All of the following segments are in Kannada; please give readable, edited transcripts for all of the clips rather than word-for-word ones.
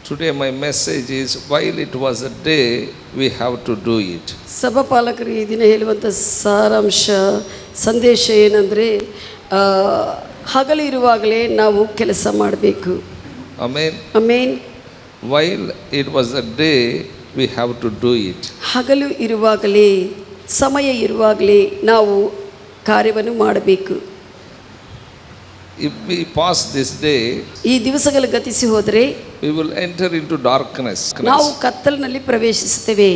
Today my message is, while it was a day, we have to do it. ಸಭಾಪಾಲಕರು ಈ ದಿನ ಹೇಳುವಂಥ ಸಾರಾಂಶ ಸಂದೇಶ ಏನಂದರೆ ಹಗಲು ಇರುವಾಗಲೇ ನಾವು ಕೆಲಸ ಮಾಡಬೇಕು. Amen. Amen. While it was a day, we have to do it. ಹಗಲು ಇರುವಾಗಲೇ, ಸಮಯ ಇರುವಾಗಲೇ ನಾವು ಕಾರ್ಯವನ್ನು ಮಾಡಬೇಕು. If we pass this day, ಈ ದಿವಸಗಳು ಗತಿಸಿ ಹೋದರೆ we will enter into darkness. ನಾವು ಕತ್ತಲಿನಲ್ಲಿ ಪ್ರವೇಶಿಸುತ್ತೇವೆ.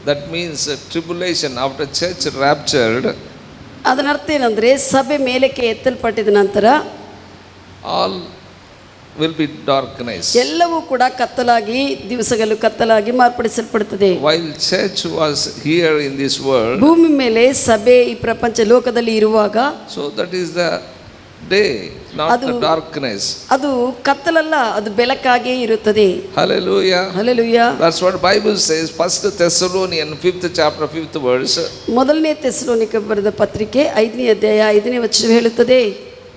That means tribulation after church raptured, ಅದರ ಅರ್ಥ ಏನಂದರೆ ಸಭೆ ಮೇಲಕ್ಕೆ ಎತ್ತಲ್ಪಟ್ಟಿದ ನಂತರ all will be darkness. ಎಲ್ಲವೂ ಕೂಡ ಕತ್ತಲಾಗಿ, ದಿವಸಗಳು ಕತ್ತಲಾಗಿ ಮಾರ್ಪಡಿಸಲ್ಪಡುತ್ತದೆ. While church was here in this world, ಭೂಮಿ ಮೇಲೆ ಸಭೆ ಈ ಪ್ರಪಂಚ ಲೋಕದಲ್ಲಿ ಇರುವಾಗ, so that is the day, not the darkness. ಅದು ಕತ್ತಲಲ್ಲ, ಅದು ಬೆಳಕಾಗೇ ಇರುತ್ತದೆ. Hallelujah. Hallelujah. That's what Bible says. 1 Thessalonians 5th chapter 5th verse. ಮೊದಲನೇ ಥೆಸಲೋನಿಕ ಬರೆದ ಪತ್ರಿಕೆ 5ನೇ ಅಧ್ಯಾಯ 5ನೇ ವಚನ ಹೇಳುತ್ತದೆ,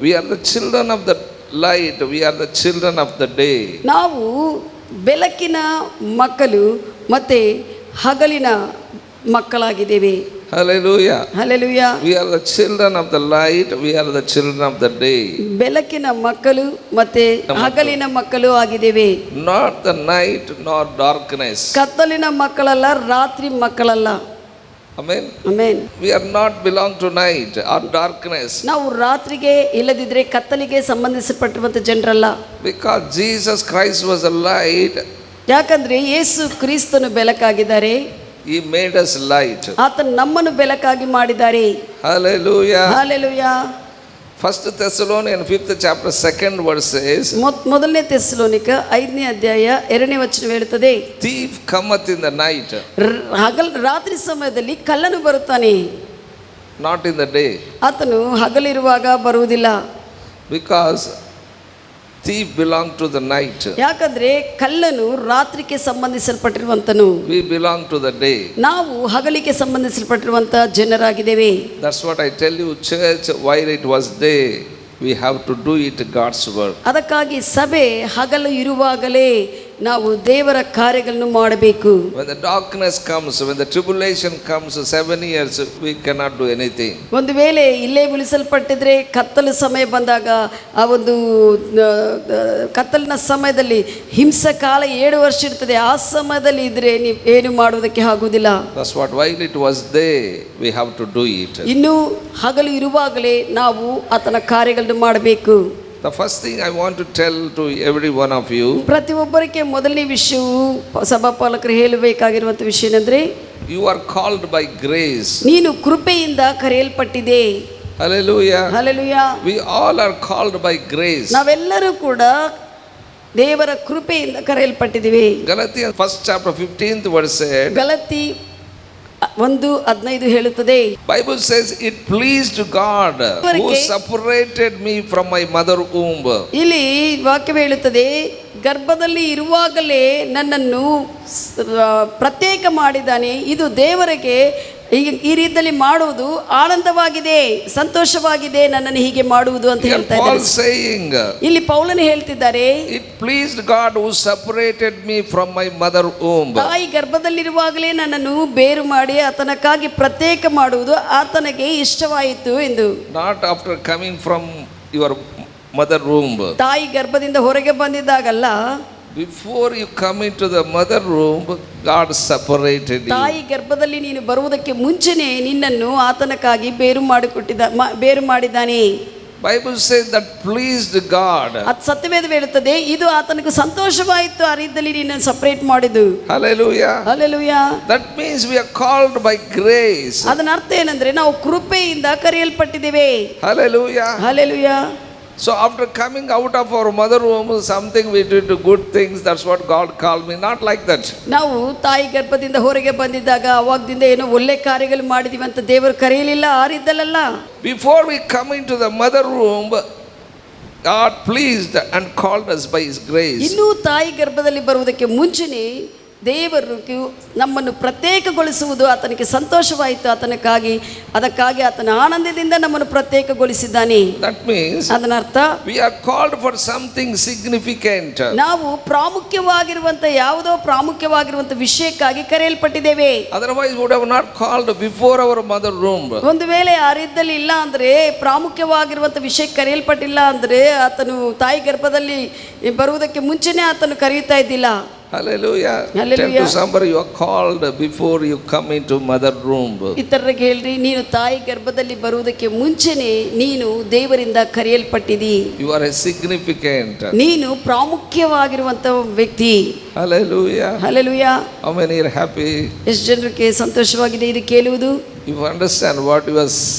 We are the children of the light, we are the children of the day. ನಾವು ಬೆಳಕಿನ ಮಕ್ಕಳು ಮತ್ತೆ ಹಗಲಿನ ಮಕ್ಕಳಾಗಿದ್ದೇವೆ. Hallelujah. Hallelujah. We are the children of the light, we are the children of the day. ಬೆಳಕಿನ ಮಕ್ಕಳು ಮತ್ತೆ ಹಗಲಿನ ಮಕ್ಕಳು ಆಗಿದ್ದೇವೆ. Not the night nor darkness. ಕತ್ತಲಿನ ಮಕ್ಕಳಲ್ಲ, ರಾತ್ರಿ ಮಕ್ಕಳಲ್ಲ. Amen. Amen. We are not belong to night or darkness. ನಾವು ರಾತ್ರಿಗೆ ಇಲ್ಲದಿದ್ರೆ ಕತ್ತಲಿಗೆ ಸಂಬಂಧಿಸಲ್ಪಟ್ಟಿರುವಂಥ ಜನರಲ್ಲ. Because Jesus Christ was a light, ಯಾಕಂದ್ರೆ ಯೇಸು ಕ್ರಿಸ್ತನು ಬೆಳಕಾಗಿದ್ದಾರೆ. He made us light. ಆತನು ನಮ್ಮನ್ನು ಬೆಳಕಾಗಿ ಮಾಡಿದ್ದಾರೆ. Hallelujah. Hallelujah. 1 Thessalonians 5th chapter 2nd verse says, ಮೊದಲನೇ ಥೆಸಲೋನಿಕ 5ನೇ ಅಧ್ಯಾಯ 2ನೇ ವಚನ ಹೇಳುತ್ತದೆ, Thief cometh in the night, ರಾತ್ರಿ ಸಮಯದಲ್ಲಿ ಕಳ್ಳನು ಬರುತ್ತಾನೆ, not in the day. ಆತನು ಹಗಲಿರುವಾಗ ಬರುವುದಿಲ್ಲ. Because thief belong to the night. ಯಾಕಂದ್ರೆ ಕಳ್ಳನು ರಾತ್ರಿಗೆ ಸಂಬಂಧಿಸಲ್ಪಟ್ಟಿರುವಂತನು, We belong to the day. ನಾವು ಹಗಲಿಗೆ ಸಂಬಂಧಿಸಲ್ಪಟ್ಟಿರುವಂತ ಜನರಾಗಿದ್ದೇವೆ. That's what I tell you, church, while it was day, we have to do it God's work. ಅದಕ್ಕಾಗಿ ಸಭೆ ಹಗಲು ಇರುವಾಗಲೇ ನಾವು ದೇವರ ಕಾರ್ಯಗಳನ್ನು ಮಾಡಬೇಕು. When the darkness comes, when the tribulation comes, 7 years, we cannot do anything. ಒಂದು ವೇಳೆ ಇಲ್ಲೇ ಉಳಿಸಲ್ಪಟ್ಟಿದ್ರೆ, ಕತ್ತಲು ಸಮಯ ಬಂದಾಗ, ಆ ಒಂದು ಕತ್ತಲಿನ ಸಮಯದಲ್ಲಿ ಹಿಂಸೆ ಕಾಲ 7 ವರ್ಷ ಇರ್ತದೆ, ಆ ಸಮಯದಲ್ಲಿ ಇದ್ರೆ ನೀವು ಏನು ಮಾಡುವುದಕ್ಕೆ ಆಗುವುದಿಲ್ಲ. That's what, while it was day, we have to do it. ಇನ್ನು ಹಗಲು ಇರುವಾಗಲೇ ನಾವು ಆತನ ಕಾರ್ಯಗಳನ್ನು ಮಾಡಬೇಕು. The first thing I want to tell to every one of you, ಪ್ರತಿಯೊಬ್ಬರಿಗೆ ಮೊದಲನೇ ವಿಷಯವು ಸಭಾಪಾಲಕರು ಹೇಳಬೇಕಾಗಿರುವಂಥ ವಿಷಯ ಏನಂದ್ರೆ, you are called by grace. ನೀನು ಕೃಪೆಯಿಂದ ಕರೆಯಲ್ಪಟ್ಟಿದೆ. Hallelujah. Hallelujah. We all are called by grace. ನಾವೆಲ್ಲರೂ ಕೂಡ ದೇವರ ಕೃಪೆಯಿಂದ ಕರೆಯಲ್ಪಟ್ಟಿದ್ದೀವಿ. Galatians 1st chapter 15th verse said, Galatians 1:15 ಹೇಳುತ್ತದೆ, Bible says, it pleased God who separated me from my mother womb. ಇಲ್ಲಿ ವಾಕ್ಯ ಹೇಳುತ್ತದೆ, ಗರ್ಭದಲ್ಲಿ ಇರುವಾಗಲೇ ನನ್ನನ್ನು ಪ್ರತ್ಯೇಕ ಮಾಡಿದ್ದಾನೆ. ಇದು ದೇವರಿಗೆ ಈ ರೀತಿಯಲ್ಲಿ ಮಾಡುವುದು ಆನಂದವಾಗಿದೆ, ಸಂತೋಷವಾಗಿದೆ, ನನ್ನನ್ನು ಹೀಗೆ ಮಾಡುವುದು ಅಂತ ಹೇಳ್ತಾ ಇದ್ದಾರೆ. ಇಲ್ಲಿ ಪೌಲನು ಹೇಳ್ತಿದ್ದಾರೆ, it pleased God who separated me from my mother womb. ತಾಯಿ ಗರ್ಭದಲ್ಲಿರುವಾಗಲೇ ನನ್ನನ್ನು ಬೇರು ಮಾಡಿ ಆತನಕ್ಕಾಗಿ ಪ್ರತ್ಯೇಕ ಮಾಡುವುದು ಆತನಿಗೆ ಇಷ್ಟವಾಯಿತು ಎಂದು. Not after coming from your mother womb. ತಾಯಿ ಗರ್ಭದಿಂದ ಹೊರಗೆ ಬಂದಿದ್ದಾಗಲ್ಲ, before you come into the mother womb, God separated you. ತಾಯಿ ಗರ್ಭದಲ್ಲಿ ನೀನು ಬರುವುದಕ್ಕೆ ಮುಂಚೆನೇ ನಿನ್ನನ್ನು ಆತನಕ್ಕಾಗಿ ಬೇರು ಮಾಡಿದ್ದಾನೆ. Bible says that pleased God. ಅದು ಸತ್ಯವೇದ ಹೇಳುತ್ತದೆ, ಇದು ಆತನಿಗೆ ಸಂತೋಷವಾಯಿತು, ಆ ರೀತಿಯಲ್ಲಿ ನಿನ್ನನ್ನು ಸಪರೇಟ್ ಮಾಡಿದ್ದು. Hallelujah. Hallelujah. That means we are called by grace. ಅದರ ಅರ್ಥ ಏನಂದ್ರೆ ನಾವು ಕೃಪೆಯಿಂದ ಕರೆಯಲ್ಪಟ್ಟಿದ್ದೇವೆ. Hallelujah. Hallelujah. So after coming out of our mother womb, something we did good things, that's what God called me. Not like that. ನಾವು ತಾಯಿ ಗರ್ಭದಿಂದ ಹೊರಗೆ ಬಂದಿದ್ದಾಗ ಅವಾಗದಿಂದ ಏನೋ ಒಳ್ಳೆ ಕಾರ್ಯಗಳು ಮಾಡಿದೀವಿ ಅಂತ ದೇವರು ಕರೆಯಲಿಲ್ಲ, ಆ ರೀತಿಯಲ್ಲ. Before we come into the mother womb, God pleased and called us by His grace. ಇನ್ನೂ ತಾಯಿ ಗರ್ಭದಲ್ಲಿ ಬರುವುದಕ್ಕೆ ಮುಂಚೆನೇ ದೇವರು ನಮ್ಮನ್ನು ಪ್ರತ್ಯೇಕಗೊಳಿಸುವುದು ಆತನಿಗೆ ಸಂತೋಷವಾಯಿತು. ಅದಕ್ಕಾಗಿ ಆತನ ಆನಂದದಿಂದ ನಮ್ಮನ್ನು ಪ್ರತ್ಯೇಕಗೊಳಿಸಿದ್ದಾನೆ. That means ಅದರ ಅರ್ಥ we are called for something significant. ನಾವು ಯಾವುದೋ ಪ್ರಾಮುಖ್ಯವಾಗಿರುವಂತ ವಿಷಯಕ್ಕಾಗಿ ಕರೆಯಲ್ಪಟ್ಟಿದ್ದೇವೆ. Otherwise would have not called before our mother womb. ಒಂದು ವೇಳೆ ಆ ರೀತಿಯಲ್ಲಿ ಇಲ್ಲ ಅಂದ್ರೆ, ಪ್ರಾಮುಖ್ಯವಾಗಿರುವಂತ ವಿಷಯಕ್ಕೆ ಕರೆಯಲ್ಪಟ್ಟಿಲ್ಲ ಅಂದ್ರೆ, ಆತನು ತಾಯಿ ಗರ್ಭದಲ್ಲಿ ಬರುವುದಕ್ಕೆ ಮುಂಚೆನೇ ಆತನು ಕರೆಯುತ್ತಾ ಇದ್ದಿಲ್ಲ. Hallelujah. Hallelujah. Tell to somebody you are called before you come into mother womb. ಇತರರಿಗೆ ಹೇಳ್ರಿ, ನೀನು ತಾಯಿ ಗರ್ಭದಲ್ಲಿ ಬರುವುದಕ್ಕೆ ಮುಂಚೆನೆ ನೀನು ದೇವರಿಂದ ಕರೆಯಲ್ಪಟ್ಟಿದಿ. You are a significant. ನೀನು ಪ್ರಾಮುಖ್ಯವಾಗಿರುವಂತ ವ್ಯಕ್ತಿ. Hallelujah. Hallelujah. How many are happy? ಎಷ್ಟು ಜನರಿಗೆ ಸಂತೋಷವಾಗಿದೆ ಇದು ಕೇಳುವುದು? If you understand what you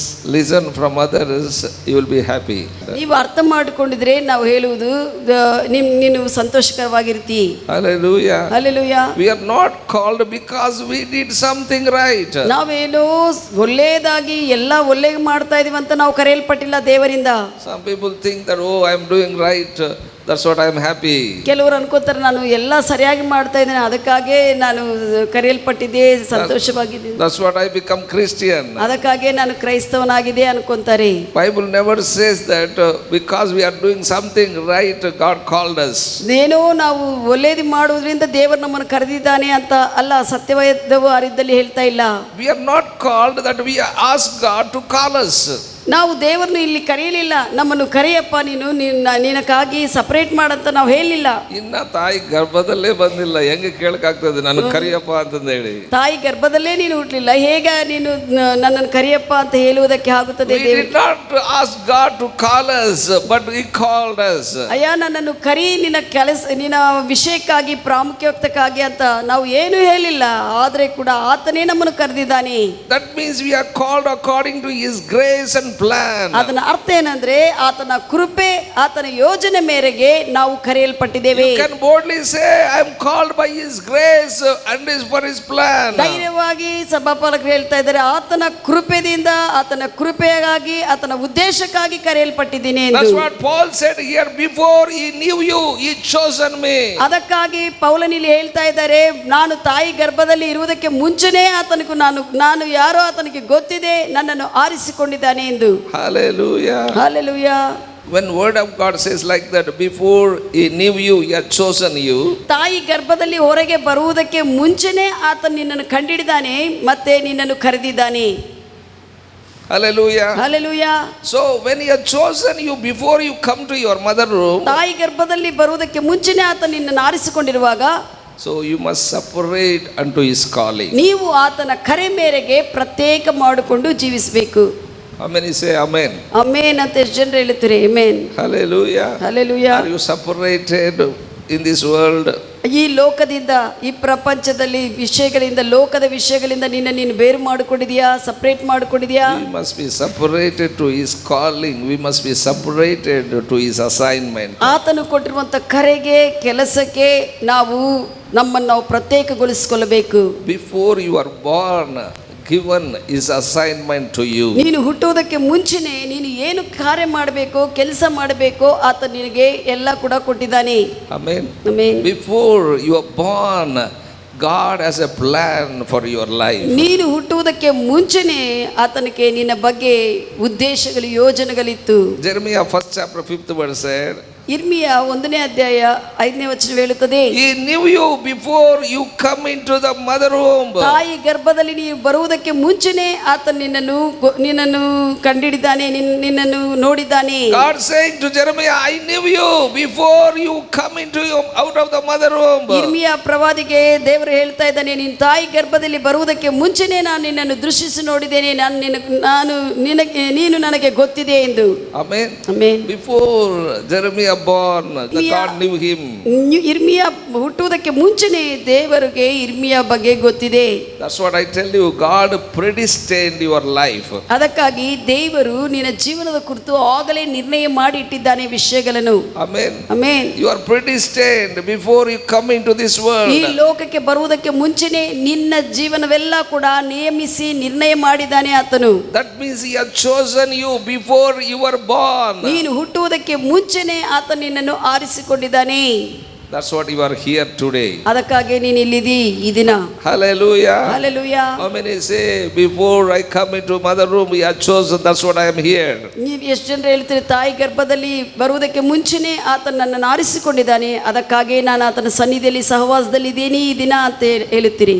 listen from others, you will be happy. ನೀವು ಅರ್ಥ ಮಾಡಿಕೊಂಡಿದ್ರೆ ನಾವು ಹೇಳುವುದು ನೀನು ಸಂತೋಷಕರವಾಗಿರ್ತಿ. Hallelujah. Hallelujah. We are not called because we did something right. ನಾವೇನೋ ಒಳ್ಳೆಯದಾಗಿ ಎಲ್ಲ ಒಳ್ಳೆ ಮಾಡ್ತಾ ಇದೀವಿ ಅಂತ ನಾವು ಕರೆಯಲ್ಪಟ್ಟಿಲ್ಲ ದೇವರಿಂದ. Some people think that, oh, I am doing right, that's what I am happy. ಕೆಲವರು ಅನ್ಕೋತಾರೆ, ನಾನು ಎಲ್ಲ ಸರಿಯಾಗಿ ಮಾಡ್ತಾ ಇದ್ದೇನೆ, ಅದಕ್ಕಾಗಿ ನಾನು ಕರೆಯಲ್ಪಟ್ಟಿದ್ದೆ, ಸಂತೋಷವಾಗಿದ್ದೀನಿ, that's what I become Christian. ಅದಕ್ಕಾಗಿ ನಾನು ಕ್ರೈಸ್ತವನಾಗಿದೆ ಅನ್ಕೊಂತಾರೆ. Bible never says that because we are doing something right God called us. ಏನೋ ನಾವು ಒಳ್ಳೇದು ಮಾಡುವುದರಿಂದ ದೇವರು ನಮ್ಮನ್ನು ಕರೆದಿದ್ದಾನೆ ಅಂತ ಅಲ್ಲ, ಸತ್ಯವೇದವು ಆ ರೀತಿಯಲ್ಲಿ ಹೇಳ್ತಾ ಇಲ್ಲ. We are not called that we ask God to call us. ನಾವು ದೇವರನ್ನು ಇಲ್ಲಿ ಕರೆಯಲಿಲ್ಲ, ನಮ್ಮನ್ನು ಕರೆಯಪ್ಪ ನೀನು ನಿನಗಾಗಿ ಸಪರೇಟ್ ಮಾಡಂತ ನಾವು ಹೇಳಿಲ್ಲ. ಇನ್ನ ತಾಯಿ ಗರ್ಭದಲ್ಲೇ ಬಂದಿಲ್ಲ, ಹೆಂಗೆ ಕೇಳಕ್ಕಾಗ್ತದೆ ನಾನು ಕರೆಯಪ್ಪ ಅಂತಂದು ಹೇಳಿ? ತಾಯಿ ಗರ್ಭದಲ್ಲೇ ನೀನು ಹುಟ್ಟಲಿಲ್ಲ, ಹೇಗ ನೀನು ನನ್ನನ್ನು ಕರೆಯಪ್ಪ ಅಂತ ಹೇಳುವುದಕ್ಕೆ ಆಗುತ್ತದೆ? We did not ask God to call us, but He called us. ಅಯ್ಯ ನನ್ನನ್ನು ಕರಿ, ನಿನ್ನ ವಿಷಯಕ್ಕಾಗಿ, ಪ್ರಾಮುಖ್ಯಕ್ಕಾಗಿ ಅಂತ ನಾವು ಏನು ಹೇಳಿಲ್ಲ, ಆದ್ರೆ ಕೂಡ ಆತನೇ ನಮ್ಮನ್ನು ಕರೆದಿದ್ದಾನೆ. That means we are called according to His grace and plan. ಅದನ್ನ ಅರ್ಥ ಏನಂದ್ರೆ, ಆತನ ಕೃಪೆ, ಆತನ ಯೋಜನೆ ಮೇರೆಗೆ ನಾವು ಕರೆಯಲ್ಪಟ್ಟಿದ್ದೇವೆ. You can boldly say, I am called by His grace and is for His plan. ಧೈರ್ಯವಾಗಿ ಸಭಾಪಾಲಕರು ಹೇಳ್ತಾ ಇದ್ದಾರೆ, ಆತನ ಕೃಪೆಯಿಂದ, ಆತನ ಕೃಪೆಯಾಗಿ, ಆತನ ಉದ್ದೇಶಕ್ಕಾಗಿ ಕರೆಯಲ್ಪಟ್ಟಿದ್ದೀನಿ ಎಂದು. That's what Paul said here, before He knew you, He chosen me. ಅದಕ್ಕಾಗಿ ಪೌಲನಿಲ್ಲಿ ಹೇಳ್ತಾ ಇದ್ದಾರೆ, ನಾನು ತಾಯಿ ಗರ್ಭದಲ್ಲಿ ಇರುವುದಕ್ಕೆ ಮುಂಚೆನೇ ಆತನಿಗೂ ನಾನು ಯಾರೋ ಆತನಿಗೆ ಗೊತ್ತಿದೆ, ನನ್ನನ್ನು ಆರಿಸಿಕೊಂಡಿದ್ದಾನೆ ಎಂದು. Hallelujah. Hallelujah. When word of God says like that, before He knew you, He had chosen you. ತಾಯಿ ಗರ್ಭದಲ್ಲಿ ಹೊರಗೆ ಬರುವುದಕ್ಕೆ ಮುಂಚೆನೇ ಆತ ನಿನ್ನನ್ನು ಕಂಡಿಡಿದಾನೆ, ಮತ್ತೆ ನಿನ್ನನ್ನು ಕರೆದಿದ್ದಾನೆ. Hallelujah. Hallelujah. So when He had chosen you before you come to your mother room, ತಾಯಿ ಗರ್ಭದಲ್ಲಿ ಬರುವುದಕ್ಕೆ ಮುಂಚೆನೇ ಆತ ನಿನ್ನನ್ನು ಆರಿಸಿಕೊಂಡಿರುವಾಗ, so you must separate unto His calling. ನೀವು ಆತನ ಕರೆ ಮೇರೆಗೆ ಪ್ರತ್ಯೇಕ ಮಾಡಿಕೊಂಡು ಜೀವಿಸಬೇಕು. How many say amen? Amen ಅಂತ ಎಷ್ಟು ಜನರು ಹೇಳುತ್ತಾರೆ? Amen. Hallelujah. Hallelujah. Are you separated in this world? ಈ ಲೋಕದಿಂದ, ಈ ಪ್ರಪಂಚದಲ್ಲಿ ಲೋಕದ ವಿಷಯಗಳಿಂದ ನೀನು ಬೇರು ಮಾಡಿಕೊಂಡಿದ್ಯಾ, separate ಮಾಡಿಕೊಂಡಿದ್ಯಾ? We must be separated to His calling. We must be separated to His assignment. ಆತನು ಕೊಟ್ಟಿರುವಂತ ಕರೆಗೆ, ಕೆಲಸಕ್ಕೆ ನಮ್ಮನ್ನು ನಾವು ಪ್ರತ್ಯೇಕಗೊಳಿಸಿಕೊಳ್ಳಬೇಕು. Before you are born, given His assignment to you. ನೀನು ಹುಟ್ಟುವುದಕ್ಕೆ ಮುಂಚೆನೆ ನೀನು ಏನು ಕಾರ್ಯ ಮಾಡಬೇಕು, ಕೆಲಸ ಮಾಡಬೇಕು, ಆತ ನಿನಗೆ ಎಲ್ಲ ಕೂಡ ಕೊಟ್ಟಿದ್ದಾನೆ. Amen. Amen. Before you are born, God has a plan for your life. ನೀನು ಹುಟ್ಟುವುದಕ್ಕೆ ಮುಂಚೆನೆ ಆತನಿಗೆ ನಿನ್ನ ಬಗ್ಗೆ ಉದ್ದೇಶಗಳು, ಯೋಜನೆಗಳಿತ್ತು. Jeremiah 1st chapter 5th verse said, ಇರ್ಮಿಯ 1ನೇ ಅಧ್ಯಾಯ 5ನೇ ವಚನ ಹೇಳುತ್ತದೆ, He knew you before you come into the mother womb. ತಾಯಿ ಗರ್ಭದಲ್ಲಿ ನೀನು ಬರುವುದಕ್ಕೆ ಮುಂಚೆನೆ ಆತ ನಿನ್ನನ್ನು ಕಂಡಿಡಿದ್ದಾನೆ, ನಿನ್ನನ್ನು ನೋಡಿದ್ದಾನೆ. God saying to Jeremiah, I knew you before you come out of the mother womb. ಇರ್ಮಿಯ ಪ್ರವಾದಿಗೆ ದೇವರು ಹೇಳ್ತಾ ಇದ್ದಾನೆ, ನಿನ್ನ ತಾಯಿ ಗರ್ಭದಲ್ಲಿ ಬರುವುದಕ್ಕೆ ಮುಂಚೆನೆ ನಾನು ನಿನ್ನನ್ನು ದೃಷ್ಟಿಸಿ ನೋಡಿದ್ದೇನೆ, ನೀನು ನನಗೆ ಗೊತ್ತಿದೆ ಎಂದು. Amen. Amen. Before Jeremiah born, the God knew him. ಇರ್ಮಿಯ ಹುಟ್ಟುವುದಕ್ಕೆ ಮುಂಚೆನೆ ದೇವರಿಗೆ ಇರ್ಮಿಯ ಬಗ್ಗೆ ಗೊತ್ತಿದೆ. That's what I tell you, God predestined your life. ಅದಕ್ಕಾಗಿ ದೇವರು ನಿನ್ನ ಜೀವನದ ಕುರಿತು ಆಗಲೇ ನಿರ್ಣಯ ಮಾಡಿ ಇಟ್ಟಿದ್ದಾನೆ ವಿಷಯಗಳನ್ನು. Amen. Amen. You are predestined before you come into this world. ಈ ಲೋಕಕ್ಕೆ ಬರುವುದಕ್ಕೆ ಮುಂಚೆನೆ ನಿನ್ನ ಜೀವನವೆಲ್ಲ ಕೂಡ ನೇಮಿಸಿ ನಿರ್ಣಯ ಮಾಡಿದ್ದಾನೆ ಆತನು. That means He has chosen you before you were born. ನೀನು ಹುಟ್ಟುವುದಕ್ಕೆ ಮುಂಚೆನೆ ಆತ ನಿನ್ನನ್ನು ಆರಿಸಿಕೊಂಡಿದ್ದಾನೆ. That's what you are here today. ಅದಕ್ಕಾಗಿ ನೀನು ಇಲ್ಲಿದಿ ಈ ದಿನ. Hallelujah. Hallelujah. How many say, before I come into mother room, we are chosen, that's what I am here? ನೀವು ಎಷ್ಟು ಜನರು ಹೇಳ್ತೀರಿ, ತಾಯಿ ಗರ್ಭದಲ್ಲಿ ಬರುವುದಕ್ಕೆ ಮುಂಚೆನೇ ಆತನ ನನ್ನನ್ನು ಆರಿಸಿಕೊಂಡಿದ್ದಾನೆ, ಅದಕ್ಕಾಗಿ ನಾನು ಆತನ ಸನ್ನಿಧಿಯಲ್ಲಿ ಸಹವಾಸದಲ್ಲಿ ಇದ್ದೀನಿ ಈ ದಿನ ಅಂತ ಹೇಳುತ್ತೀರಿ.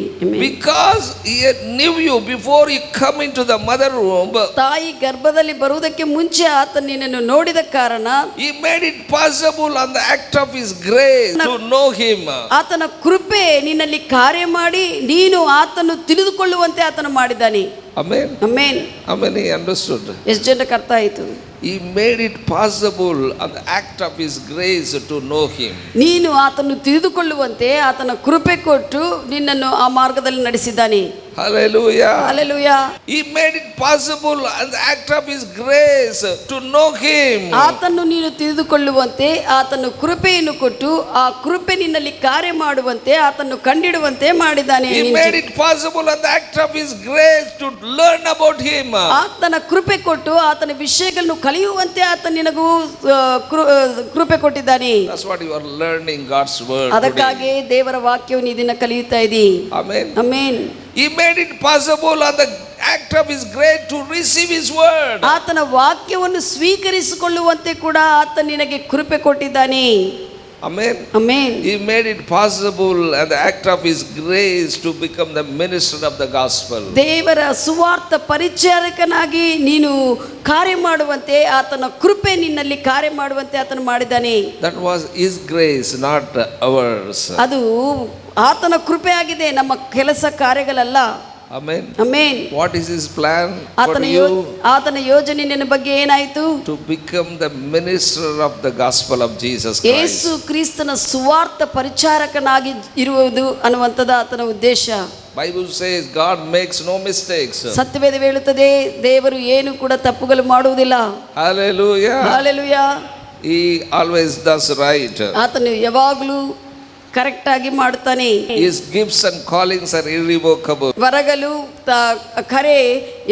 Because he knew you before you come into the mother room. ತಾಯಿ ಗರ್ಭದಲ್ಲಿ ಬರುವುದಕ್ಕೆ ಮುಂಚೆ ಆತ ನಿನ್ನನ್ನು ನೋಡಿದ ಕಾರಣ He made it possible on the act of his grace to know him. ಆತನ ಕೃಪೆ ನಿನ್ನಲ್ಲಿ ಕಾರ್ಯ ಮಾಡಿ ನೀನು ಆತನು ತಿಳಿದುಕೊಳ್ಳುವಂತೆ ಆತನು ಮಾಡಿದ್ದಾನೆ. Amen. Amen. How many understood? ಎಷ್ಟು ಜನಕ್ಕೆ ಅರ್ಥ ಆಯಿತು? He made it possible on the act of his grace to know him. ನೀನು ಆತನು ತಿಳಿದುಕೊಳ್ಳುವಂತೆ ಆತನ ಕೃಪೆ ಕೊಟ್ಟು ನಿನ್ನನ್ನು ಆ ಮಾರ್ಗದಲ್ಲಿ ನಡೆಸಿದ್ದಾನೆ. Hallelujah. Hallelujah. He made it possible on the act of his grace to know him. ಆತನ್ನು ನೀನು ತಿಳಿದುಕೊಳ್ಳುವಂತೆ ಆತನು ಕೃಪೆಯನ್ನು ಕೊಟ್ಟು ಆ ಕೃಪೆ ನಿನ್ನಲ್ಲಿ ಕಾರ್ಯ ಮಾಡುವಂತೆ ಆತನ್ನು ಕಂಡಿಡುವಂತೆ ಮಾಡಿದ್ದಾನೆ. He made it possible on the act of his grace to learn about him. ಆತನ ಕೃಪೆ ಕೊಟ್ಟು ಆತನ ವಿಷಯಗಳನ್ನು ಕಲಿಯುವಂತೆ ಆತ ನಿನಗೂ ಕೃಪೆ ಕೊಟ್ಟಿದ್ದಾನೆ. That's what you are learning God's word. ಅದಕ್ಕಾಗಿ ದೇವರ ವಾಕ್ಯವನ್ನು ಈ ದಿನ ಕಲಿಯುತ್ತಾ ಇದ್ದೀ. Amen. Amen. He made it possible on the act of his grace to receive his word. ಆತನ ವಾಕ್ಯವನ್ನು ಸ್ವೀಕರಿಸಿಕೊಳ್ಳುವಂತೆ ಕೂಡ ಆತ ನಿನಗೆ ಕೃಪೆ ಕೊಟ್ಟಿದ್ದಾನೆ. Amen. Amen. He made it possible and the act of his grace to become the minister of the gospel. ದೇವರ ಸುವಾರ್ಥ ಪರಿಚಾರಕನಾಗಿ ನೀನು ಕಾರ್ಯ ಮಾಡುವಂತೆ ಆತನ ಕೃಪೆ ನಿನ್ನಲ್ಲಿ ಕಾರ್ಯ ಮಾಡುವಂತೆ ಆತನು ಮಾಡಿದ್ದಾನೆ. That was his grace, not ours. ಅದು ಆತನ ಕೃಪೆ ಆಗಿದೆ, ನಮ್ಮ ಕೆಲಸ ಕಾರ್ಯಗಳಲ್ಲ. Amen. Amen. What is his plan for you? ಆತನ ಯೋಜನೆ ನಿನ್ನ ಬಗ್ಗೆ ಏನಾಯಿತು? To become the minister of the gospel of Jesus Christ. ಯೇಸು ಕ್ರಿಸ್ತನ ಸುವಾರ್ಥ ಪರಿಚಾರಕನಾಗಿ ಇರುವುದು ಅನ್ನುವಂಥದ್ದು ಆತನ ಉದ್ದೇಶ. Bible says God makes no mistakes. ಸತ್ಯವೇದ ಹೇಳುತ್ತದೆ, ದೇವರು ಏನು ಕೂಡ ತಪ್ಪುಗಳು ಮಾಡುವುದಿಲ್ಲ. Hallelujah. Hallelujah. He always does right. ಆತನು ಯಾವಾಗಲೂ ಕರೆಕ್ಟ್ ಆಗಿ ಮಾಡ್ತಾನೆ. His gifts and callings are irrevocable. ವರಗಳು ಕರೆ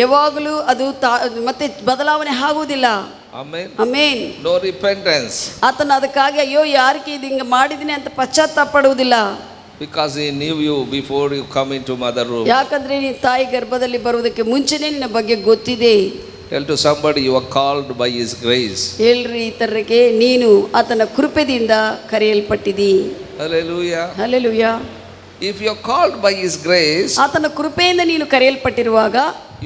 ಯಾವಾಗಲೂ ಅದು ಮತ್ತೆ ಬದಲಾವಣೆ ಆಗುವುದಿಲ್ಲ. Amen. ಆಮೆನ್. No repentance. ಆತನ ಅದಕ್ಕಾಗಿ ಅಯ್ಯೋ ಯಾರಿಗೆ ಇದು ಹಿಂಗೆ ಮಾಡಿದ್ದೀನಿ ಅಂತ ಪಶ್ಚಾತ್ತಾಪ ಪಡುವುದಿಲ್ಲ. Because he knew you before you come into mother room. ಯಾಕಂದ್ರೆ ನೀನು ತಾಯಿ ಗರ್ಭದಲ್ಲಿ ಬರುವುದಕ್ಕೆ ಮುಂಚೆನೇ ನಿನ್ನ ಬಗ್ಗೆ ಗೊತ್ತಿದೆ. Tell to somebody you are called by his grace. ಹೇಳ್ರಿ ಇತರರಿಗೆ, ನೀನು ಆತನ ಕೃಪೆಯಿಂದ ಕರೆಯಲ್ಪಟ್ಟಿದಿ. Hallelujah. Hallelujah. If you are called by his grace, ಆತನ ಕೃಪೆಯಿಂದ ನೀನು ಕರೆಯಲ್ಪಟ್ಟಿರುವಾಗ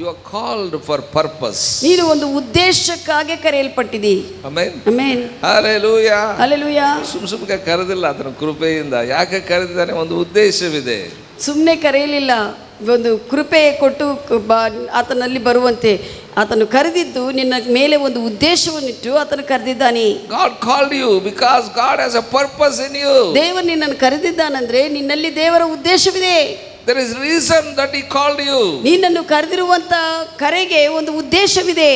you are called for purpose. ನೀನು ಒಂದು ಉದ್ದೇಶಕ್ಕಾಗಿ ಕರೆಯಲ್ಪಟ್ಟಿದಿ. Amen. ಆಮೆನ್. Hallelujah. ಹಲ್ಲೆಲೂಯಾ. ಸುಮ್ಸುಮ್ಗೆ ಕರೆದಿಲ್ಲ ಆತನ ಕೃಪೆಯಿಂದ. ಯಾಕೆ ಕರೆದಿದ್ದಾನೆ? ಒಂದು ಉದ್ದೇಶವಿದೆ. ಸುಮ್ಮನೆ ಕರೆಯಲಿಲ್ಲ, ಒಂದು ಕೃಪೆ ಕೊಟ್ಟು ಆತನಲ್ಲಿ ಬರುವಂತೆ ಆತನು ಕರೆದಿದ್ದು ನಿನ್ನ ಮೇಲೆ ಒಂದು ಉದ್ದೇಶವನ್ನಿಟ್ಟು ಆತನು ಕರೆದಿದ್ದಾನೆ. God called you because God has a purpose in you. ದೇವರು ನಿನ್ನನ್ನು ಕರೆದಿದ್ದಾನಂದ್ರೆ ನಿನ್ನಲ್ಲಿ ದೇವರ ಉದ್ದೇಶವಿದೆ. There is reason that he called you. ನಿನ್ನನ್ನು ಕರೆದಿರುವಂತ ಕರೆಗೆ ಒಂದು ಉದ್ದೇಶವಿದೆ.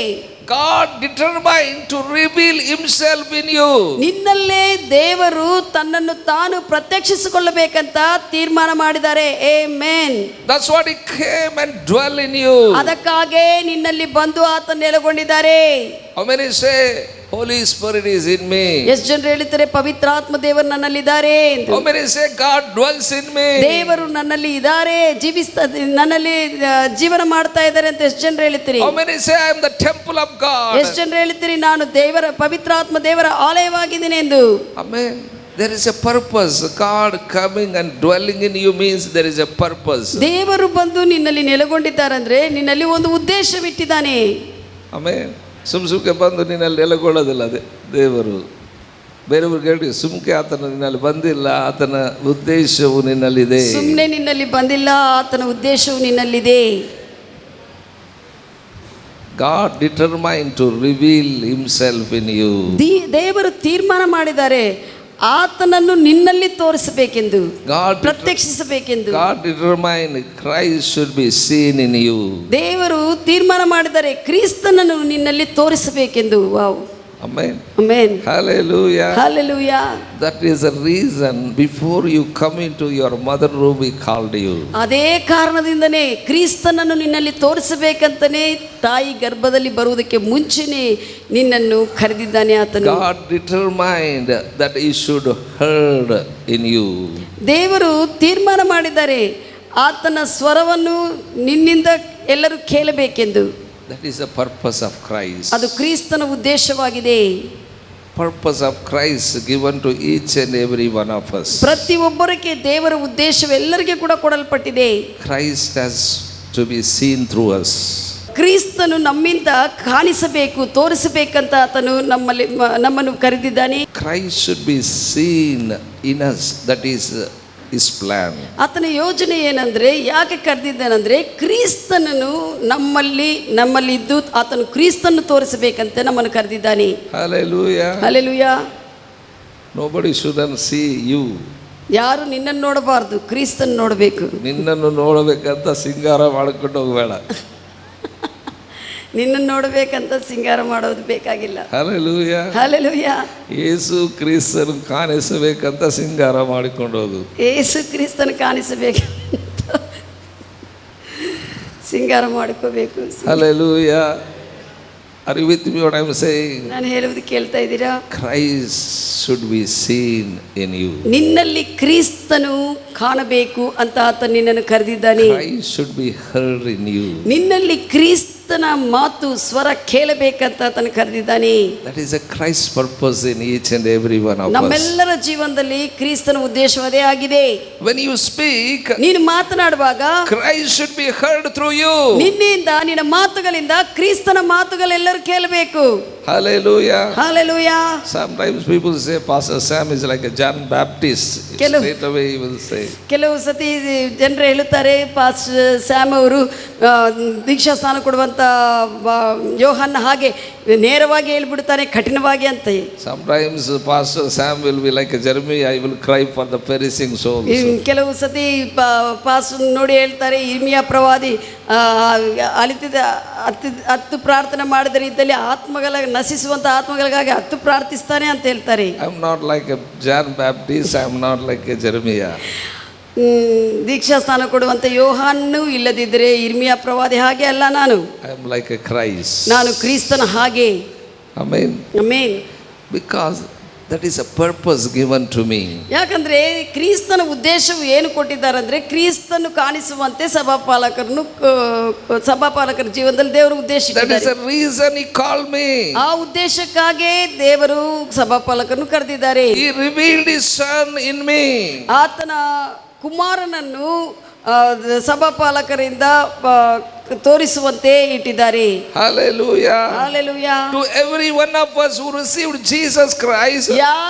God determined to reveal himself in you. ನಿನ್ನಲ್ಲೇ ದೇವರು ತನ್ನನ್ನು ತಾನು ಪ್ರತ್ಯಕ್ಷಿಸಿಕೊಳ್ಳಬೇಕಂತ ತೀರ್ಮಾನ ಮಾಡಿದ್ದಾರೆ. Amen. That's what he came and dwell in you. ಅದಕ್ಕಾಗಿ ನಿನ್ನಲ್ಲಿ ಬಂದು ಆತ ನೆಲೆಗೊಂಡಿದ್ದಾರೆ. How many say Holy Spirit is in me? ಎಷ್ಟು ಜನರು ಹೇಳ್ತಾರೆ ಪವಿತ್ರಾತ್ಮ ದೇವರು ನನ್ನಲ್ಲಿದ್ದಾರೆ ಎಂದು? How many say God dwells in me? ದೇವರು ನನ್ನಲ್ಲಿ ಇದ್ದಾರೆ, ನನ್ನಲ್ಲಿ ಜೀವನ ಮಾಡ್ತಾ ಇದ್ದಾರೆ ಅಂತ ಎಷ್ಟು ಜನರು ಹೇಳ್ತೀರಿ? How many say I am the temple of God? ಎಷ್ಟು ಜನರು ಹೇಳ್ತೀರಿ ನಾನು ದೇವರ ಪವಿತ್ರಾತ್ಮ ದೇವರ ಆಲಯವಾಗಿದ್ದೀನಿ ಎಂದು? Amen. There is a purpose. God coming and dwelling in you means there is a purpose. ದೇವರು ಬಂದು ನಿನ್ನಲ್ಲಿ ನೆಲೆಗೊಂಡಿದ್ದಾರಂದ್ರೆ ನಿನ್ನಲ್ಲಿ ಒಂದು ಉದ್ದೇಶವಿಟ್ಟಿದ್ದಾನೆ. Amen. ಸುಮ್ಕೆ ಬಂದು ನಿನ್ನಲ್ಲಿ ನೆಲೆಗೊಳ್ಳೋದಿಲ್ಲ ದೇವರು. ಬೇರೆಯವ್ರಿಗೆ ಹೇಳಿ ಸುಮ್ಕೆ ಆತನ ನಿನ್ನಲ್ಲಿ ಬಂದಿಲ್ಲ, ಆತನ ಉದ್ದೇಶವು ನಿನ್ನಲ್ಲಿದೆ. ಸುಮ್ಮನೆ ನಿನ್ನಲ್ಲಿ ಬಂದಿಲ್ಲ, ಆತನ ಉದ್ದೇಶವು ನಿನ್ನಲ್ಲಿದೆ. God determined to reveal himself in you. ದೇವರು ತೀರ್ಮಾನ ಮಾಡಿದ್ದಾರೆ ಆತನನ್ನು ನಿನ್ನಲ್ಲಿ ತೋರಿಸಬೇಕೆಂದು, ಪ್ರತ್ಯಕ್ಷಿಸಬೇಕೆಂದು. God determined Christ should be seen in you. ದೇವರು ತೀರ್ಮಾನ ಮಾಡಿದ್ದಾರೆ ಕ್ರಿಸ್ತನನ್ನು ನಿನ್ನಲ್ಲಿ ತೋರಿಸಬೇಕೆಂದು. Wow. Amen. Amen. Hallelujah. Hallelujah. That is the reason before you come into your mother room we called you. ಅದೇ ಕಾರಣದಿಂದನೇ ಕ್ರಿಸ್ತನನ್ನು ನಿನ್ನಲ್ಲಿ ತೋರಿಸಬೇಕಂತನೇ ತಾಯಿ ಗರ್ಭದಲ್ಲಿ ಬರುವುದಕ್ಕೆ ಮುಂಚೆನೇ ನಿನ್ನನ್ನು ಕರೆದಿದ್ದಾನೆ ಆತನು. God determined that he should heard in you. ದೇವರು ತೀರ್ಮಾನ ಮಾಡಿದ್ದಾರೆ ಆತನ ಸ್ವರವನ್ನು ನಿನ್ನಿಂದ ಎಲ್ಲರೂ ಕೇಳಬೇಕೆಂದು. That is the purpose of Christ. ಅದು ಕ್ರಿಸ್ತನ ಉದ್ದೇಶವಾಗಿದೆ. Purpose of Christ given to each and every one of us. ಪ್ರತಿಯೊಬ್ಬರಿಗೆ ದೇವರ ಉದ್ದೇಶವು ಎಲ್ಲರಿಗೆ ಕೂಡ ಕೊಡಲ್ಪಟ್ಟಿದೆ. Christ has to be seen through us. ಕ್ರಿಸ್ತನು ನಮ್ಮಿಂದ ಕಾಣಿಸಬೇಕು, ತೋರಿಸಬೇಕಂತ ಆತನು ನಮ್ಮನ್ನು ಕರೆದಿದ್ದಾನೆ. Christ should be seen in us. That is his plan. ಆತನ ಯೋಜನೆ ಏನಂದ್ರೆ, ಯಾಕೆ ಕರೆದಿದ್ದಾನಂದ್ರೆ ಕ್ರಿಸ್ತನನ್ನು ನಮ್ಮಲ್ಲಿದ್ದು ಆತನು ಕ್ರಿಸ್ತನ್ನು ತೋರಿಸಬೇಕಂತ ನಮ್ಮನ್ನು ಕರೆದಿದ್ದಾನೆ. Hallelujah. Hallelujah. Nobody shouldn't see you. ಯಾರು ನಿನ್ನನ್ನು ನೋಡಬಾರ್ದು, ಕ್ರಿಸ್ತನ್ ನೋಡಬೇಕು. ನಿನ್ನನ್ನು ನೋಡಬೇಕಂತ ಸಿಂಗಾರ ಮಾಡಿಕೊಂಡು ಹೋಗಬೇಡ. ನಿನ್ನನ್ನು ನೋಡಬೇಕಂತ ಸಿಂಗಾರ ಮಾಡೋದು ಬೇಕಾಗಿಲ್ಲ. Hallelujah. ಹಲ್ಲೆಲೂಯಾ. ಯೇಸು ಕ್ರಿಸ್ತನು ಕಾಣಿಸಬೇಕಂತ ಸಿಂಗಾರ ಮಾಡಿಕೊಂಡು ಹೋಗು. ಯೇಸು ಕ್ರಿಸ್ತನ ಕಾಣಿಸಬೇಕು ಸಿಂಗಾರ ಮಾಡ್ಕೋಬೇಕು. Hallelujah. Are you with me what I am saying? ನಾನು ಹೇಳುವುದು ಕೇಳ್ತಾ ಇದ್ದೀರಾ? Christ should be seen in you. ನಿನ್ನಲ್ಲಿ ಕ್ರಿಸ್ತನು ಕಾಣಬೇಕು ಅಂತ ಆತ ನಿನ್ನನ್ನು ಕರೆದಿದ್ದಾನೆ. Christ should be heard in you. ನಿನ್ನಲ್ಲಿ ಕ್ರಿಸ್ತನ ಮಾತು ಸ್ವರ ಕೇಳಬೇಕಂತ ಆತನ ಕರೆದಿದ್ದಾನೆ. That is a Christ purpose in each and every one of us. ನಮ್ಮೆಲ್ಲರ ಜೀವನದಲ್ಲಿ ಕ್ರಿಸ್ತನ ಉದ್ದೇಶ ಅದೇ ಆಗಿದೆ. When you speak, ನೀನು ಮಾತನಾಡುವಾಗ Christ should be heard through you. ನಿನ್ನಿಂದ ನಿನ್ನ ಮಾತುಗಳಿಂದ ಕ್ರಿಸ್ತನ ಮಾತುಗಳೆಲ್ಲರೂ ಕೇಳಬೇಕು. Hallelujah. Hallelujah. Sometimes people say Pastor Sam is like a John Baptist. Straight away he will say. ಕೆಲವು ಸತಿ ಜನರು ಹೇಳುತ್ತಾರೆ ಪಾಸ್ಟರ್ ಸ್ಯಾಮ್ ಅವರು ದೀಕ್ಷಾ ಸ್ನಾನ ಕೊಡುವಂತ ಯೋಹನ್ನ ಹಾಗೆ ನೇರವಾಗಿ ಹೇಳ್ಬಿಡ್ತಾನೆ, ಕಠಿಣವಾಗಿ ಅಂತ. Sometimes Pastor Sam will be like a Jeremiah, I will cry for the perishing souls. ಕೆಲವು ಸತಿ ಪಾಸ್ಟರ್ ನೋಡಿ ಹೇಳ್ತಾರೆ, ಇರ್ಮಿಯಾ ಪ್ರವಾದಿ ಹತ್ತು ಪ್ರಾರ್ಥನೆ ಮಾಡಿದರೆ ಇದ್ದಲ್ಲಿ ಆತ್ಮಗಳ ನಶಿಸುವಂತ ಆತ್ಮಗಳಿಗಾಗಿ 10 ಪ್ರಾರ್ಥಿಸ್ತಾನೆ ಅಂತ ಹೇಳ್ತಾರೆ. I am not like a John Baptist, I am not like a Jeremiah. ದೀಕ್ಷಾ ಸ್ನಾನ ಕೊಡುವಂತ ಯೋಹಾನ್ನು ಇಲ್ಲದಿದ್ದರೆ ಇರ್ಮಿಯಾ ಪ್ರವಾದಿ ಹಾಗೆ ಅಲ್ಲ, ನಾನು I am like a Christ. ನಾನು ಕ್ರಿಸ್ತನ ಹಾಗೆ. Amen. Amen. Because that is a purpose given to me. ಯಾಕಂದ್ರೆ ಕ್ರಿಸ್ತನ ಉದ್ದೇಶವು ಏನು ಕೊಟ್ಟಿದ್ದಾರೆ ಅಂದ್ರೆ, ಕ್ರಿಸ್ತನು ಕಾಣಿಸುವಂತೆ ಸಭಾಪಾಲಕರ ಜೀವನದಲ್ಲಿ ದೇವರು ಉದ್ದೇಶಿಸಿದ್ದಾರೆ. That is the reason he called me. ಆ ಉದ್ದೇಶಕ್ಕಾಗಿ ದೇವರು ಸಭಾಪಾಲಕರನ್ನು ಕರೆದಿದ್ದಾರೆ. He revealed his son in me. ಆತನ ಕುಮಾರನನ್ನು ಸಭಾಪಾಲಕರಿಂದ ತೋರಿಸುವಂತೆ ಇಟ್ಟಿದ್ದಾರೆ. Hallelujah. Hallelujah. To every one of us who received Jesus Christ,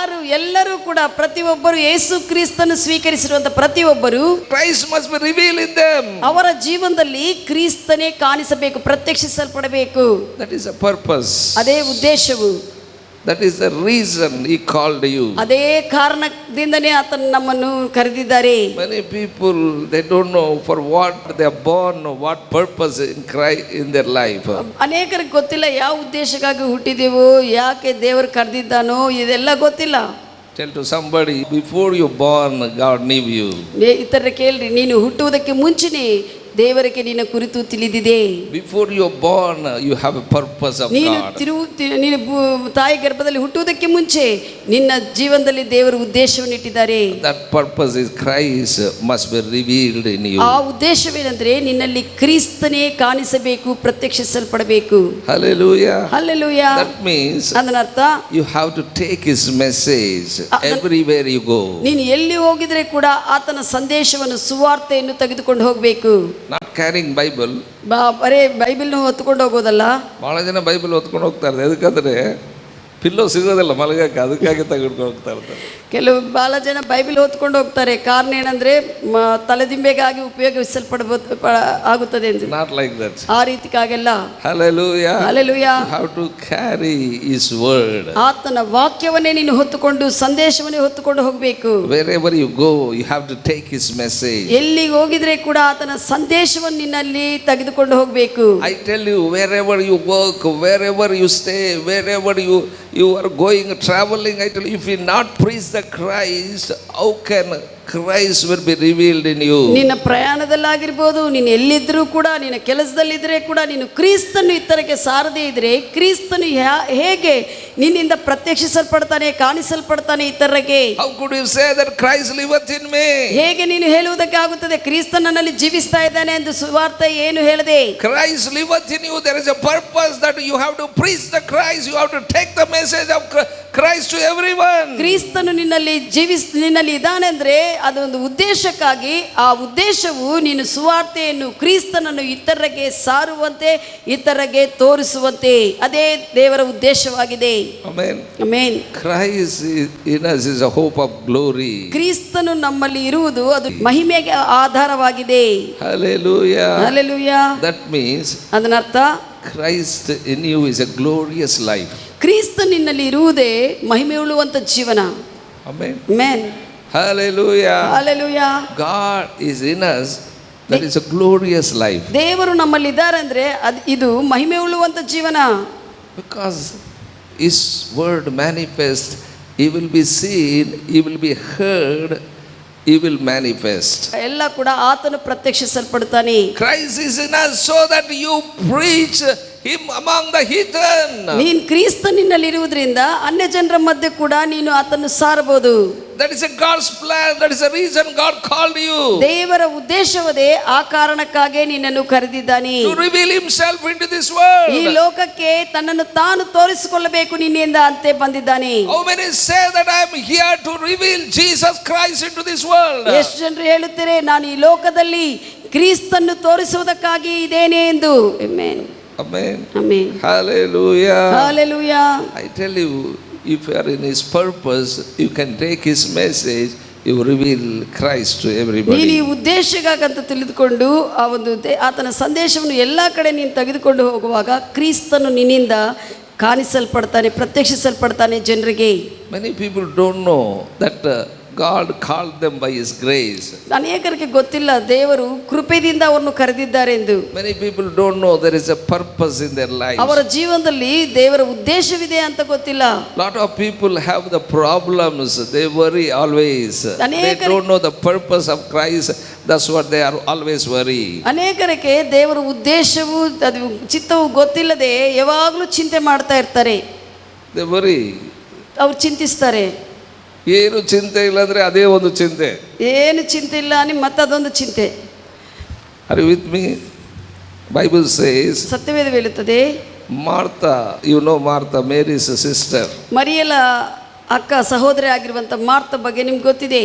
ಎಲ್ಲರೂ ಕೂಡ ಪ್ರತಿಯೊಬ್ಬರು ಯೇಸು ಕ್ರಿಸ್ತನು ಸ್ವೀಕರಿಸಿರುವಂತ ಪ್ರತಿಯೊಬ್ಬರು Christ must be revealed in them. ಅವರ ಜೀವನದಲ್ಲಿ ಕ್ರಿಸ್ತನೇ ಕಾಣಿಸಬೇಕು, ಪ್ರತ್ಯಕ್ಷಿಸಲ್ಪಡಬೇಕು. That is a purpose. ಅದೇ ಉದ್ದೇಶವು. That is the reason he called you. ಅದೇ ಕಾರಣದಿಂದನೇ ಆತನು ನಮ್ಮನ್ನು ಕರೆದಿದ್ದಾರೆ. Many people, they don't know for what they are born, what purpose in Christ in their life. ಅನೇಕರಿಗೆ ಗೊತ್ತಿಲ್ಲ ಯಾವ ಉದ್ದೇಶಕ್ಕಾಗಿ ಹುಟ್ಟಿದೆವೋ, ಯಾಕೆ ದೇವರು ಕರೆದಿದ್ದಾನೋ, ಇದೆಲ್ಲ ಗೊತ್ತಿಲ್ಲ. Tell to somebody, before you born, God knew you. ಇತರ ಕೇಳ್ರಿ, ನೀನು ಹುಟ್ಟುವುದಕ್ಕೆ ಮುಂಚೆನೇ ದೇವರಿಗೆ ನಿನ್ನ ಕುರಿತು ತಿಳಿದಿದೆ. Before you are born, you have a purpose of God. ನೀನು ತಾಯಿ ಗರ್ಭದಲ್ಲಿ ಹುಟ್ಟುವುದಕ್ಕೆ ಮುಂಚೆ ನಿನ್ನ ಜೀವನದಲ್ಲಿ ದೇವರು ಉದ್ದೇಶವನ್ನು ಇಟ್ಟಿದ್ದಾರೆ. That purpose is Christ must be revealed in you. ಆ ಉದ್ದೇಶವೇನೆಂದ್ರೆ ನಿನ್ನಲ್ಲಿ ಕ್ರಿಸ್ತನೇ ಕಾಣಿಸಬೇಕು, ಪ್ರತ್ಯಕ್ಷಿಸಲ್ಪಡಬೇಕು. Hallelujah. Hallelujah. That means ಅದನ್ನರ್ಥ you have to take his message everywhere you go. ನೀನು ಎಲ್ಲಿ ಹೋಗಿದ್ರೆ ಕೂಡ ಆತನ ಸಂದೇಶವನ್ನು, ಸುವಾರ್ತೆಯನ್ನು ತೆಗೆದುಕೊಂಡು ಹೋಗಬೇಕು. Not carrying Bible. ಬರೇ ಬೈಬಲ್ನ ಹೊತ್ಕೊಂಡು ಹೋಗೋದಲ್ಲ. ಭಾಳ ಜನ ಬೈಬಲ್ ಹೊತ್ಕೊಂಡು ಹೋಗ್ತಾರೆ, ಎದಕ್ಕಂದ್ರೆ ಪಿಲ್ಲೋ ಸಿಗೋದಿಲ್ಲ ಮಲಗಕ್ಕೆ, ಅದಕ್ಕಾಗಿ ತೆಗೆದುಕೊಂಡು ಹೋಗ್ತಾ ಇರ್ತಾರೆ. ಕೆಲವು ಭಾಳ ಜನ ಬೈಬಲ್ ಓದ್ಕೊಂಡು ಹೋಗ್ತಾರೆ, ಕಾರಣ ಏನಂದ್ರೆ ತಲೆದಿಂಬೆಗಾಗಿ ಉಪಯೋಗಿಸಲ್ಪಡಬಹುದು ಆಗುತ್ತದೆ ಎಂದು. Not like that. ಆ ರೀತಿಗಾಗೆಲ್ಲ. Hallelujah. Hallelujah. You have to carry his word. ಆತನ ವಾಕ್ಯವನ್ನೇ ನೀನು ಹೊತ್ತುಕೊಂಡು, ಸಂದೇಶವನ್ನೇ ಹೊತ್ತುಕೊಂಡು ಹೋಗಬೇಕು. Wherever you go you have to take his message. ಎಲ್ಲಿಗೆ ಹೋಗಿದ್ರೆ ಕೂಡ ಆತನ ಸಂದೇಶವನ್ನು ನಿನ್ನಲ್ಲಿ ತೆಗೆದುಕೊಂಡು ಹೋಗಬೇಕು. I tell you, wherever you work, wherever you stay, wherever you you are going traveling, I tell you, if you not preach the Christ, how can Christ will be revealed in you? ನಿನ್ನ ಪ್ರಯಾಣದಲ್ಲಾಗಿರ್ಬೋದು, ನೀನು ಎಲ್ಲಿದ್ರೂ ಕೂಡ, ನಿನ್ನ ಕೆಲಸದಲ್ಲಿದ್ದರೆ ಕೂಡ, ನೀನು ಕ್ರಿಸ್ತನು ಇತರಕ್ಕೆ ಸಾರದೇ ಇದ್ರೆ ಕ್ರಿಸ್ತನು ಹೇಗೆ ನಿನ್ನಿಂದ ಪ್ರತ್ಯಕ್ಷಿಸಲ್ಪಡ್ತಾನೆ, ಕಾಣಿಸಲ್ಪಡ್ತಾನೆ ಇತರರಿಗೆ? How could you say that Christ liveth in me? ಹೇಗೆ ನೀನು ಹೇಳುವುದಕ್ಕೆ ಆಗುತ್ತದೆ ಕ್ರಿಸ್ತ ನನ್ನಲ್ಲಿ ಜೀವಿಸ್ತಾ ಇದ್ದಾನೆ ಎಂದು? ಸುವಾರ್ತೆ ಏನು ಹೇಳಿದೆ? Christ liveth in you. There is a purpose that you have to preach the Christ. You have to take the message of Christ to everyone. ಕ್ರಿಸ್ತನು ನಿನ್ನಲ್ಲಿ ಇದ್ದಾನೆ ಅಂದ್ರೆ ಅದೊಂದು ಉದ್ದೇಶಕ್ಕಾಗಿ, ಆ ಉದ್ದೇಶವು ನೀನು ಸುವಾರ್ತೆಯನ್ನು, ಕ್ರಿಸ್ತನನ್ನು ಇತರರಿಗೆ ಸಾರುವಂತೆ, ಇತರರಿಗೆ ತೋರಿಸುವಂತೆ, ಅದೇ ದೇವರ ಉದ್ದೇಶವಾಗಿದೆ. Amen. Amen. Christ in us is a hope of glory. ಕ್ರಿಸ್ತನು ನಮ್ಮಲ್ಲಿ ಇರುವುದು ಅದು ಮಹಿಮೆಗೆ ಆಧಾರವಾಗಿದೆ. Hallelujah. Hallelujah. That means ಅದನ್ನರ್ಥ Christ in you is a glorious life. ಕ್ರಿಸ್ತ ನಿನ್ನಲ್ಲಿ ಇರುವುದೇ ಮಹಿಮೆ ಉಳ್ಳುವಂತ ಜೀವನ. Amen. Amen. Hallelujah. Hallelujah. God is in us. That is a glorious life. ದೇವರು ನಮ್ಮಲ್ಲಿ ಇದ್ದಾರೆ ಅಂದ್ರೆ ಇದು ಮಹಿಮೆ ಉಳ್ಳುವಂತ ಜೀವನ. Because His word manifest, He will be seen, He will be heard, He will manifest. ಎಲ್ಲ ಕೂಡ ಆತನು ಪ್ರತ್ಯಕ್ಷಿಸಲ್ಪಡ್ತಾನೆ. Christ is in us so that you preach Him among the heathen. ನೀನು ಕ್ರಿಸ್ತ ನಿನ್ನಲ್ಲಿ ಇರುವುದರಿಂದ ಅನ್ಯ ಜನರ ಮಧ್ಯೆ ಕೂಡ ನೀನು ಆತನ್ನು ಸಾರಬಹುದು. That is a God's plan. That is the reason God called you. ದೇವರ ಉದ್ದೇಶವದೇ ಆ ಕಾರಣಕ್ಕಾಗಿ ನಿನ್ನನ್ನು ಕರೆದಿದ್ದಾನೆ. To reveal Himself into this world. ಈ ಲೋಕಕ್ಕೆ ತನ್ನನ್ನು ತಾನು ತೋರಿಸಿಕೊಳ್ಳಬೇಕು ನಿನ್ನಿಂದ ಅಂತೆ ಬಂದಿದ್ದಾನೆ. How many say that I am here to reveal Jesus Christ into this world? ಎಷ್ಟು ಜನರು ಹೇಳುತ್ತಾರೆ, ನಾನು ಈ ಲೋಕದಲ್ಲಿ ಕ್ರಿಸ್ತನ್ನು ತೋರಿಸುವುದಕ್ಕಾಗಿ ಇದ್ದೇನೆ ಎಂದು. Amen. Amen. Amen. Hallelujah. Hallelujah. I tell you, if you are in His purpose, you can take His message, you reveal Christ to ನೀನು ಈ everybody. ಉದ್ದೇಶಕ್ಕಾಗಂತ ತಿಳಿದುಕೊಂಡು ಆ ಒಂದು ಆತನ ಸಂದೇಶವನ್ನು ಎಲ್ಲ ಕಡೆ ನೀನು ತೆಗೆದುಕೊಂಡು ಹೋಗುವಾಗ ಕ್ರಿಸ್ತನು ನಿನ್ನಿಂದ ಕಾಣಿಸಲ್ಪಡ್ತಾನೆ, ಪ್ರತ್ಯಕ್ಷಿಸಲ್ಪಡ್ತಾನೆ ಜನರಿಗೆ. Many people don't know that God called them by His grace. ಅನೇಕರಿಗೆ ಗೊತ್ತಿಲ್ಲ ದೇವರು ಕೃಪೆಯಿಂದ ಅವರನ್ನು ಕರೆದಿದ್ದಾರೆ ಎಂದು. Many people don't know there is a purpose in their life. ಅವರ ಜೀವನದಲ್ಲಿ ದೇವರ ಉದ್ದೇಶವಿದೆ ಅಂತ ಗೊತ್ತಿಲ್ಲ. Lot of people have the problems. They worry always. They don't know the purpose of Christ. That's what they are always worry. ಅನೇಕರಿಗೆ ದೇವರ ಉದ್ದೇಶವು ಅದು ಚಿತ್ತವು ಗೊತ್ತಿಲ್ಲದೆ ಯಾವಾಗಲೂ ಚಿಂತೆ ಮಾಡ್ತಾ ಇರ್ತಾರೆ. They worry. ಅವ್ರು ಚಿಂತಿಸ್ತಾರೆ. ಏನು ಚಿಂತೆ ಇಲ್ಲಂದ್ರೆ ಅದೇ ಒಂದು ಚಿಂತೆ. ಏನು ಚಿಂತೆ ಇಲ್ಲ ನಿಮ್ಮ ಮತ್ತದೊಂದು ಚಿಂತೆ. Are you with me? Bible says, ಸತ್ಯವೇದ ಹೇಳುತ್ತದೆ, Martha, you know Martha, Mary's sister. ಮರಿಯಳ ಅಕ್ಕ ಸಹೋದರಿ ಆಗಿರುವಂಥ ಮಾರ್ತ ಬಗ್ಗೆ ನಿಮ್ಗೆ ಗೊತ್ತಿದೆ.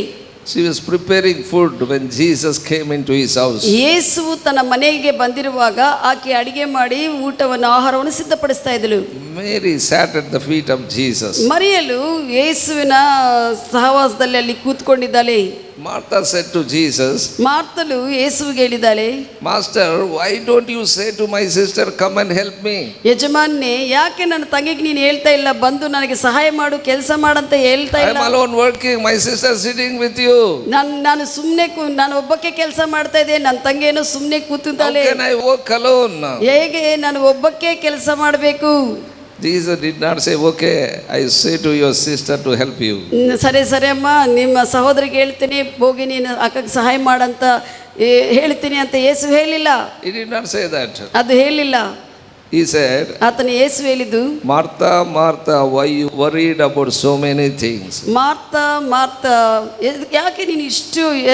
She was preparing food when Jesus came into his house. ಯೇಸುವು ತನ್ನ ಮನೆಗೆ ಬಂದಿರುವಾಗ ಆಕೆ ಅಡಿಗೆ ಮಾಡಿ ಊಟವನ್ನು, ಆಹಾರವನ್ನು ಸಿದ್ಧಪಡಿಸ್ತಾ ಇದ್ದಳು. Mary sat at the feet of Jesus. ಮರಿಯಳು ಯೇಸುವಿನ ಸಹವಾಸದಲ್ಲಿ ಅಲ್ಲಿ ಕೂತ್ಕೊಂಡಿದ್ದಾಳೆ. Martha said to Jesus, ಮಾರ್ತಳು ಯೇಸುವಿಗೆ ಹೇಳಿದ್ದಾಳೆ, Master, why don't you say to my sister, come and help me? ಯಜಮಾನ್ನೇ, ಯಾಕೆ ನನ್ನ ತಂಗಿಗೆ ನೀನು ಹೇಳ್ತಾ ಇಲ್ಲ, ಬಂದು ನನಗೆ ಸಹಾಯ ಮಾಡು, ಕೆಲಸ ಮಾಡಂತ ಹೇಳ್ತಾ I ಇಲ್ಲ? am alone working, my sister sitting with you. ನಾನು ಸುಮ್ಮನೆ ನಾನು ಒಬ್ಬಕ್ಕೆ ಕೆಲಸ ಮಾಡ್ತಾ ಇದ್ದೆ, ನನ್ನ ತಂಗಿಯನ್ನು ಸುಮ್ಮನೆ How ಕೂತಿದ್ದಾಳೆ. can I work alone? ಹೇಗೆ ನಾನು ಒಬ್ಬಕ್ಕೆ ಕೆಲಸ ಮಾಡಬೇಕು? Jesus did not say, okay, I say to your sister to help you. ಸರಿ ಸರಿ ಅಮ್ಮ, ನಿಮ್ಮ ಸಹೋದರಿಗೆ ಹೇಳ್ತೀನಿ, ಹೋಗಿ ನೀನು ಅಕ್ಕಗೆ ಸಹಾಯ ಮಾಡಂತ ಹೇಳ್ತೀನಿ ಅಂತ ಯೇಸು ಹೇಳಿಲ್ಲ. He did not say that. ಅದು ಹೇಳಿಲ್ಲ. He said, ಆತನ ಯೇಸು ಹೇಳಿದ್ದು, Martha, Martha, why you worried about so many things? ಮಾರ್ತಾ ಮಾರ್ತಾ, ಯಾಕೆ ನೀನು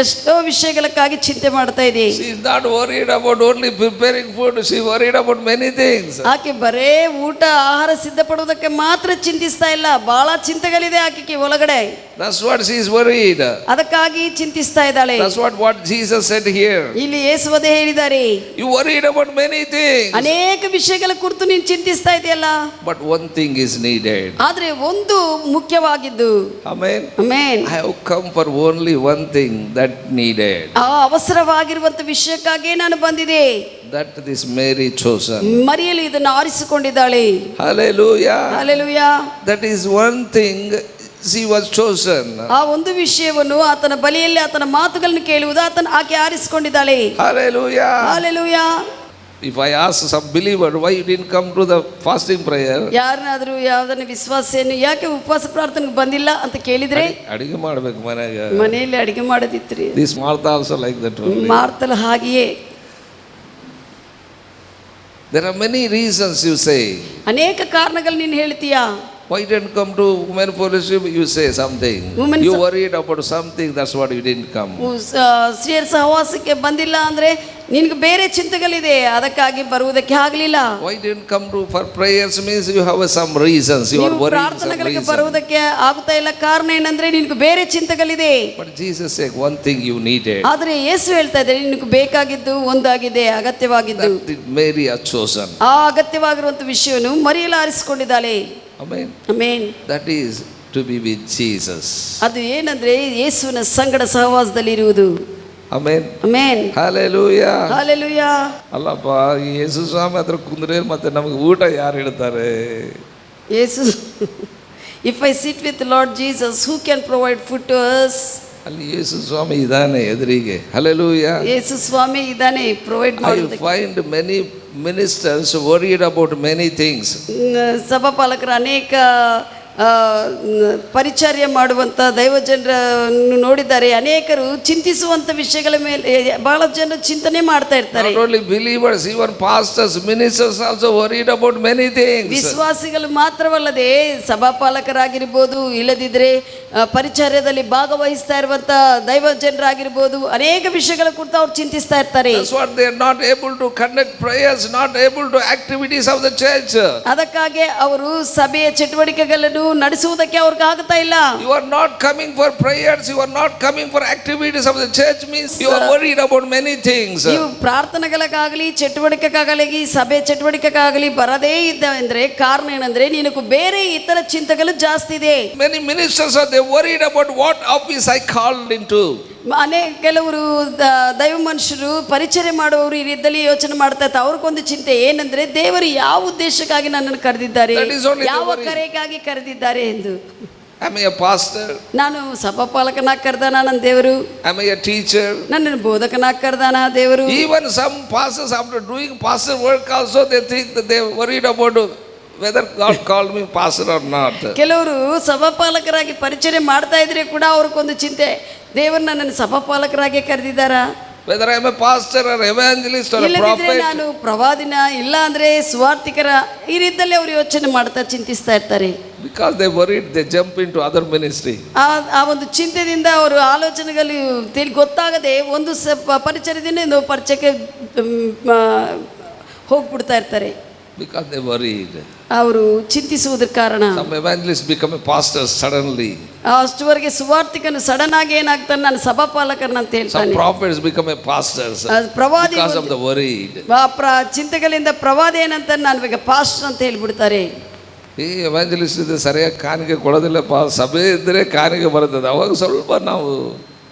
ಎಷ್ಟೋ ವಿಷಯಗಳಕ್ಕಾಗಿ ಚಿಂತೆ ಮಾಡ್ತಾ ಇದ್ದೀ? She is not worried about only preparing food. She worried about many things. ಆಕೆ ಬರೇ ಊಟ ಆಹಾರ ಸಿದ್ಧಪಡುವುದಕ್ಕೆ ಮಾತ್ರ ಚಿಂತಿಸ್ತಾ ಇಲ್ಲ, ಬಹಳ ಚಿಂತೆಗಳಿದೆ ಆಕೆಗೆ ಒಳಗಡೆ. That's what she is worried. ಅದಕ್ಕಾಗಿ ಚಿಂತಿಸ್ತಾ ಇದ್ದಾಳೆ. That's what Jesus said here. ಇಲ್ಲಿ ಯೇಸುವದೇ ಹೇಳಿದ್ದಾರೆ, You worried about many things. ಅನೇಕ ವಿಷಯಗಳ ಕುರಿತು ನೀನು ಚಿಂತಿಸ್ತಾ ಇದೆಯಲ್ಲ, But one thing is needed. ಆದ್ರೆ ಒಂದು ಮುಖ್ಯವಾಗಿದ್ದು. Amen. Amen. I have come for only one thing that needed. ಆ ಅವಸರವಾಗಿರುವಂತ ವಿಷಯಕ್ಕಾಗಿ ನಾನು ಬಂದಿದೆ. That this Mary chosen. ಮರಿಯಲು ಇದನ್ನು ಆರಿಸಿಕೊಂಡಿದ್ದಾಳೆ. Hallelujah. Hallelujah. That is one thing. She was chosen. ಆ ಒಂದು ವಿಷಯವನ್ನು ಆತನ ಬಳಿಯಲ್ಲಿ ಆತನ ಮಾತುಗಳನ್ನು ಕೇಳುವುದು ಆಕೆ ಆರಿಸಿಕೊಂಡಿದ್ದಾಳೆ. Hallelujah. Hallelujah. If I ask some believer why you didn't come to the fasting prayer, ಯಾರನ್ನಾದ್ರೂ ಯಾವ್ದನ್ನ ವಿಶ್ವಾಸಿಯನ್ನು ಯಾಕೆ ಉಪವಾಸ ಪ್ರಾರ್ಥನೆಗೆ ಬಂದಿಲ್ಲ ಅಂತ ಕೇಳಿದ್ರೆ ಅಡಿಗೆ ಮಾಡ್ಬೇಕು ಮನೆಯಾಗ. ಮನೆಯಲ್ಲಿ ಅಡಿಗೆ ಮಾಡೋದಿತ್ರಿ. This Martha also like that only. ಮಾರ್ತಲು ಹಾಗೆಯೇ. There are many reasons you say. ಅನೇಕ ಕಾರಣಗಳು ನೀನು ಹೇಳ್ತೀಯಾ. Why you didn't come to women fellowship? You say something. You worried about something, that's what you didn't come. ಸ್ತ್ರೀಯರ ಸಹವಾಸಕ್ಕೆ ಬಂದಿಲ್ಲ ಅಂದ್ರೆ ನಿನಗೆ ಬೇರೆ ಚಿಂತೆಗಳಿದೆ, ಅದಕ್ಕಾಗಿ ಬರುವುದಕ್ಕೆ ಆಗಲಿಲ್ಲ. Why didn't come to for prayers means you have some reasons, you are worried. ಪ್ರಾರ್ಥನೆಗಳಿಗೆ ಬರುವುದಕ್ಕೆ ಆಗುತ್ತಾ ಇಲ್ಲ, ಕಾರಣ ಏನಂದ್ರೆ ನಿನಗೆ ಬೇರೆ ಚಿಂತೆಗಳಿದೆ. But Jesus said one thing you needed. ಆದ್ರೆ ಯೇಸು ಹೇಳ್ತಾ ಇದ್ದಾರೆ ನಿನಗೆ ಬೇಕಾಗಿದ್ದು ಒಂದಾಗಿದೆ, ಅಗತ್ಯವಾಗಿದ್ದು. That Mary has chosen. ಆ ಅಗತ್ಯವಾಗಿರುವಂತ ವಿಷಯವನ್ನು ಮರಿಯಲು ಆರಿಸಿಕೊಂಡಿದ್ದಾಳೆ. Amen. Amen. That is to be with Jesus. ಅದು ಏನಂದ್ರೆ ಯೇಸುವಿನ ಸಂಗಡ ಸಹವಾಸದಲ್ಲಿ ಇರುವುದು. Amen. Amen. Hallelujah. Hallelujah. ಅಲ್ಲಪ್ಪ ಯೇಸು ಸ್ವಾಮಿ ಹತ್ರ ಕುಂದ್ರೆ ಮತ್ತೆ ನಮಗೆ ಊಟ ಯಾರು ಇಡ್ತಾರೆ? ಯೇಸು if I sit with Lord Jesus, who can provide food to us? ಅಲ್ಲಿ ಯೇಸು ಸ್ವಾಮಿ ಇದ್ದಾನೆ ಎದುರಿಗೆ. Hallelujah. ಯೇಸು ಸ್ವಾಮಿ ಇದ್ದಾನೆ provide I find many ministers worried about many things. ಸಭಾಪಾಲಕರು ಅನೇಕ ಪರಿಚರ್ಯ ಮಾಡುವಂಥ ದೈವಜನರನ್ನು ನೋಡಿದ್ದಾರೆ. ಅನೇಕರು ಚಿಂತಿಸುವಂಥ ವಿಷಯಗಳ ಮೇಲೆ ಬಹಳ ಜನರು ಚಿಂತನೆ ಮಾಡ್ತಾ ಇರ್ತಾರೆ. Not only believers, even pastors, ministers also worried about many things. ವಿಶ್ವಾಸಿಗಳು ಮಾತ್ರವಲ್ಲದೆ ಸಭಾಪಾಲಕರಾಗಿರ್ಬೋದು, ಇಲ್ಲದಿದ್ರೆ ಪರಿಚರ್ಯದಲ್ಲಿ ಭಾಗವಹಿಸ್ತಾ ಇರುವಂಥ ದೈವಜನರಾಗಿರ್ಬೋದು, ಅನೇಕ ವಿಷಯಗಳ ಕುರಿತು ಅವ್ರು ಚಿಂತಿಸ್ತಾ ಇರ್ತಾರೆ. That's what they are not able to conduct prayers, not able to activities of the church. ಅದಕ್ಕಾಗಿ ಅವರು ಸಭೆಯ ಚಟುವಟಿಕೆಗಳನ್ನು ನಡೆಸುವುದಕ್ಕೆ ಅವ್ರಿಗೆ ಆಗ್ತಾ ಇಲ್ಲ. You are not coming for prayers, you are not coming for activities of the church means you are worried about many things. ನೀವು ಪ್ರಾರ್ಥನೆಗಳಿಗಾಗಲಿ ಚಟುವಟಿಕೆಗಾಗಲಿ ಸಭೆ ಚಟುವಟಿಕೆಗಾಗಲಿ ಬರದೇ ಇದ್ದ ಅಂದ್ರೆ ಕಾರಣ ಏನಂದ್ರೆ ನಿನಗೆ ಬೇರೆ ಇತರ ಚಿಂತೆಗಳು ಜಾಸ್ತಿ ಇದೆ. Many ministers are they worried about what office I called into. ಕೆಲವರು ದೈವ ಮನುಷ್ಯರು ಪರಿಚರ್ಯ ಮಾಡುವವರು ಈ ರೀತಿಯಲ್ಲಿ ಯೋಚನೆ ಮಾಡ್ತಾ ಇರ್ತಾರೆ. ಅವ್ರಿಗೊಂದು ಚಿಂತೆ ಏನಂದ್ರೆ ದೇವರು ಯಾವ ಉದ್ದೇಶಕ್ಕಾಗಿ ನನ್ನನ್ನು ಕರೆದಿದ್ದಾರೆ, ಯಾವ ಕರೆಗಾಗಿ ಕರೆದಿದ್ದಾರೆ ಎಂದು. Am I a pastor? ನಾನು ಸಭಾಪಾಲಕನಾಗಿ ಕರೆದಾನ ನನ್ನ ದೇವರು. Am I a teacher? ನನ್ನನ್ನು ಬೋಧಕನಾಗಿ ಕರೆದಾನ ದೇವರು. Even some pastors after doing pastor work also they think that they are worried about whether God called me pastor or not. ಕೆಲವರು ಸಭಾಪಾಲಕರಾಗಿ ಪರಿಚರ್ಯ ಮಾಡ್ತಾ ಇದ್ರೆ ಕೂಡ ಅವ್ರಿಗೊಂದು ಚಿಂತೆ, ದೇವರು ನನ್ನನ್ನು ಸಭಾಪಾಲಕರಾಗಿ ಕರೆದಿದ್ದಾರಾ, whether I am a pastor or evangelist or a prophet. ನಾನು ಪ್ರವಾದಿನ ಇಲ್ಲ ಅಂದ್ರೆ ಸುವಾರ್ತಿಕರ, ಈ ರೀತಿಯಲ್ಲಿ ಅವರು ಯೋಚನೆ ಮಾಡ್ತಾ ಚಿಂತಿಸ್ತಾ ಇರ್ತಾರೆ. Because they worried, they jump into other ministry. ಆ ಒಂದು ಚಿಂತೆದಿಂದ ಅವರು ಆಲೋಚನೆಗಳು ಗೊತ್ತಾಗದೆ ಒಂದು ಪರಿಚಯದಿಂದ ಇನ್ನೊಂದು ಪರಿಚಯಕ್ಕೆ ಹೋಗ್ಬಿಡ್ತಾ ಇರ್ತಾರೆ. Because they worried. ಅವರು ಚಿಂತಿಸುವುದರ ಕಾರಣ. Some evangelists become a pastor suddenly. ಅಷ್ಟುವರೆಗೆ ಸುವಾರ್ತಿಕನು ಸಡನ್ ಆಗಿ ಏನಾಗ್ತಾನೆ, ನಾನು ಸಭಾಪಾಲಕರನ್ನ ಅಂತ ಹೇಳ್ತಾನೆ. Some prophets become a pastors ಪ್ರವಾದಿ because of the worried. ಚಿಂತೆಗಳಿಂದ ಪ್ರವಾದಿ ಏನಂತ ನಾನು ಈಗ ಪಾಸ್ಟರ್ ಅಂತ ಹೇಳ್ಬಿಡ್ತಾರೆ. ಈ ಎವಾಂಜಲಿಸ್ಟ್ ಇದೆ ಸರಿಯಾಗಿ ಕಾಣಿಕೆ ಕೊಡೋದಿಲ್ಲಪ್ಪ, ಸಭೆ ಇದ್ದರೆ ಕಾಣಿಕೆ ಬರ್ತದೆ, ಅವಾಗ ಸ್ವಲ್ಪ ನಾವು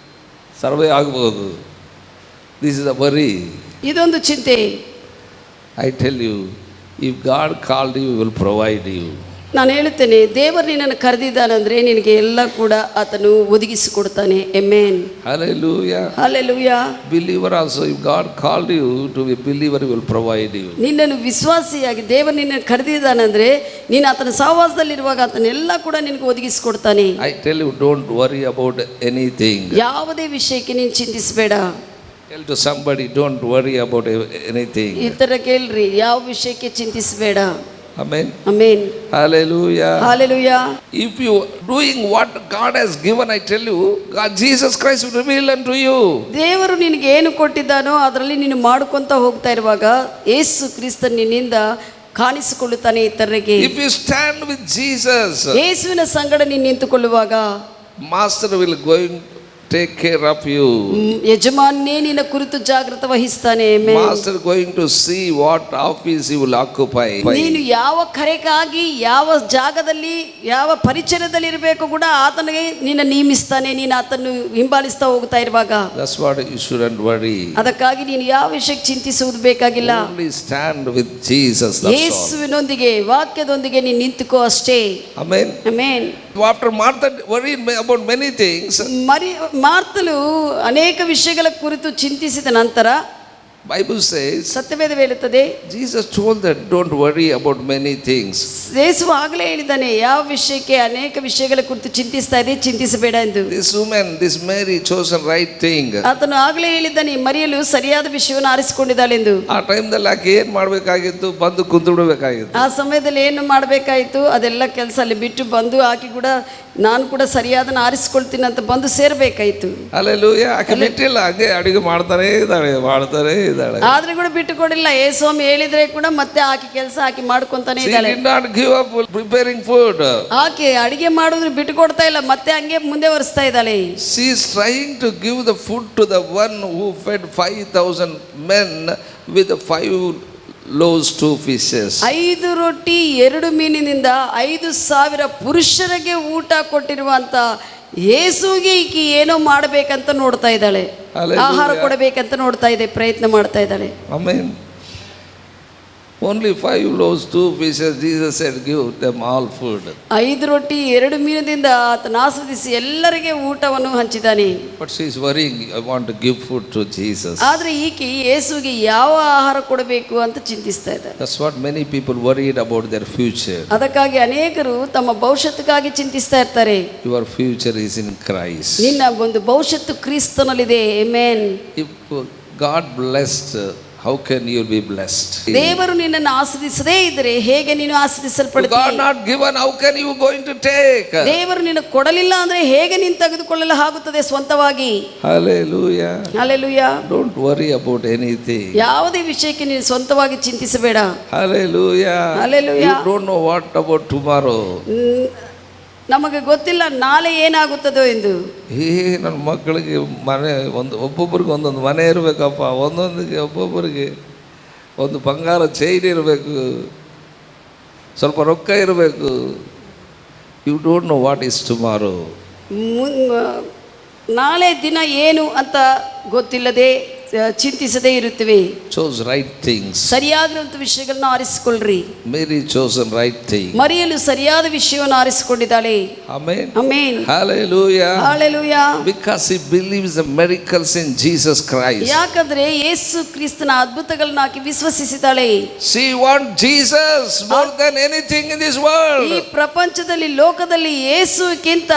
ಸರ್ವೇ ಆಗ್ಬೋದು. This is a worry. ಇದೊಂದು ಚಿಂತೆ. I tell you, if God called you will provide you. ನಾನು ಹೇಳುತ್ತೇನೆ, ದೇವರು ನಿನ್ನನ್ನು ಕರೆದಿದ್ದಾನಂದ್ರೆ ನಿನಗೆ ಎಲ್ಲ ಕೂಡ ಆತನು ಒದಗಿಸಿಕೊಡ್ತಾನೆ. Amen. Hallelujah. Hallelujah. Believer also, if God called you to be a believer, he will provide you. ನಿನ್ನನ್ನು ವಿಶ್ವಾಸಿಯಾಗಿ ದೇವರು ನಿನ್ನನ್ನು ಕರೆದಿದ್ದಾನಂದ್ರೆ ನೀನು ಆತನ ಸಹವಾಸದಲ್ಲಿರುವಾಗ ಆತನೆಲ್ಲ ಕೂಡ ನಿನಗೆ ಒದಗಿಸಿಕೊಡ್ತಾನೆ. I tell you, don't worry about anything. ಯಾವುದೇ ವಿಷಯಕ್ಕೆ ನೀನು ಚಿಂತಿಸಬೇಡ. Tell to somebody, don't worry about anything. ಈ ಥರ ಕೇಳ್ರಿ, ಯಾವ ವಿಷಯಕ್ಕೆ ಚಿಂತಿಸಬೇಡ. Amen. Amen. Hallelujah. Hallelujah. If you doing what God has given, I tell you, God, Jesus Christ will reveal unto you. ದೇವರು ನಿನಗೆ ಏನು ಕೊಟ್ಟಿದ್ದಾನೋ ಅದರಲ್ಲಿ ನೀನು ಮಾಡ್ಕೊಂತ ಹೋಗ್ತಾ ಇರುವಾಗ ಯೇಸು ಕ್ರಿಸ್ತ ನಿನ್ನಿಂದ ಕಾಣಿಸಿಕೊಳ್ಳುತ್ತಾನೆ ಇತರರಿಗೆ. If you stand with Jesus, ಯೇಸುವಿನ ಸಂಗಡ ನೀನು ನಿಂತುಕೊಳ್ಳುವಾಗ Master will going take care of you. ಯಜಮಾನನೇ ನಿನ್ನ ಕುರಿತು ಜಾಗೃತ ವಹಿಸ್ತಾನೆ. Master going to see what office you will occupy. ನೀನು ಯಾವ ಕರೆಗಾಗಿ ಯಾವ ಜಾಗದಲ್ಲಿ ಯಾವ ಪರಿಚಯದಲ್ಲಿ ಇರಬೇಕು ಕೂಡ ಆತನಿಗೆ ನಿನ್ನ ನೇಮಿಸ್ತಾನೆ. ನೀನು ಆತನ್ನು ಹಿಂಬಾಲಿಸ್ತಾ ಹೋಗ್ತಾ ಇರುವಾಗ. That's what you shouldn't worry. ಅದಕ್ಕಾಗಿ ನೀನು ಯಾವ ವಿಷಯಕ್ಕೆ ಚಿಂತಿಸುವುದು ಬೇಕಾಗಿಲ್ಲ. Only stand with Jesus. That's all. ಯೇಸುವಿನೊಂದಿಗೆ ವಾಕ್ಯದೊಂದಿಗೆ ನೀನು ನಿಂತುಕೋ ಅಷ್ಟೇ. Amen. Amen. After Martha worried about many things, ಮಾರ್ತಲು ಅನೇಕ ವಿಷಯಗಳ ಕುರಿತು ಚಿಂತಿಸಿದ ನಂತರ Bible says, ಸತ್ಯವೇದ ಹೇಳುತ್ತದೆ, Jesus told that don't worry about many things. ಯೇಸು ಆಗಲೇ ಹೇಳಿದ್ದಾನೆ, ಯಾವ ವಿಷಯಕ್ಕೆ ಅನೇಕ ವಿಷಯಗಳ ಕುರಿತು ಚಿಂತಿಸ್ತಾ ಇದೆ, ಚಿಂತಿಸಬೇಡ ಎಂದು. This woman, this Mary chosen right thing. ಆತನು ಆಗಲೇ ಹೇಳಿದ್ದಾನೆ, ಮರಿಯಲು ಸರಿಯಾದ ವಿಷಯವನ್ನು ಆರಿಸಿಕೊಂಡಿದ್ದಾಳೆ ಎಂದು. ಆ ಟೈಮ್ದಲ್ಲಿ ಆಕೆ ಏನ್ ಮಾಡ್ಬೇಕಾಗಿತ್ತು? ಬಂದು ಕುಂತ್ಬಿಡ್ಬೇಕಾಗಿತ್ತು. ಆ ಸಮಯದಲ್ಲಿ ಏನು ಮಾಡಬೇಕಾಯಿತು? ಅದೆಲ್ಲ ಕೆಲಸ ಅಲ್ಲಿ ಬಿಟ್ಟು ಬಂದು ಆಕೆ ಕೂಡ ನಾನು ಕೂಡ ಸರಿಯಾದನ್ನ ಆರಿಸ್ಕೊಳ್ತೀನಿ ಅಂತ ಬಂದು ಸೇರ್ಬೇಕಾಯ್ತು. ಹಲ್ಲೆಲೂಯಾ. ಆಕೆ ಬಿಟ್ಟಿಲ್ಲ, ಹಾಗೆ ಅಡಿಗೆ ಮಾಡ್ತಾನೆ ಇದ್ದಾಳೆ. ಆದ್ರೆ ಕೂಡ ಬಿಟ್ಟು ಕೊಡಿಲ್ಲ. ಯೇಸುಸ್ವಾಮಿ ಹೇಳಿದ್ರೆ ಕೂಡ ಮತ್ತೆ ಆಕೆ ಕೆಲಸ ಆಕೆ ಮಾಡ್ಕೊಂತಾನೆ ಇದ್ದಾಳೆ. She did not give up preparing food. ಆಕೆ ಅಡಿಗೆ ಮಾಡೋದ್ರ ಬಿಟ್ಟು ಕೊಡ್ತಾ ಇಲ್ಲ, ಮತ್ತೆ ಹಂಗೆ ಮುಂದೆ ವರಿಸ್ತಾ ಇದ್ದಾಳೆ. She is trying to give the food to the one who fed 5,000 men with 5 loaves 2 fishes. 5 ರೊಟ್ಟಿ 2 ಮೀನಿನಿಂದ 5,000 ಪುರುಷರಿಗೆ ಊಟ ಕೊಟ್ಟಿರುವಂತ ಯೇಸುವಿಗೆ ಈಕೆ ಏನೋ ಮಾಡಬೇಕಂತ ನೋಡ್ತಾ ಇದ್ದಾಳೆ. ಆಹಾರ ಕೊಡಬೇಕಂತ ನೋಡ್ತಾ ಇದೆ, ಪ್ರಯತ್ನ ಮಾಡ್ತಾ ಇದ್ದಾಳೆ. Amen. Only 5 loaves 2 fishes. Jesus said, give them all food. 5 ರೊಟ್ಟಿ 2 ಮೀನಿನಿಂದ ಆತನ ಆಸ್ವಾದಿಸಿ ಎಲ್ಲರಿಗೆ ಊಟವನ್ನು ಹಂಚಿದ್ದಾನೆ. But she is worrying, I want to give food to Jesus. ಆದ್ರೆ ಈಕೆ ಯೇಸುವಿಗೆ ಯಾವ ಆಹಾರ ಕೊಡಬೇಕು ಅಂತ ಚಿಂತಿಸ್ತಾ ಇದ್ದಾರೆ. That's what many people worried about their future. ಅದಕ್ಕಾಗಿ ಅನೇಕರು ತಮ್ಮ ಭವಿಷ್ಯಕ್ಕಾಗಿ ಚಿಂತಿಸ್ತಾ ಇರ್ತಾರೆ. Your future is in Christ. ನಿನ್ನ ಒಂದು ಭವಿಷ್ಯತ್ತು ಕ್ರಿಸ್ತನಲ್ಲಿದೆ. Amen. If God blessed, how can you be blessed? ದೇವರು ನಿನ್ನನ್ನು ಆಶೀರ್ವದಿಸದೇ ಇದ್ದರೆ ಹೇಗೆ ನೀನು ಆಶೀರ್ವದಿಸಲ್ಪಡ್ತೀಯ? God not given, how can you going to take? ದೇವರು ನಿನಗೆ ಕೊಡಲಿಲ್ಲ ಅಂದ್ರೆ ಹೇಗೆ ನೀನು ತೆಗೆದುಕೊಳ್ಳಲು ಆಗುತ್ತದೆ ಸ್ವಂತವಾಗಿ? Hallelujah. Hallelujah. Don't worry about anything. ಯಾವುದೇ ವಿಷಯಕ್ಕೆ ನೀನು ಸ್ವಂತವಾಗಿ ಚಿಂತಿಸಬೇಡ. Hallelujah. Hallelujah. You don't know what about tomorrow. ನಮಗೆ ಗೊತ್ತಿಲ್ಲ ನಾಳೆ ಏನಾಗುತ್ತದೋ ಎಂದು. ನನ್ನ ಮಕ್ಕಳಿಗೆ ಮನೆ ಒಬ್ಬೊಬ್ಬರಿಗೆ ಒಂದೊಂದು ಮನೆ ಇರಬೇಕಪ್ಪ, ಒಂದೊಂದಿಗೆ ಒಬ್ಬೊಬ್ಬರಿಗೆ ಒಂದು ಬಂಗಾರ ಚೈನ್ ಇರಬೇಕು, ಸ್ವಲ್ಪ ರೊಕ್ಕ ಇರಬೇಕು. You don't know what is tomorrow. ನಾಳೆ ದಿನ ಏನು ಅಂತ ಗೊತ್ತಿಲ್ಲದೆ ಚಿಂತಿಸದೇ ಇರುತ್ತವೆ. Chose right things. ಸರಿಯಾಗಿರುವಂತ ವಿಷಯಗಳನ್ನು ಆರಿಸಿಕೊಳ್ಳ್ರಿ. Mary chosen right thing. ಮರಿಯಲು ಸರಿಯಾದ ವಿಷಯವನ್ನು ಆರಿಸಿಕೊಂಡಿದ್ದಾಳೆ. Amen. Amen. Hallelujah. Hallelujah. Because he believes the miracles in Jesus Christ. ಯಾಕಂದ್ರೆ ಯೇಸು ಕ್ರಿಸ್ತನ ಅದ್ಭುತಗಳನ್ನು ಆಕೆ ವಿಶ್ವಸಿಸಿದ್ದಾಳೆ. She want Jesus more than anything in this world. ಈ ಪ್ರಪಂಚದಲ್ಲಿ ಲೋಕದಲ್ಲಿ ಯೇಸುವಿಗಿಂತ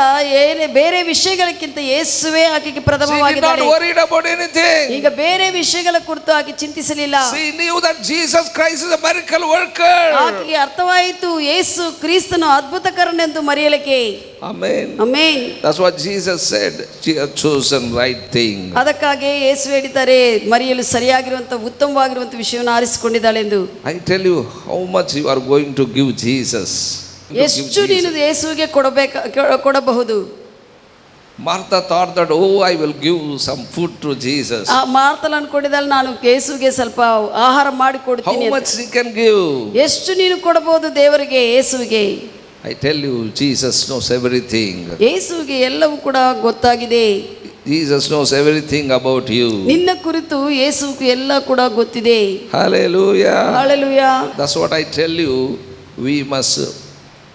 ಬೇರೆ ವಿಷಯಗಳಕ್ಕಿಂತ ಯೇಸುವೇ ಆಕೆಗೆ ಪ್ರಥಮವಾಗಿದ್ದಾಳೆ. She not worried about anything. ಈಗ ಬೇರೆ ವಿಷಯಗಳ ಕುರಿತು ಆಕೆ ಚಿಂತಿಸಲಿಲ್ಲ. She knew that Jesus Christ is a miracle worker. ಆಕೆಗೆ ಅರ್ಥವಾಯಿತು ಯೇಸು ಕ್ರಿಸ್ತನು ಅದ್ಭುತಕರನೆಂದು ಮರೆಯಲಿಕ್ಕೆ. Amen. Amen. That's what Jesus said. She has chosen right thing. ಅದಕ್ಕಾಗಿ ಯೇಸು ಹೇಳಿದ್ದಾರೆ, ಮರಿಯಲು ಸರಿಯಾಗಿರುವಂತ ಉತ್ತಮವಾಗಿರುವಂತ ವಿಷಯವನ್ನು ಆರಿಸಿಕೊಂಡಿದ್ದಾಳೆ ಎಂದು. I tell you how much you are going to give Jesus. ಎಷ್ಟು ನೀನು ಯೇಸುವಿಗೆ ಕೊಡಬಹುದು. Martha thought that, oh, I will give some food to Jesus. ಆ ಮಾರ್ತಳು ಅನ್ಕೊಂಡಿದ್ದಾಳೆ, ನಾನು ಯೇಸುವಿಗೆ ಸ್ವಲ್ಪ ಆಹಾರ ಮಾಡಿ ಕೊಡ್ತೀನಿ. How much he can give? ಎಷ್ಟು ನೀನು ಕೊಡಬಹುದು ದೇವರಿಗೆ, ಯೇಸುವಿಗೆ? I tell you, Jesus knows everything. ಯೇಸುವಿಗೆ ಎಲ್ಲವೂ ಕೂಡ ಗೊತ್ತಾಗಿದೆ. Jesus knows everything about you. ನಿನ್ನ ಕುರಿತು ಯೇಸುವಿಗೆ ಎಲ್ಲ ಕೂಡ ಗೊತ್ತಿದೆ. Hallelujah. Hallelujah. That's what I tell you. We must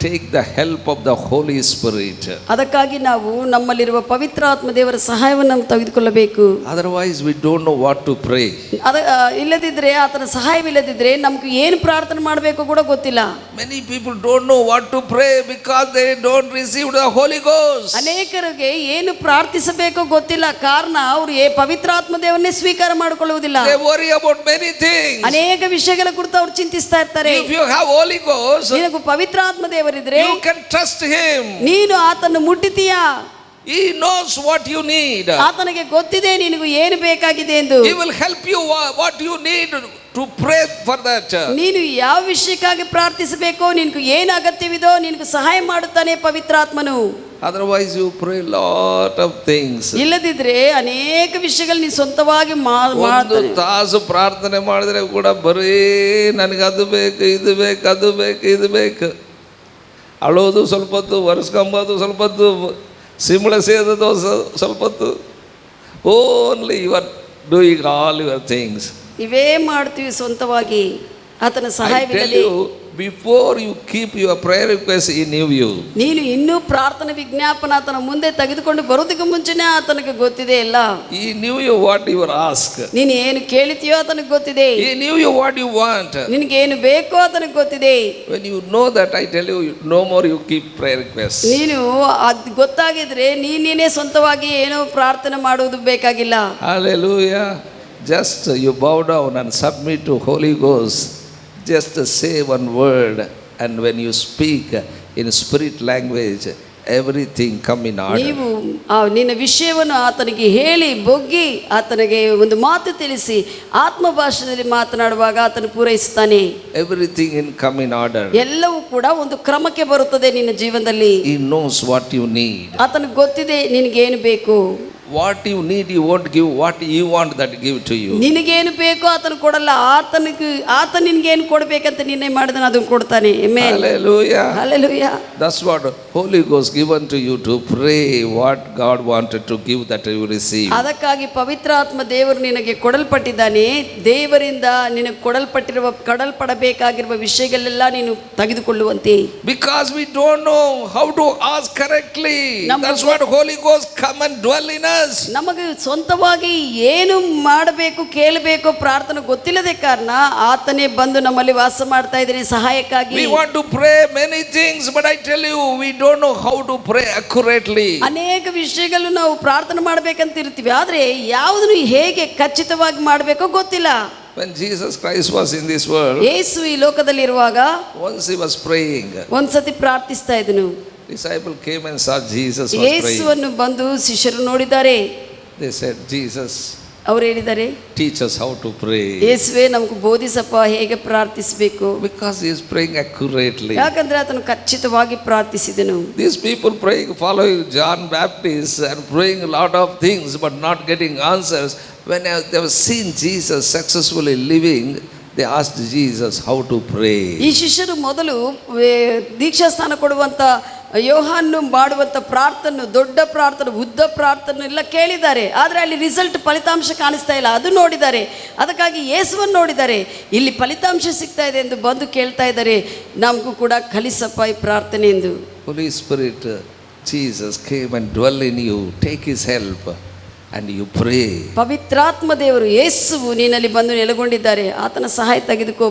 take the help of the Holy Spirit. ಅದಕ್ಕಾಗಿ ನಾವು ನಮ್ಮಲ್ಲಿರುವ ಪವಿತ್ರ ಆತ್ಮ ದೇವರ ಸಹಾಯವನ್ನು ನಾವು ತೆಗೆದುಕೊಳ್ಳಬೇಕು. Otherwise we don't know what to pray. ಇಲ್ಲದಿದ್ರೆ ಆತನ ಸಹಾಯವಿಲ್ಲದಿದ್ರೆ ನಮಗೆ ಏನು ಪ್ರಾರ್ಥನೆ ಮಾಡಬೇಕು ಕೂಡ ಗೊತ್ತಿಲ್ಲ. Many people don't know what to pray because they don't receive the Holy Ghost. ಅನೇಕರಿಗೆ ಏನು ಪ್ರಾರ್ಥಿಸಬೇಕು ಗೊತ್ತಿಲ್ಲ, ಕಾರಣ ಅವರು ಪವಿತ್ರ ಆತ್ಮ ದೇವರನ್ನೇ ಸ್ವೀಕಾರ ಮಾಡಿಕೊಳ್ಳುವುದಿಲ್ಲ. They worry about many things. ಅನೇಕ ವಿಷಯಗಳ ಕುರಿತು ಅವರು ಚಿಂತಿಸ್ತಾ ಇರ್ತಾರೆ. If you have Holy Ghost, ನಿನಗೆ ಪವಿತ್ರ ಆತ್ಮ ದೇವರಿದ್ರೆ you can trust him. ನೀನು ಆತನ ಮುಟ್ಟಿತೀಯಾ? He knows what you need. ಆತನಿಗೆ ಗೊತ್ತಿದೆ ನಿನಗೆ ಏನು ಬೇಕಾಗಿದೆ ಎಂದು. He will help you what you need to pray for that. ನೀನು ಯಾವ ವಿಷಯಕ್ಕಾಗಿ ಪ್ರಾರ್ಥಿಸಬೇಕೋ, ನಿನಗೆ ಏನು ಅಗತ್ಯವಿದೋ ನಿನಗೆ ಸಹಾಯ ಮಾಡುತ್ತಾನೆ ಪವಿತ್ರಾತ್ಮನು. Otherwise you pray lot of things. ಇಲ್ಲದಿದ್ರೆ ಅನೇಕ ವಿಷಯಗಳು ನೀನು ಸ್ವಂತವಾಗಿ ಒಂದು ತಾಸು ಪ್ರಾರ್ಥನೆ ಮಾಡಿದ್ರೆ ಕೂಡ ಬರೀ ನನಗೆ ಅದು ಬೇಕು, ಇದು ಬೇಕು, ಅದು ಬೇಕು, ಇದು ಬೇಕು. ಅಳೋದು ಸ್ವಲ್ಪ ಹೊತ್ತು, ಒರೆಸ್ಕೊಂಬೋದು ಸ್ವಲ್ಪ ಹೊತ್ತು, ಸಿಂಬಳ ಸೇದೋದು ಸ್ವಲ್ಪ ಹೊತ್ತು. Only you are doing all your things. ಇವೇ ಮಾಡ್ತೀವಿ ಸ್ವಂತವಾಗಿ. ಆತನ I tell ಸಹಾಯವಿರಲಿ. you, before you keep your prayer request in you, ನೀನು ಇನ್ನೂ ಪ್ರಾರ್ಥನೆ ವಿಜ್ಞಾಪನ ಆತನ ಮುಂದೆ ತೆಗೆದುಕೊಂಡು ಬರೋದಕ್ಕೆ ಮುಂಚೆನೇ ಆತನಿಗೆ ಗೊತ್ತಿದೆ ಎಲ್ಲ. he knew you what you were asked. ನೀನು ಏನು ಕೇಳ್ತೀಯೋ ಆತನಿಗೆ ಗೊತ್ತಿದೆ. He knew you what you want. ನಿನಗೆ ಏನು ಬೇಕೋ ಆತನಿಗೆ ಗೊತ್ತಿದೆ. When you know that, I tell you, no more you keep prayer requests. ನೀನು ಅದು ಗೊತ್ತಾಗಿದ್ರೆ ನೀನೇ ಸ್ವಂತವಾಗಿ ಏನೋ ಪ್ರಾರ್ಥನೆ ಮಾಡುವುದು ಬೇಕಾಗಿಲ್ಲ. Hallelujah. Just you bow down and submit to Holy Ghost. Just say one word, and when you speak in spirit language, everything come in order. ನೀವು ನಿನ್ನ ವಿಷಯವನ್ನು ಆತನಿಗೆ ಹೇಳಿ ಬೊಗ್ಗಿ ಆತನಿಗೆ ಒಂದು ಮಾತು ತಿಳಿಸಿ ಆತ್ಮ ಭಾಷೆಯಲ್ಲಿ ಮಾತನಾಡುವಾಗ ಆತನು ಪೂರೈಸುತ್ತಾನೆ. Everything in come in order. ಎಲ್ಲವೂ ಕೂಡ ಒಂದು ಕ್ರಮಕ್ಕೆ ಬರುತ್ತದೆ ನಿನ್ನ ಜೀವನದಲ್ಲಿ. He knows what you need. ಆತನಿಗೆ ಗೊತ್ತಿದೆ ನಿನಗೇನು ಬೇಕು. What you need, he won't give. What you want, that give to you. ನಿನಗೇನು ಬೇಕೋ ಆತನು ಕೊಡಲ್ಲ. ಆತ ನಿನಗೇನು ಕೊಡಬೇಕಂತ ನಿನ್ನೆ ಮಾಡಿದನು ಅದನ್ನು ಕೊಡ್ತಾನೆ. Amen. Hallelujah. Hallelujah. That's what Holy Ghost given to you to pray what God wanted to give, that you receive. ಅದಕ್ಕಾಗಿ ಪವಿತ್ರಾತ್ಮ ದೇವರು ನಿನಗೆ ಕೊಡಲ್ಪಟ್ಟಿದ್ದಾನೆ. ದೇವರಿಂದ ನಿನಗೆ ಕೊಡಲ್ಪಡಬೇಕಾಗಿರುವ ವಿಷಯಗಳೆಲ್ಲ ನೀನು ತೆಗೆದುಕೊಳ್ಳುವಂತೆ. Because we don't know how to ask correctly. That's what Holy Ghost come and dwell in us. ನಮಗೆ ಸ್ವಂತವಾಗಿ ಏನು ಮಾಡಬೇಕು ಕೇಳಬೇಕು ಪ್ರಾರ್ಥನೆ ಗೊತ್ತಿಲ್ಲದೆ ಕಾರಣ ಆತನೇ ಬಂದು ನಮ್ಮಲ್ಲಿ ವಾಸ ಮಾಡ್ತಾ ಇದ್ದಾನೆ ಸಹಾಯಕ್ಕಾಗಿ. We want to pray many things, but I tell you, we don't know how to pray accurately. ಅನೇಕ ವಿಷಯಗಳು ನಾವು ಪ್ರಾರ್ಥನೆ ಮಾಡಬೇಕಂತ ಇರ್ತೀವಿ, ಆದ್ರೆ ಯಾವುದನ್ನು ಹೇಗೆ ಖಚಿತವಾಗಿ ಮಾಡಬೇಕೋ ಗೊತ್ತಿಲ್ಲ. When Jesus Christ was in this world, ಯೇಸು ಈ ಲೋಕದಲ್ಲಿ ಇರುವಾಗ once he was praying, ಒಂದ್ಸತಿ ಪ್ರಾರ್ಥಿಸ್ತಾ ಇದ್ದನು. disciple came and saw Jesus was praying. ಯೇಸುವನ್ನು ಬಂದು ಶಿಷ್ಯರು ನೋಡಿದ್ದಾರೆ. They said, Jesus, ಅವರು ಹೇಳಿದ್ದಾರೆ, teach us how to pray. ಯೇಸುವೇ ನಮಗೆ ಬೋಧಿಸಪ್ಪ ಹೇಗೆ ಪ್ರಾರ್ಥಿಸಬೇಕು. Because he is praying accurately. ಯಾಕಂದ್ರೆ ಆತನು ಖಚಿತವಾಗಿ ಪ್ರಾರ್ಥಿಸಿದನು. These people praying, following John Baptist and praying a lot of things but not getting answers. When they have seen Jesus successfully living, they asked Jesus how to pray. ಈ ಶಿಷ್ಯರು ಮೊದಲು ದೀಕ್ಷಾ ಸ್ಥಾನ ಕೊಡುವಂತ ಯೋಹಾನ್ನು ಮಾಡುವಂತ ಪ್ರಾರ್ಥನೆ, ದೊಡ್ಡ ಪ್ರಾರ್ಥನೆ, ಉದ್ದ ಪ್ರಾರ್ಥನೆ ಎಲ್ಲ ಕೇಳಿದ್ದಾರೆ. ಆದರೆ ಅಲ್ಲಿ ರಿಸಲ್ಟ್ ಫಲಿತಾಂಶ ಕಾಣಿಸ್ತಾ ಇಲ್ಲ, ಅದು ನೋಡಿದ್ದಾರೆ. ಅದಕ್ಕಾಗಿ ಯೇಸುವನ್ನು ನೋಡಿದ್ದಾರೆ. ಇಲ್ಲಿ ಫಲಿತಾಂಶ ಸಿಗ್ತಾ ಇದೆ ಎಂದು ಬಂದು ಕೇಳ್ತಾ ಇದ್ದಾರೆ, ನಮಗೂ ಕೂಡ ಕಲಿಸಪ್ಪ ಈ ಪ್ರಾರ್ಥನೆ ಎಂದು. Holy Spirit, Jesus came and dwell in you. Take his help and you pray. ಪವಿತ್ರಾತ್ಮ ದೇವರು ಯೇಸುವು ನಿನ್ನಲ್ಲಿ ಬಂದು ನೆಲೆಗೊಂಡಿದ್ದಾರೆ. ಆತನ ಸಹಾಯ ತೆಗೆದುಕೋ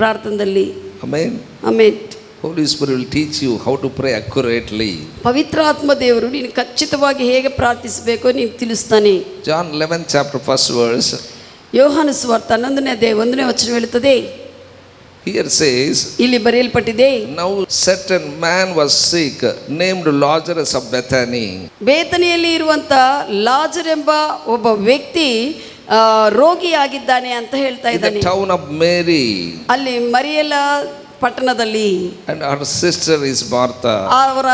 ಪ್ರಾರ್ಥನೆಯಲ್ಲಿ. Amen. Amen. Holy Spirit will teach you how to pray accurately. ಪವಿತ್ರಾತ್ಮ ದೇವರು ನೀನು ಖಚಿತವಾಗಿ ಹೇಗೆ ಪ್ರಾರ್ಥಿಸಬೇಕೋ ನೀನು ತಿಳಿಸ್ತಾನೆ. John 11 chapter 1st verse. ಯೋಹಾನ ಸುವಾರ್ತೆ 11ನೇ ಅಧ್ಯಾಯ 1ನೇ ವಚನ ಹೇಳುತ್ತದೆ. Here says, ಇಲ್ಲಿ ಬರೆಯಲ್ಪಟ್ಟಿದೆ, now certain man was sick, named Lazarus of Bethany. ಬೇತನಿಯಲ್ಲಿ ಇರುವಂತ ಲಾಜರ್ ಎಂಬ ಒಬ್ಬ ವ್ಯಕ್ತಿ ರೋಗಿಯಾಗಿದ್ದಾನೆ ಅಂತ ಹೇಳ್ತಾ In the ಇದ್ದಾನೆ. town of Mary. ಅಲ್ಲಿ ಮರಿಯಲ ಪಟ್ಟಣದಲ್ಲಿ. And her sister is Martha. ಅವರ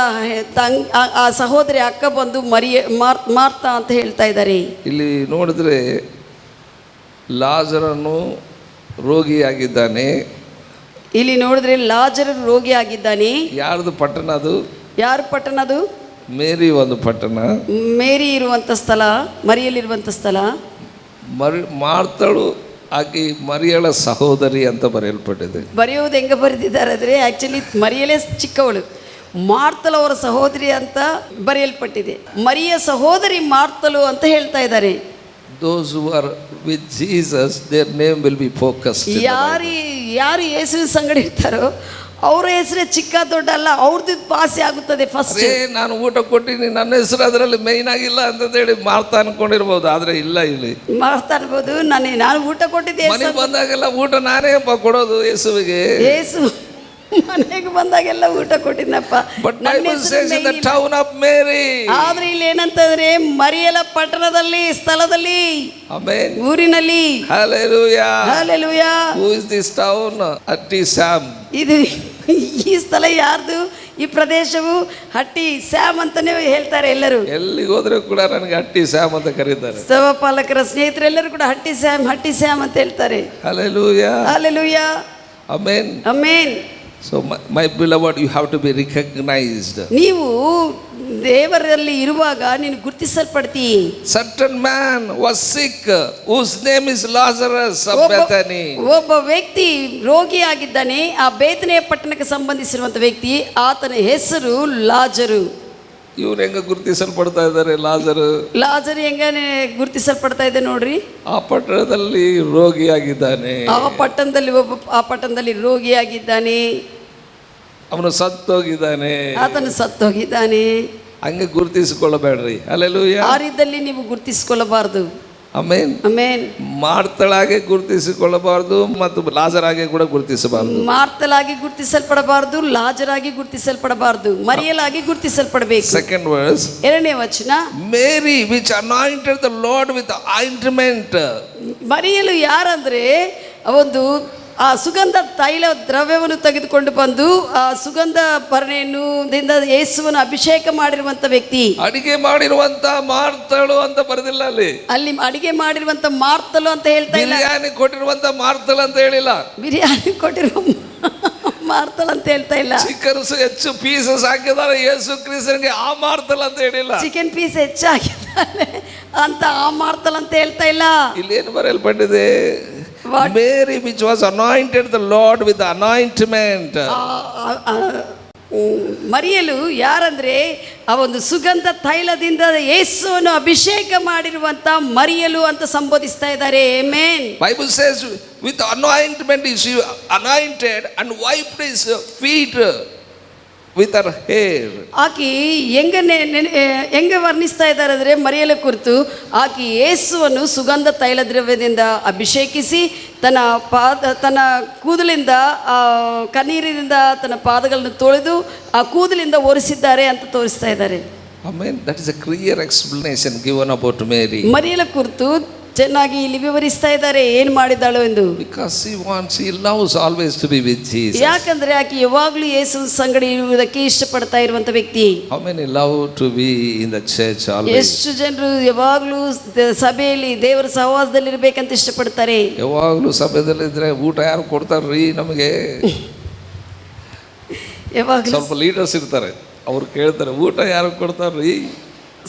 ಆ ಸಹೋದರಿ ಅಕ್ಕ ಬಂದು ಮಾರ್ತಾ ಅಂತ ಹೇಳ್ತಾ ಇದ್ದಾರೆ. ಇಲ್ಲಿ ನೋಡಿದ್ರೆ ಲಾಜರನು ರೋಗಿಯಾಗಿದ್ದಾನೆ. ಇಲ್ಲಿ ನೋಡಿದ್ರೆ ಲಾಜರ್ ರೋಗಿಯಾಗಿದ್ದಾನೆ. ಯಾರ್ದು ಪಟ್ಟಣ ಅದು? ಯಾರು ಪಟ್ಟಣ ಅದು? ಮೇರಿ ಒಂದು ಪಟ್ಟಣ. ಮೇರಿ ಇರುವಂತ ಸ್ಥಳ, ಮರಿಯಲ್ಲಿರುವಂತ ಸ್ಥಳ. ಮಾರ್ತಳು ಆಕೆ ಮರಿಯಳ ಸಹೋದರಿ ಅಂತ ಬರೆಯಲ್ಪಟ್ಟಿದೆ. ಬರೆಯುವುದು ಹೆಂಗೆ ಬರೆದಿದ್ದಾರೆ ಅಂದರೆ ಆ್ಯಕ್ಚುಲಿ ಮರಿಯಲೇ ಚಿಕ್ಕವಳು, ಮಾರ್ತಲು ಅವರ ಸಹೋದರಿ ಅಂತ ಬರೆಯಲ್ಪಟ್ಟಿದೆ. ಮರಿಯ ಸಹೋದರಿ ಮಾರ್ತಲು ಅಂತ ಹೇಳ್ತಾ ಇದ್ದಾರೆ. Those who are with Jesus, their name will be focused. ಯಾರು ಯೇಸುವಿನ ಸಂಗಡ ಇರ್ತಾರೋ ಅವರ ಹೆಸರೇ ಚಿಕ್ಕ ದೊಡ್ಡ ಅಲ್ಲ, ಅವ್ರದ್ದು ಪಾಸೆ ಆಗುತ್ತದೆ ಫಸ್ಟ್. ನಾನು ಊಟ ಕೊಟ್ಟಿನಿ, ನನ್ನ ಹೆಸರು ಅದರಲ್ಲಿ ಮೇಯ್ನ್ ಆಗಿಲ್ಲ ಅಂತ ಹೇಳಿ ಮಾರ್ತಾ ಅನ್ಕೊಂಡಿರ್ಬೋದು, ಆದ್ರೆ ಇಲ್ಲ, ಇಲ್ಲಿ ಮಾರ್ತಾ ಅನ್ಬೋದು. ನಾನು ಊಟ ಕೊಟ್ಟಿದ್ದೆ, ಮನೆಗೆ ಬಂದಾಗೆಲ್ಲ ಊಟ ನಾನೇ ಕೊಡೋದು ಯೇಸುವಿಗೆ. ಯೇಸು ಮನೆಗೆ ಬಂದಾಗೆಲ್ಲ ಊಟ ಕೊಟ್ಟಿದ್ನಪ್ಪ. ಆದ್ರೆ ಇಲ್ಲಿ ಏನಂತಂದ್ರೆ ಮರಿಯಲ ಪಟ್ಟಣದಲ್ಲಿ, ಸ್ಥಳದಲ್ಲಿ, ಊರಿನಲ್ಲಿ. Hallelujah. Who is this town? Hatti Sam. ಇದು ಈ ಸ್ಥಳ ಯಾರ್ದು? ಈ ಪ್ರದೇಶವು ಹಟ್ಟಿ ಸ್ಯಾಮ್ ಅಂತಾನೆ ಹೇಳ್ತಾರೆ ಎಲ್ಲರೂ. ಎಲ್ಲಿಗೆ ಹೋದ್ರೆ ಕೂಡ ನನಗೆ ಹಟ್ಟಿ ಸ್ಯಾಮ್ ಅಂತ ಕರೀತಾರೆ. ಸಭಾಪಾಲಕರ ಸ್ನೇಹಿತರೆಲ್ಲರೂ ಕೂಡ ಹಟ್ಟಿ ಸ್ಯಾಮ್ ಅಂತ ಹೇಳ್ತಾರೆ. Hallelujah. Amen. Amen. So my beloved, you have to be recognized. ನೀವು ದೇವರಲ್ಲಿ ಇರುವಾಗ ನೀನು ಗುರುತಿಸಲ್ಪಡ್ತಿ. Certain man was sick, whose name is Lazarus of Bethany. ಒಬ್ಬ ವ್ಯಕ್ತಿ ರೋಗಿಯಾಗಿದ್ದಾನೆ, ಆ ಬೇತನೆಯ ಪಟ್ಟಣಕ್ಕೆ ಸಂಬಂಧಿಸಿರುವಂತ ವ್ಯಕ್ತಿ, ಆತನ ಹೆಸರು ಲಾಜರು. ಇವ್ರು ಹೆಂಗ ಗುರುತಿಸಲ್ಪಡ್ತಾ ಇದ್ದಾರೆ? ಲಾಜರು ಹೆಂಗ ಗುರುತಿಸಲ್ಪಡ್ತಾ ಇದೆ ನೋಡ್ರಿ. ಆ ಪಟ್ಟಣದಲ್ಲಿ ರೋಗಿಯಾಗಿದ್ದಾನೆ, ಆ ಪಟ್ಟಣದಲ್ಲಿ ರೋಗಿಯಾಗಿದ್ದಾನೆ, ಅವನು ಸತ್ತೋಗಿದ್ದಾನೆ, ಆತನು ಸತ್ತೋಗಿದ್ದಾನೆ. ಹಂಗೆ ಗುರುತಿಸಿಕೊಳ್ಳಬೇಡ್ರಿ. ಹಲ್ಲೆಲೂಯಾ. ಆ ರೀತಿಯಲ್ಲಿ ನೀವು ಗುರುತಿಸಿಕೊಳ್ಳಬಾರದು. ಆಮೆನ್. ಆಮೆನ್. ಮಾರ್ತಳಾಗೆ ಗುರುತಿಸಿಕೊಳ್ಳಬಾರದು ಮತ್ತು ಲಾಜರಾಗೆ ಕೂಡ ಗುರುತಿಸಬಾರದು. ಮಾರ್ತಲಾಗಿ ಗುರುತಿಸಲ್ಪಡಬಾರದು, ಲಾಜರಾಗಿ ಗುರುತಿಸಲ್ಪಡಬಾರದು, ಮರಿಯಲಾಗಿ ಗುರುತಿಸಲ್ಪಡಬೇಕು. ಸೆಕೆಂಡ್ ವರ್ಸ್, ಎರಡನೇ ವಚನ, Mary which anointed the Lord with ointment. ಮರಿಯಲು ಯಾರಂದ್ರೆ ಒಂದು ಆ ಸುಗಂಧ ತೈಲ ದ್ರವ್ಯವನ್ನು ತೆಗೆದುಕೊಂಡು ಬಂದು ಆ ಸುಗಂಧ ಭರಣೆಯನ್ನು ಯೇಸುವನ್ನು ಅಭಿಷೇಕ ಮಾಡಿರುವಂತ ವ್ಯಕ್ತಿ. ಅಡಿಗೆ ಮಾಡಿರುವಂತ ಮಾರ್ತಳು ಅಂತ ಬರೆದಿಲ್ಲ ಅಲ್ಲಿ ಅಡಿಗೆ ಮಾಡಿರುವಂತ ಮಾರ್ತಳು ಅಂತ ಹೇಳ್ತಾ ಇಲ್ಲ. ಬಿರಿಯಾನಿ ಕೊಟ್ಟಿರುವಂತ ಮಾರ್ತಳು ಅಂತ ಹೇಳಿಲ್ಲ. ಬಿರಿಯಾನಿ ಕೊಟ್ಟಿರುವ ಮಾರ್ತಳು ಅಂತ ಹೇಳ್ತಾ ಇಲ್ಲ. ಚಿಕನ್ ಹೆಚ್ಚು ಪೀಸಸ್ ಹಾಕಿದ್ದಾರೆ ಯೇಸು ಕ್ರಿಸ್ತನಿಗೆ, ಆ ಮಾರ್ತಳು ಅಂತ ಹೇಳಿಲ್ಲ. ಚಿಕನ್ ಪೀಸ್ ಹೆಚ್ಚು ಹಾಕಿದ್ದಾರೆ ಅಂತ ಆ ಮಾರ್ತಳು ಅಂತ ಹೇಳ್ತಾ ಇಲ್ಲ. ಇಲ್ಲೇನು ಬರೆಯಲ್ಪಟ್ಟಿದೆ? Mary which was anointed the Lord with the anointment. ಮರಿಯಲು ಯಾರಂದ್ರೆ ಆ ಒಂದು ಸುಗಂಧ ತೈಲದಿಂದ ಯೇಸುವನ್ನು ಅಭಿಷೇಕ ಮಾಡಿರುವಂತ ಮರಿಯಲು ಅಂತ ಸಂಬೋಧಿಸ್ತಾ ಇದ್ದಾರೆ. Amen. Bible says with anointment she anointed and wiped his feet with her hair. ಆಕಿ ಹೆಂಗೆ ವರ್ಣಿಸ್ತಾ ಇದ್ದಾರೆ ಅಂದರೆ ಮರಿಯಲ ಕುರಿತು, ಆಕಿ ಯೇಸುವನ್ನು ಸುಗಂಧ ತೈಲ ದ್ರವ್ಯದಿಂದ ಅಭಿಷೇಕಿಸಿ ತನ್ನ ಕೂದಲಿಂದ ಕಣ್ಣೀರಿನಿಂದ ತನ್ನ ಪಾದಗಳನ್ನು ತೊಳೆದು ಆ ಕೂದಲಿಂದ ಒರೆಸಿದ್ದಾರೆ ಅಂತ ತೋರಿಸ್ತಾ ಇದ್ದಾರೆ. Amen. That is a clear explanation given about Mary. ಮರಿಯಲ ಕುರಿತು ಚೆನ್ನಾಗಿ ಇಲ್ಲಿ ವಿವರಿಸ್ತಾ ಇದ್ದಾರೆ ಏನು ಮಾಡಿದಾಳು ಎಂದು. Because she loves always to be with Jesus. ಯಾಕಂದ್ರೆ ಆಕೆ ಯಾವಾಗಲೂ ಯೇಸುವಿನ ಸಂಗಡ ಇರುವುದಕ್ಕೆ ಇಷ್ಟಪಡ್ತಾ ಇರುವಂತ ವ್ಯಕ್ತಿ. How many love to be in the church always? ಎಷ್ಟು ಜನರು ಯಾವಾಗಲೂ ಸಭೆಯಲ್ಲಿ ದೇವರ ಸಹವಾಸದಲ್ಲಿ ಇರಬೇಕಂತ ಇಷ್ಟಪಡ್ತಾರೆ. ಯಾವಾಗಲೂ ಸಭೆಯಲ್ಲಿ ಇದ್ರೆ ಊಟ ಯಾರು ಕೊಡ್ತಾರ್ರಿ ನಮಗೆ? ಯಾವಾಗಲೂ ಸ್ವಲ್ಪ ಲೀಡರ್ಸ್ ಇರ್ತಾರೆ, ಅವ್ರು ಕೇಳ್ತಾರೆ ಊಟ ಯಾರು ಕೊಡ್ತಾರ್ರಿ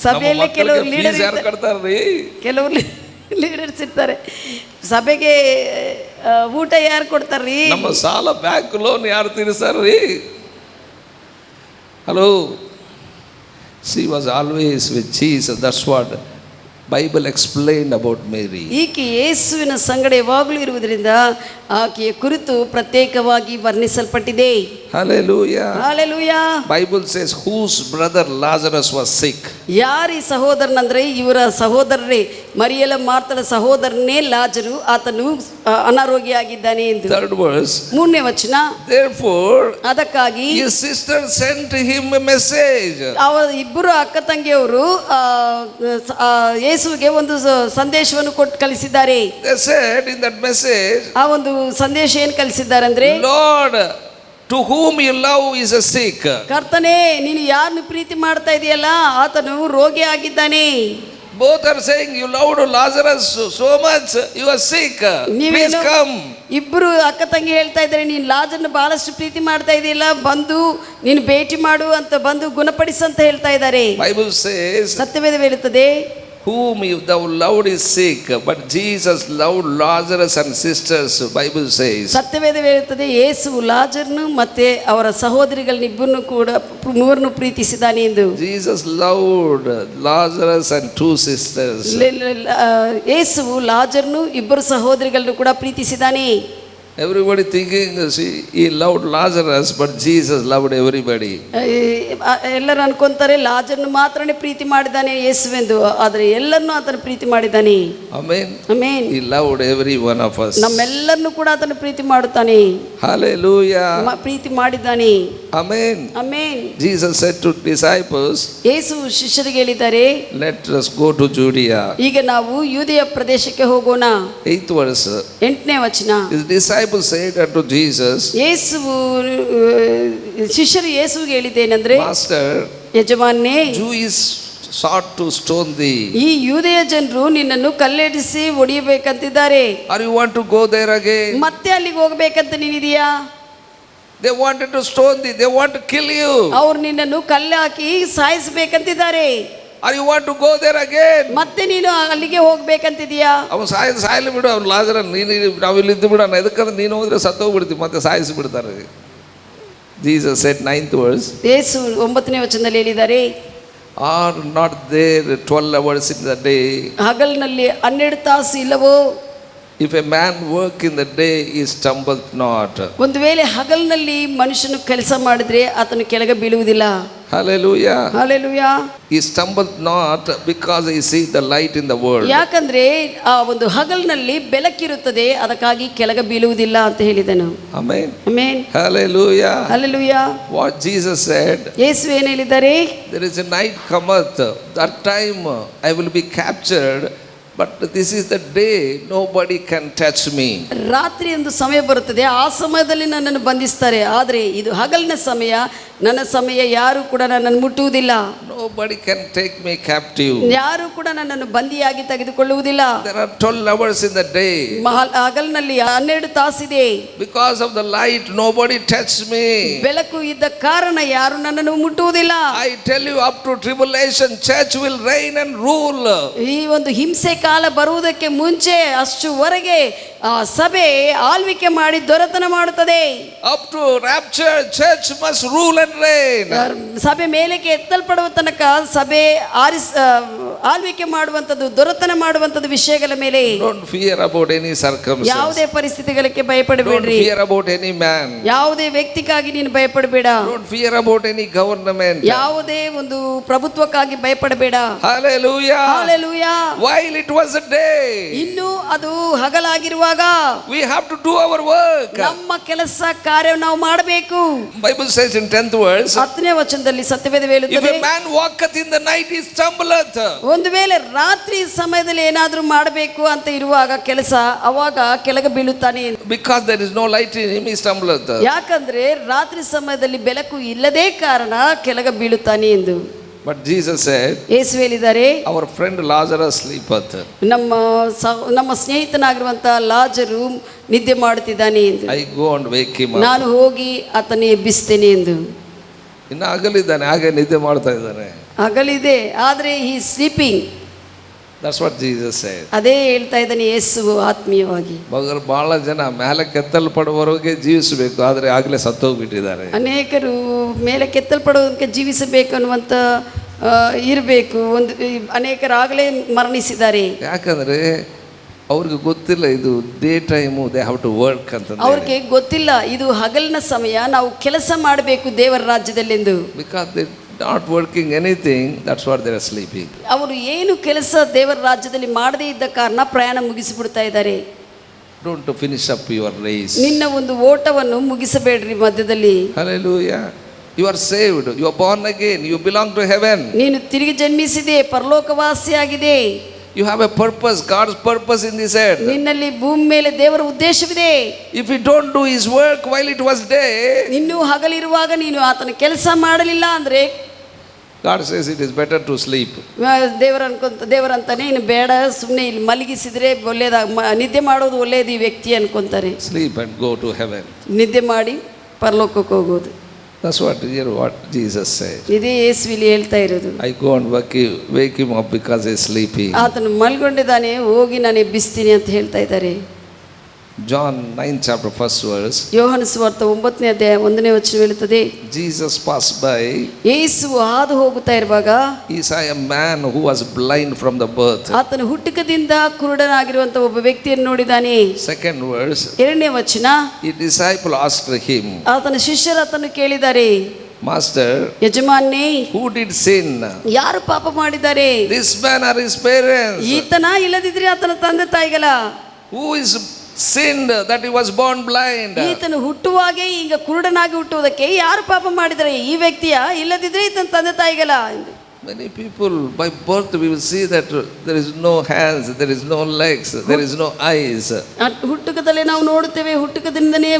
ಸಭೆಯಲ್ಲಿ. ಕೆಲವರು ಲೀಡರ್ ಯಾರು ಕೊಡ್ತಾರ್ರಿ? ಕೆಲವರು ಲೀಡರ್ಸ್ ಇರ್ತಾರೆ, ಸಭೆಗೆ ಊಟ ಯಾರು ಕೊಡ್ತಾರ್ರಿ? ನಮ್ಮ ಸಾಲ ಬ್ಯಾಂಕ್ ಲೋನ್ ಯಾರು ತೀರಿಸ್ತಾರ್ರಿ? Hello. She was always with Jesus. That's what Bible explained about Mary. ಈಕೆ ಯೇಸುವಿನ ಸಂಗಡ ಯಾವಾಗಲೂ ಇರುವುದರಿಂದ ಆಕೆಯ ಕುರಿತು ಪ್ರತ್ಯೇಕವಾಗಿ ವರ್ಣಿಸಲ್ಪಟ್ಟಿದೆ. Hallelujah. Hallelujah. Bible says whose brother Lazarus was sick. ಯಾರಿ ಸಹೋದರನಂದ್ರೆ ಇವರ ಸಹೋದರರೇ, ಮರಿಯಲ ಮಾರ್ತಳ ಸಹೋದರನೇ ಲಾಜರು, ಆತನು ಅನಾರೋಗ್ಯವಾಗಿದ್ದಾನೆ ಎಂದು. Third verse. ಮೂರನೇ ವಚನ, Therefore ಅದಕ್ಕಾಗಿ his sister sent him a message. ಅವರ ಇಬ್ಬರು ಅಕ್ಕ ತಂಗಿಯವರು ಯೇಸುವಿಗೆ ಒಂದು ಸಂದೇಶವನ್ನು ಕೊಟ್ಟು ಕಳಿಸಿದ್ದಾರೆ. They said in that message, ಆ ಒಂದು ಸಂದೇಶ ಏನು ಕಳಿಸಿದ್ದಾರೆ ಅಂದ್ರೆ, Lord, to whom you love is sick. ಕರ್ತನೇ, ನೀನು ಯಾರನ್ನು ಪ್ರೀತಿ ಮಾಡ್ತಾ ಇದೆಯಲ್ಲ ಆತನು ರೋಗಿ ಆಗಿದ್ದಾನೆ. Both are saying you loved Lazarus so much, you are sick. Please come. ಇಬ್ಬರು ಅಕ್ಕ ತಂಗಿ ಹೇಳ್ತಾ ಇದ್ದಾರೆ, ನೀನು ಲಾಜರ್ನ ಬಹಳಷ್ಟು ಪ್ರೀತಿ ಮಾಡ್ತಾ ಇದೆಯಲ್ಲ, ಬಂದು ನೀನು ಭೇಟಿ ಮಾಡು ಅಂತ, ಬಂದು ಗುಣಪಡಿಸಂತ ಹೇಳ್ತಾ ಇದ್ದಾರೆ. Bible says ಸತ್ಯವೇದ ಹೇಳುತ್ತದೆ, whom thou loved is sick, but Jesus loved Lazarus and sisters. Bible says. ಸತ್ಯವೇದ ಹೇಳುತ್ತದೆ, ಯೇಸು ಲಾಜರ್ನು ಮತ್ತೆ ಅವರ ಸಹೋದರಿಗಳನ್ನಿಬ್ಬರನ್ನು ಕೂಡ ಮೂವರನ್ನು ಪ್ರೀತಿಸಿದಾನೆ ಎಂದು. Jesus loved Lazarus and two sisters. ಯೇಸು ಲಾಜರ್ನು ಇಬ್ಬರು ಸಹೋದರಿಗಳನ್ನು ಕೂಡ ಪ್ರೀತಿಸಿದಾನೆ. Everybody thinking he loved Lazarus, but Jesus loved everybody. ಎಲ್ಲರೂ ಅನ್ಕೊಂತಾರೆ ಲಾಜರ್ನು ಮಾತ್ರನೇ ಪ್ರೀತಿ ಮಾಡಿದ್ದಾನೆ ಯೇಸುವೆಂದು, ಆದರೆ ಎಲ್ಲರನ್ನೂ ಆತನು ಪ್ರೀತಿ ಮಾಡಿದ್ದಾನೆ. Amen. Amen. He loved every one of us. ನಮ್ಮೆಲ್ಲರನ್ನು ಕೂಡ ಆತನು ಪ್ರೀತಿ ಮಾಡುತ್ತಾನೆ. Hallelujah. ಪ್ರೀತಿ ಮಾಡಿದ್ದಾನೆ. Amen. Amen. Jesus said to disciples, ಯೇಸು ಶಿಷ್ಯರಿಗೆ ಹೇಳಿದ್ದಾರೆ, let us go to Judea. ಈಗ ನಾವು ಯೂದೆಯ ಪ್ರದೇಶಕ್ಕೆ ಹೋಗೋಣ. 8th verse. 8ನೇ ವಚನ. His disciples said unto Jesus, ಯೇಸುವು ಶಿಷ್ಯರು ಯೇಸುವಿಗೆ ಹೇಳಿದ್ದೇನೆಂದ್ರೆ, Master, ಯಜಮಾನನೇ, Jews sought to stone thee. ಈ ಯೂದೆಯ ಜನರು ನಿನ್ನನ್ನು ಕಲ್ಲೆಡಿಸಿ ಹೊಡೆಯಬೇಕಂತಿದ್ದಾರೆ. Or you want to go there again? ಮತ್ತೆ ಅಲ್ಲಿಗೆ ಹೋಗ್ಬೇಕಂತ ನೀನಿದೆಯಾ? They wanted to stone thee. They want to kill you. ಅವ್ರು ನಿನ್ನನ್ನು ಕಲ್ಲು ಹಾಕಿ ಸಾಯಿಸ್ಬೇಕಂತಿದ್ದಾರೆ. Or you want to go there again? ಮತ್ತೆ ನೀನು ಅಲ್ಲಿಗೆ ಹೋಗ್ಬೇಕಂತಿದೀಯಾ? ಅವನು ಸಾಯಲಿ ಬಿಡು, ಅವ್ನು ಲಾಜರ ನೀನು ನಾವಿಲ್ಲಿ ಇದ್ದು ಬಿಡೋಣ, ಎದಕ್ಕಂದ್ರೆ ನೀನು ಹೋದ್ರೆ ಸತ್ತೋಗ್ಬಿಡ್ತೀವಿ, ಮತ್ತೆ ಸಾಯಿಸಿ ಬಿಡ್ತಾರೆ. Jesus said 9th verse. ಯೇಸು 9ನೇ ವಚನದಲ್ಲಿ ಹೇಳಿದ್ದಾರೆ, Are not there 12 hours in the day? ಹಗಲಿನಲ್ಲಿ 12 ತಾಸು ಇಲ್ಲವೋ? If a man work in the day, he stumbleth not. ಒಂದು ವೇಳೆ ಹಗಲಿನಲ್ಲಿ ಮನುಷ್ಯನು ಕೆಲಸ ಮಾಡಿದ್ರೆ ಆತನು ಕೆಳಗೆ ಬೀಳುವುದಿಲ್ಲ. Hallelujah. Hallelujah. He stumbleth not because he see the light in the world. ಯಾಕಂದ್ರೆ ಆ ಒಂದು ಹಗಲಿನಲ್ಲಿ ಬೆಳಕಿರುತ್ತದೆ, ಅದಕ್ಕಾಗಿ ಕೆಳಗೆ ಬೀಳುವುದಿಲ್ಲ ಅಂತ ಹೇಳಿದನು. Amen. Amen. Hallelujah. Hallelujah. What Jesus said, ಯೇಸು ಏನು ಹೇಳಿದ್ದಾರೆ? there is a night cometh, that time I will be captured, but this is the day nobody can touch me. ರಾತ್ರಿ ಒಂದು ಸಮಯ ಬರುತ್ತದೆ, ಆ ಸಮಯದಲ್ಲಿ ನನ್ನನ್ನು ಬಂಧಿಸ್ತಾರೆ, ಆದರೆ ಇದು ಹಗಲಿನ ಸಮಯ, ನನ್ನ ಸಮಯ, ಯಾರು ಕೂಡ ನನ್ನನ್ನು ಮುಟ್ಟುವುದಿಲ್ಲ. Nobody can take me captive. ಯಾರು ಕೂಡ ನನ್ನನ್ನು ಬಂದಿಯಾಗಿ ತೆಗೆದುಕೊಳ್ಳುವುದಿಲ್ಲ. There are 12 hours in the day. ಹಗಲಿನಲ್ಲಿ 12 ತಾಸಿದೆ. Because of the light nobody touch me. ಬೆಳಕು ಇದ್ದ ಕಾರಣ ಯಾರು ನನ್ನನ್ನು ಮುಟ್ಟುವುದಿಲ್ಲ. I tell you, up to tribulation church will reign and rule. ಈ ಒಂದು ಹಿಂಸೆ ಕಾಲ ಬರುವುದಕ್ಕೆ ಮುಂಚೆ ಅಷ್ಟುವರೆಗೆ ಸಭೆ ಆಳ್ವಿಕೆ ಮಾಡಿ ದೊರೆತನ ಮಾಡುತ್ತದೆ. Up to rapture church must rule and reign. ಸಭೆ ಮೇಲಕ್ಕೆ ಎತ್ತಲ್ಪಡುವ ತನಕ ಸಭೆ ಆಳ್ವಿಕೆ ಮಾಡುವಂಥದ್ದು, ದೊರೆತನ ಮಾಡುವಂಥದ್ದು ವಿಷಯಗಳ ಮೇಲೆ. Don't fear about any circumstance. ಯಾವುದೇ ಪರಿಸ್ಥಿತಿಗಳಿಗೆ ಭಯಪಡಬೇಡ್ರಿ. Don't fear about any man. ಯಾವುದೇ ವ್ಯಕ್ತಿಗಾಗಿ ನೀನು ಭಯಪಡಬೇಡ. Don't fear about any government. ಯಾವುದೇ ಒಂದು ಪ್ರಭುತ್ವಕ್ಕಾಗಿ ಭಯಪಡಬೇಡ. Hallelujah. Hallelujah. While it was a day, ಇನ್ನು ಅದು ಹಗಲಾಗಿರುವಾಗ we have to do our work. ನಮ್ಮ ಕೆಲಸ ಕಾರ್ಯ ನಾವು ಮಾಡಬೇಕು. Bible says in 10th verse, 10ನೇ ವಚನದಲ್ಲಿ ಸತ್ಯವೇದ if ಹೇಳುತ್ತದೆ, a man walketh in the night, he stumbleth. ಒಂದು ವೇಳೆ ರಾತ್ರಿ ಸಮಯದಲ್ಲಿ ಏನಾದರೂ ಮಾಡಬೇಕು ಅಂತ ಇರುವಾಗ ಕೆಲಸ, ಅವಾಗ ಕೆಳಗೆ ಬೀಳುತ್ತಾನೆ. Because there is no light in him, he stumbleth. ಯಾಕಂದ್ರೆ ರಾತ್ರಿ ಸಮಯದಲ್ಲಿ ಬೆಳಕು ಇಲ್ಲದೇ ಕಾರಣ ಕೆಳಗೆ ಬೀಳುತ್ತಾನೆ ಎಂದು. But Jesus said, ಯೇಸು ಹೇಳಿದ್ದಾರೆ, our friend Lazarus sleepeth. ನಮ್ಮ ಸ್ನೇಹಿತನಾಗಿರುವಂತ ಲಾಜರು ನಿದ್ದೆ ಮಾಡುತ್ತಿದ್ದಾನೆ ಎಂದು. I go and wake him up. ನಾನು ಹೋಗಿ ಆತನ ಎಬ್ಬಿಸ್ತೇನೆ ಎಂದು. ಇನ್ನು ಹಗಲಿದ್ದಾನೆ, ಹಾಗೆ ನಿದ್ದೆ ಮಾಡ್ತಾ ಇದ್ದಾನೆ. ಹಗಲಿದೆ, ಆದ್ರೆ ಈ sleeping. That's what Jesus said. ಅದೇ ಹೇಳ್ತಾ ಇದ್ದಾನೆ ಯೇಸು ಆತ್ಮೀಯವಾಗಿ. ಬಹಳ ಜನ ಮೇಲೆ ಕೆತ್ತಲ್ಪಡುವವರೆಗೆ ಜೀವಿಸಬೇಕು, ಆದರೆ ಆಗಲೇ ಸತ್ತೋಗ್ಬಿಟ್ಟಿದ್ದಾರೆ. ಅನೇಕರು ಮೇಲೆ ಕೆತ್ತಲ್ಪಡುವುದಕ್ಕೆ ಜೀವಿಸಬೇಕು ಅನ್ನುವಂಥ ಇರಬೇಕು, ಒಂದು ಅನೇಕರಾಗಲೇ ಮರಣಿಸಿದ್ದಾರೆ. ಯಾಕಂದ್ರೆ ಅವ್ರಿಗೆ ಗೊತ್ತಿಲ್ಲ ಇದು day time, they have to work ಅಂತ. ಅವ್ರಿಗೆ ಗೊತ್ತಿಲ್ಲ ಇದು ಹಗಲಿನ ಸಮಯ, ನಾವು ಕೆಲಸ ಮಾಡಬೇಕು ದೇವರ ರಾಜ್ಯದಲ್ಲೆಂದು. Because they not working anything, that's what they are sleeping. ಅವರು ಏನು ಕೆಲಸ ದೇವರ ರಾಜ್ಯದಲ್ಲಿ ಮಾಡದೇ ಇದ್ದ ಕಾರಣ ಪ್ರಯಾಣ ಮುಗಿಸಿಬಿಡ್ತಾ ಇದ್ದಾರೆ. Don't finish up your race. ನಿನ್ನ ಒಂದು ಓಟವನ್ನು ಮುಗಿಸಬೇಡ್ರಿ ಮಧ್ಯದಲ್ಲಿ. Hallelujah. You are saved, you are born again, you belong to heaven. ನೀನು ತಿರುಗಿ ಜನ್ಮಿಸಿದೆ, ಪರಲೋಕವಾಸಿಯಾಗಿದೆ. You have a purpose, God's purpose in this earth. ನಿನ್ನಲ್ಲಿ ಭೂಮಿ ಮೇಲೆ ದೇವರ ಉದ್ದೇಶವಿದೆ. If you don't do his work while it was day, ಇನ್ನು ಹಗಲಿರುವಾಗ ನೀನು ಆತನ ಕೆಲಸ ಮಾಡಲಿಲ್ಲ ಅಂದ್ರೆ, God says it is better to sleep. ದೇವರಂತಾನೆ ಇನ್ನು ಬೇಡ, ಸುಮ್ಮನೆ ಇಲ್ಲಿ ಮಲಗಿಸಿದ್ರೆ ಒಳ್ಳೇದಾಗ, ನಿದ್ದೆ ಮಾಡೋದು ಒಳ್ಳೇದು ಈ ವ್ಯಕ್ತಿ ಅನ್ಕೊಂತಾರೆ. Sleep and go to heaven. ನಿದ್ದೆ ಮಾಡಿ ಪರಲೋಕಕ್ಕೆ ಹೋಗೋದು. That's what Jesus said. ಇದೇ ಯೇಸುವಿಲಿ ಹೇಳ್ತಾ ಇರೋದು. I go and wake him up because he is sleeping. ಆತನು ಮಲ್ಕೊಂಡಿದ್ದಾನೆ, ಹೋಗಿ ನಾನು ಎಬ್ಬಿಸ್ತೀನಿ ಅಂತ ಹೇಳ್ತಾ ಇದ್ದಾರೆ. John 9th chapter 1st verse. ಯೋಹಾನ ಸುವಾರ್ತೆ 9ನೇ ಅಧ್ಯಾಯ 1ನೇ ವಚನ ಹೇಳುತ್ತದೆ, Jesus passed by. ಯೇಸು ಹಾದು ಹೋಗುತ್ತಾ ಇರುವಾಗ He saw a man who was blind from the birth. ಆತನು ಹುಟ್ಟುಕದಿಂದ ಕುರುಡನಾಗಿರುವಂತ ಒಬ್ಬ ವ್ಯಕ್ತಿಯನ್ನು ನೋಡಿದಾನೆ. Second verse. 2ನೇ ವಚನ, A disciple asked him. ಆತನ ಶಿಷ್ಯರು ಆತನು ಕೇಳಿದ್ದಾರೆ, Master, ಯಜಮಾನನೇ, who did sin? ಯಾರು ಪಾಪ ಮಾಡಿದ್ದಾರೆ? This man or his parents? ಈತನ, ಇಲ್ಲದಿದ್ರೆ ಆತನ ತಂದೆ ತಾಯಿಗಳ? Who is sinned that he was born blind? ಈತನು ಹುಟ್ಟುವಾಗೆ ಈಗ ಕುರುಡನಾಗಿ ಹುಟ್ಟುವುದಕ್ಕೆ ಯಾರು ಪಾಪ ಮಾಡಿದರೆ, ಈ ವ್ಯಕ್ತಿಯ, ಇಲ್ಲದಿದ್ರೆ ಈತನ ತಂದೆ ತಾಯಿಗಳ? Many people by birth we will see that there is no hands, there is no legs, there is no eyes. ಹುಟ್ಟುಕದಲ್ಲೇ ನಾವು ನೋಡುತ್ತೇವೆ, ಹುಟ್ಟುಕದಿಂದನೇ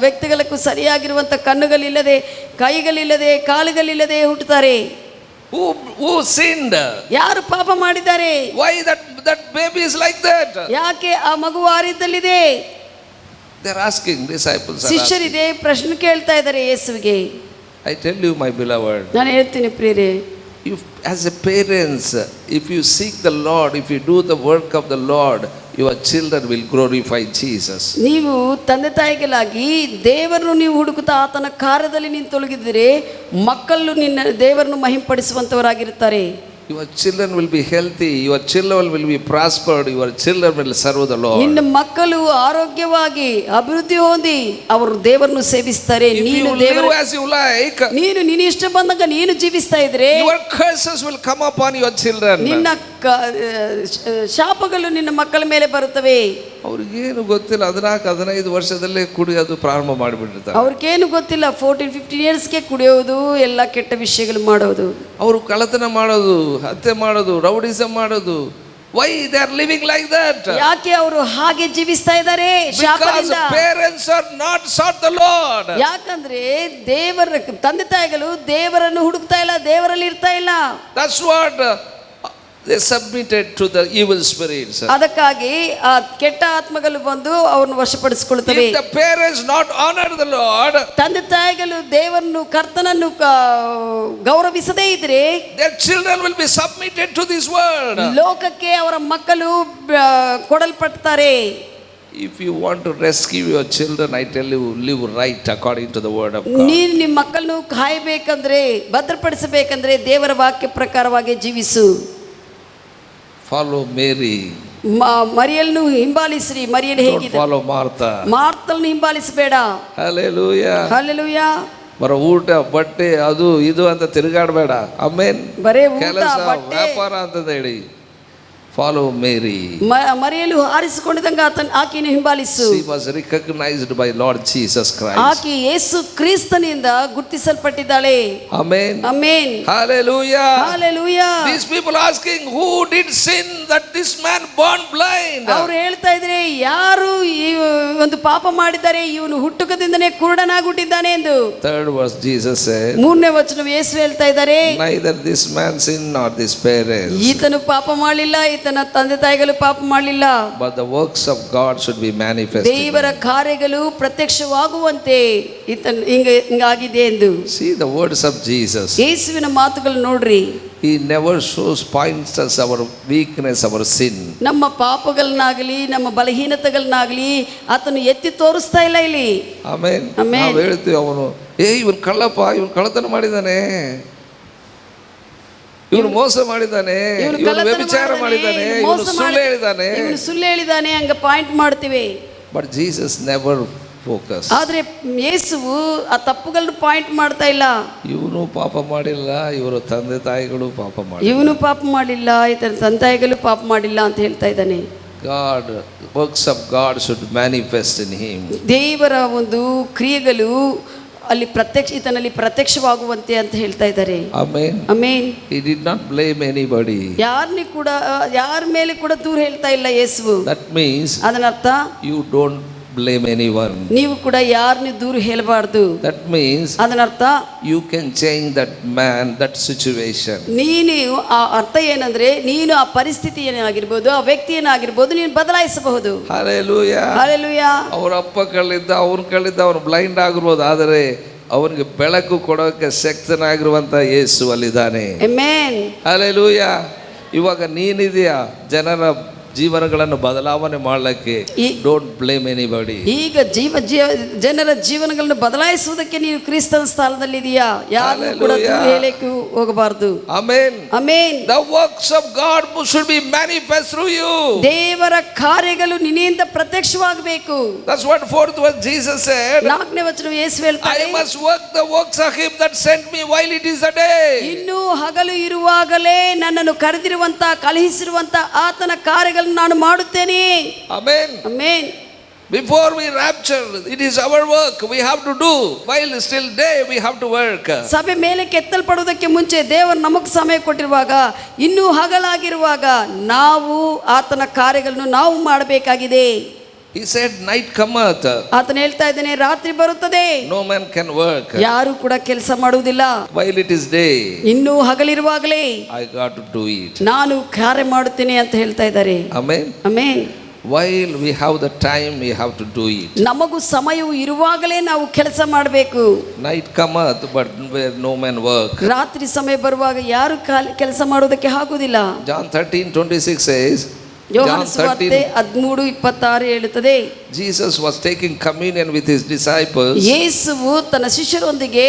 ವ್ಯಕ್ತಿಗಳಕ್ಕೂ ಸರಿಯಾಗಿರುವಂಥ ಕಣ್ಣುಗಳಿಲ್ಲದೆ, ಕೈಗಳಿಲ್ಲದೆ, ಕಾಲುಗಳಿಲ್ಲದೆ ಹುಟ್ಟುತ್ತಾರೆ. Who sinned? ಯಾರು ಪಾಪ ಮಾಡಿದ್ದಾರೆ? Why that baby is like that? ಯಾಕೆ ಆ ಮಗು ಆ ರೀತಿಯಲ್ಲಿದೆ? They are asking, disciples are asking. ಶಿಷ್ಯರಿದೆ ಪ್ರಶ್ನೆ ಕೇಳ್ತಾ ಇದ್ದಾರೆ ಯೇಸುವಿಗೆ. I tell you, my beloved, ನಾನು ಹೇಳ್ತೀನಿ ಪ್ರಿಯರೇ, if as a parents, if you seek the Lord, if you do the work of the Lord, your children will glorify Jesus. ನೀವು ತಂದೆ ತಾಯಿಗಳಾಗಿ ದೇವರನ್ನು ನೀವು ಹುಡುಕುತ್ತಾ ಆತನ ಕಾರ್ಯದಲ್ಲಿ ನೀನು ತೊಡಗಿದರೆ ಮಕ್ಕಳು ನಿನ್ನ ದೇವರನ್ನು ಮಹಿಂಪಡಿಸುವಂತವರಾಗಿರುತ್ತಾರೆ. Your children will be healthy, your children will be prospered, your children will serve the Lord. ನಿನ್ನ ಮಕ್ಕಳು ಆರೋಗ್ಯವಾಗಿ ಅಭಿವೃದ್ಧಿ ಹೊಂದಿ ಅವರು ದೇವರನ್ನು ಸೇವಿಸ್ತಾರೆ. If ನೀನು you ದೇವರ live as you like, ನೀನು ನಿನ್ನ ಇಷ್ಟ ಬಂದಾಗ ನೀನು ಜೀವಿಸ್ತಾ ಇದ್ರೆ your curses will come upon your children. ನಿನ್ನ ಶಾಪಗಳು ನಿನ್ನ ಮಕ್ಕಳ ಮೇಲೆ ಬರುತ್ತವೆ. ಅವ್ರಿಗೇನು ಗೊತ್ತಿಲ್ಲ, 14-15 ವರ್ಷದಲ್ಲೇ ಕುಡಿಯೋದು ಪ್ರಾರಂಭ ಮಾಡಿಬಿಟ್ಟಿರ್ತಾರೆ. ಅವ್ರಿಗೇನು ಗೊತ್ತಿಲ್ಲ, 14-15 ಇಯರ್ಸ್ಗೆ ಕುಡಿಯೋದು, ಎಲ್ಲ ಕೆಟ್ಟ ವಿಷಯಗಳು ಮಾಡೋದು, ಅವರು ಕಳ್ಳತನ ಮಾಡೋದು, ಹತ್ಯೆ ಮಾಡೋದು, ರೌಡಿಸಮ್ ಮಾಡೋದು. Why they are living like that? ಯಾಕೆ ಅವರು ಹಾಗೆ ಜೀವಿಸ್ತಾ ಇದ್ದಾರೆ? Because parents are not sought the Lord. ಯಾಕಂದ್ರೆ ದೇವರ ತಂದೆ ತಾಯಿಗಳು ದೇವರನ್ನು ಹುಡುಕ್ತಾ ಇಲ್ಲ, ದೇವರಲ್ಲಿ ಇರ್ತಾ ಇಲ್ಲ. That's what they submitted to the evil spirits. ಅದಕ್ಕಾಗಿ ಆ ಕೆಟ್ಟ ಆತ್ಮಗಳು ಬಂದು ಅವರನ್ನು ವಶಪಡಿಸಿಕೊಳ್ಳುತ್ತವೆ. If the parents not honor the Lord, ತಂದೆ ತಾಯಿಗಳು ದೇವರನ್ನು ಕರ್ತನನ್ನು ಗೌರವಿಸದೇ ಇದ್ರೆ their children will be submitted to this world. ಲೋಕಕ್ಕೆ ಅವರ ಮಕ್ಕಳು ಕೊಡಲ್ಪಡ್ತಾರೆ. If you want to rescue your children, I tell you, live right according to the word of God. ನೀನು ನಿಮ್ಮ ಮಕ್ಕಳನ್ನು ಕಾಯಬೇಕಂದ್ರೆ, ಭದ್ರಪಡಿಸಬೇಕಂದ್ರೆ ದೇವರ ವಾಕ್ಯ ಪ್ರಕಾರವಾಗಿ ಜೀವಿಸು. Follow Mary. ಮರಿಯಳನ್ನು ಹಿಂಬಾಲಿಸ್ರಿ. ಮರಿಯಳು ಹೇಗಿದೆ? Follow Martha. ಮಾರ್ತಳನ್ನು ಹಿಂಬಾಲಿಸಬೇಡ. Hallelujah. Hallelujah. ಬರೋ ಊಟ ಬಟ್ಟೆ ಅದು ಇದು ಅಂತ ತಿರುಗಾಡಬೇಡ. ಆಮೇನ್. ಬರೇ ಊಟ ಕೆಲಸ ಬಟ್ಟೆ ವ್ಯಾಪಾರ ಅಂತ ಹೇಳಿ Follow Mary. ಮರಿಯಳು ಆರಿಸಿಕೊಂಡಿದ್ದಂಗ ಆಕೆಯನ್ನು ಹಿಂಬಾಲಿಸು. She was recognized by Lord Jesus Christ. ಆಕೆ ಯೇಸು ಕ್ರಿಸ್ತನಿಂದ ಗುರುತಿಸಲ್ಪಟ್ಟಿದ್ದಾಳೆ. Amen. Amen. Hallelujah. Hallelujah. These people asking, who did sin that this man born blind? ಅವರು ಹೇಳ್ತಾ ಇದ್ರೆ, ಯಾರು ಈ ಒಂದು ಪಾಪ ಮಾಡಿದ್ದಾರೆ, ಇವನು ಹುಟ್ಟುಕದಿಂದನೇ ಕುರುಡನಾಗುಟ್ಟಿದ್ದಾನೆ ಎಂದು. Third verse Jesus said, ಮೂರನೇ ವಚನ ಯೇಸು ಹೇಳ್ತಾ ಇದ್ದಾರೆ, neither this man sinned nor his parents, ಈತನು ಪಾಪ ಮಾಡಲಿಲ್ಲ, ಈತನ ತಂದೆ ತಾಯಿಗಳು ಪಾಪ ಮಾಡಲಿಲ್ಲ, but the works of God should be manifested. ದೇವರ ಕಾರ್ಯಗಳು ಪ್ರತ್ಯಕ್ಷವಾಗುವಂತೆ ಹಿಂಗಾಗಿದೆ ಎಂದು. See the words of Jesus. ಯೇಸುವಿನ ಮಾತುಗಳು ನೋಡ್ರಿ. He never shows points us our weakness, our sin. ನಮ್ಮ ಪಾಪಗಳನ್ನಾಗಲಿ ನಮ್ಮ ಬಲಹೀನತೆಗಳನ್ನಾಗಲಿ ಆತನು ಎತ್ತಿ ತೋರಿಸ್ತಾ ಇಲ್ಲ ಇಲ್ಲಿ. ಆಮೇನ್. ನಾವು ಹೇಳ್ತೀವಿ, ಅವನು ಇವನು ಕಳ್ಳಪ್ಪ, ಇವನು ಕಳ್ಳತನ ಮಾಡಿದ್ದಾನೆ, ಇವನು ಮೋಸ ಮಾಡಿದ್ದಾನೆ, ಇವನು ವ್ಯಭಿಚಾರ ಮಾಡಿದ್ದಾನೆ, ಇವನು ಸುಳ್ಳು ಹೇಳಿದ್ದಾನೆ, ಇವನು ಸುಳ್ಳು ಹೇಳಿದ್ದಾನೆ ಹಂಗ ಪಾಯಿಂಟ್ ಮಾಡ್ತೀವಿ. But Jesus never focus. ಆದ್ರೆ ಯೇಸುವು ಆ ತಪ್ಪುಗಳನ್ನು ಪಾಯಿಂಟ್ ಮಾಡ್ತಾ ಇಲ್ಲ. ಇವನು ಪಾಪ ಮಾಡಿಲ್ಲ, ಇವರ ತಂದೆ ತಾಯಿಗಳು ಪಾಪ ಮಾಡಿಲ್ಲ, ಇವನು ಪಾಪ ಮಾಡಿಲ್ಲ, ಈತನ ತಂದೆ ತಾಯಿಗಳು ಪಾಪ ಮಾಡಿಲ್ಲ ಅಂತ ಹೇಳ್ತಾ ಇದ್ದಾನೆ. God, works of God should manifest in him. ದೇವರ ಒಂದು ಕ್ರಿಯೆಗಳು ಅಲ್ಲಿ ಈತನಲ್ಲಿ ಪ್ರತ್ಯಕ್ಷವಾಗುವಂತೆ ಅಂತ ಹೇಳ್ತಾ ಇದ್ದಾರೆ. Amen. Amen. He did not blame anybody. ಯಾರ ಮೇಲೆ ಕೂಡ ದೂರ ಹೇಳ್ತಾ ಇಲ್ಲ ಯೇಸು. That means ಅದನ್ನರ್ಥ you don't blame anyone. ನೀವು ಕೂಡ ಯಾರನ್ನು ದೂರ ಹೇಳಬಾರ್ದು. That means ಅದನ್ನರ್ಥ you can change that man, that situation. ನೀನು ಆ ಅರ್ಥ ಏನಂದ್ರೆ, ನೀನು ಆ ಪರಿಸ್ಥಿತಿ ಏನಾಗಿರ್ಬೋದು, ಆ ವ್ಯಕ್ತಿ ಏನಾಗಿರ್ಬೋದು, ನೀನು ಬದಲಾಯಿಸಬಹುದು. Hallelujah. Hallelujah. ಅವರ ಅಪ್ಪ ಕಳ್ಳಿದ್ದ, ಅವನು ಬ್ಲೈಂಡ್ ಆಗಿರ್ಬೋದು, ಆದರೆ ಅವನಿಗೆ ಬೆಳಕು ಕೊಡೋಕೆ ಶಕ್ತನಾಗಿರುವಂತ ಯೇಸು ಅಲ್ಲಿದ್ದಾನೆ. Amen. Hallelujah. ಇವಾಗ ನೀನಿದೆಯಾ ಜನರ ಜೀವನಗಳನ್ನು ಬದಲಾವಣೆ ಮಾಡಲಿಕ್ಕೆ? Don't blame anybody. ಈಗ ಜನರ ಜೀವನಗಳನ್ನು ಬದಲಾಯಿಸುವುದಕ್ಕೆ ನೀನು ಕ್ರಿಸ್ತನ ಸ್ಥಾನದಲ್ಲಿ ಇದೆಯಾ, ಯಾರು ಕೂಡ ಹೇಳಕ್ಕೆ ಹೋಗಬಾರದು. Amen. Amen. The works of God should be manifest through you. ದೇವರ ಕಾರ್ಯಗಳು ನಿನ್ನಿಂದ ಪ್ರತ್ಯಕ್ಷವಾಗಬೇಕು. That's what fourth verse Jesus said. ನಾಲ್ಕನೇ ವಚನ ಯೇಸು ಹೇಳ್ತಾರೆ, I must work the works of him that sent me while it is a day. ಇನ್ನು ಹಗಲು ಇರುವಾಗಲೇ ನನ್ನನ್ನು ಕರೆದಿರುವಂತ ಕಳುಹಿಸಿರುವಂತ ಆತನ ಕಾರ್ಯಗಳನ್ನು ನಾನು ಮಾಡುತ್ತೇನೆ. Amen. Amen. Before we rapture, it is our work we have to do. While still day, we have to work. ಸಭೆ ಮೇಲೆ ಕೆತ್ತಲ್ಪಡುವುದಕ್ಕೆ ಮುಂಚೆ ದೇವರು ನಮಗೆ ಸಮಯ ಕೊಟ್ಟಿರುವಾಗ, ಇನ್ನೂ ಹಗಲಾಗಿರುವಾಗ ನಾವು ಆತನ ಕಾರ್ಯಗಳನ್ನು ನಾವು ಮಾಡಬೇಕಾಗಿದೆ. He said, night cometh. ಆತನು ಹೇಳ್ತಾ ಇದ್ದಾನೆ, ರಾತ್ರಿ ಬರುತ್ತದೆ, no man can work. ಯಾರು ಕೂಡ ಕೆಲಸ ಮಾಡುವುದಿಲ್ಲ. While it is day, ಇನ್ನೂ ಹಗಲಿರುವಾಗಲೇ I got to do it. ನಾನು ಕಾರ್ಯ ಮಾಡುತ್ತೇನೆ ಅಂತ ಹೇಳ್ತಾ ಇದ್ದಾರೆ. Amen. Amen. while we have the time, we have to do it. ನಮಗೂ ಸಮಯವು ಇರುವಾಗಲೇ ನಾವು ಕೆಲಸ ಮಾಡಬೇಕು. Night cometh, but where no man work. ರಾತ್ರಿ ಸಮಯ ಬರುವಾಗ ಯಾರು ಕೆಲಸ ಮಾಡೋದಕ್ಕೆ ಆಗುವುದಿಲ್ಲ. John 13:26 says, ಯೋಹಾನ ಸುವಾರ್ತೆ 13:26 ಹೇಳುತ್ತದೆ, Jesus was taking communion with his disciples. ಯೇಸುವು ತನ್ನ ಶಿಷ್ಯರೊಂದಿಗೆ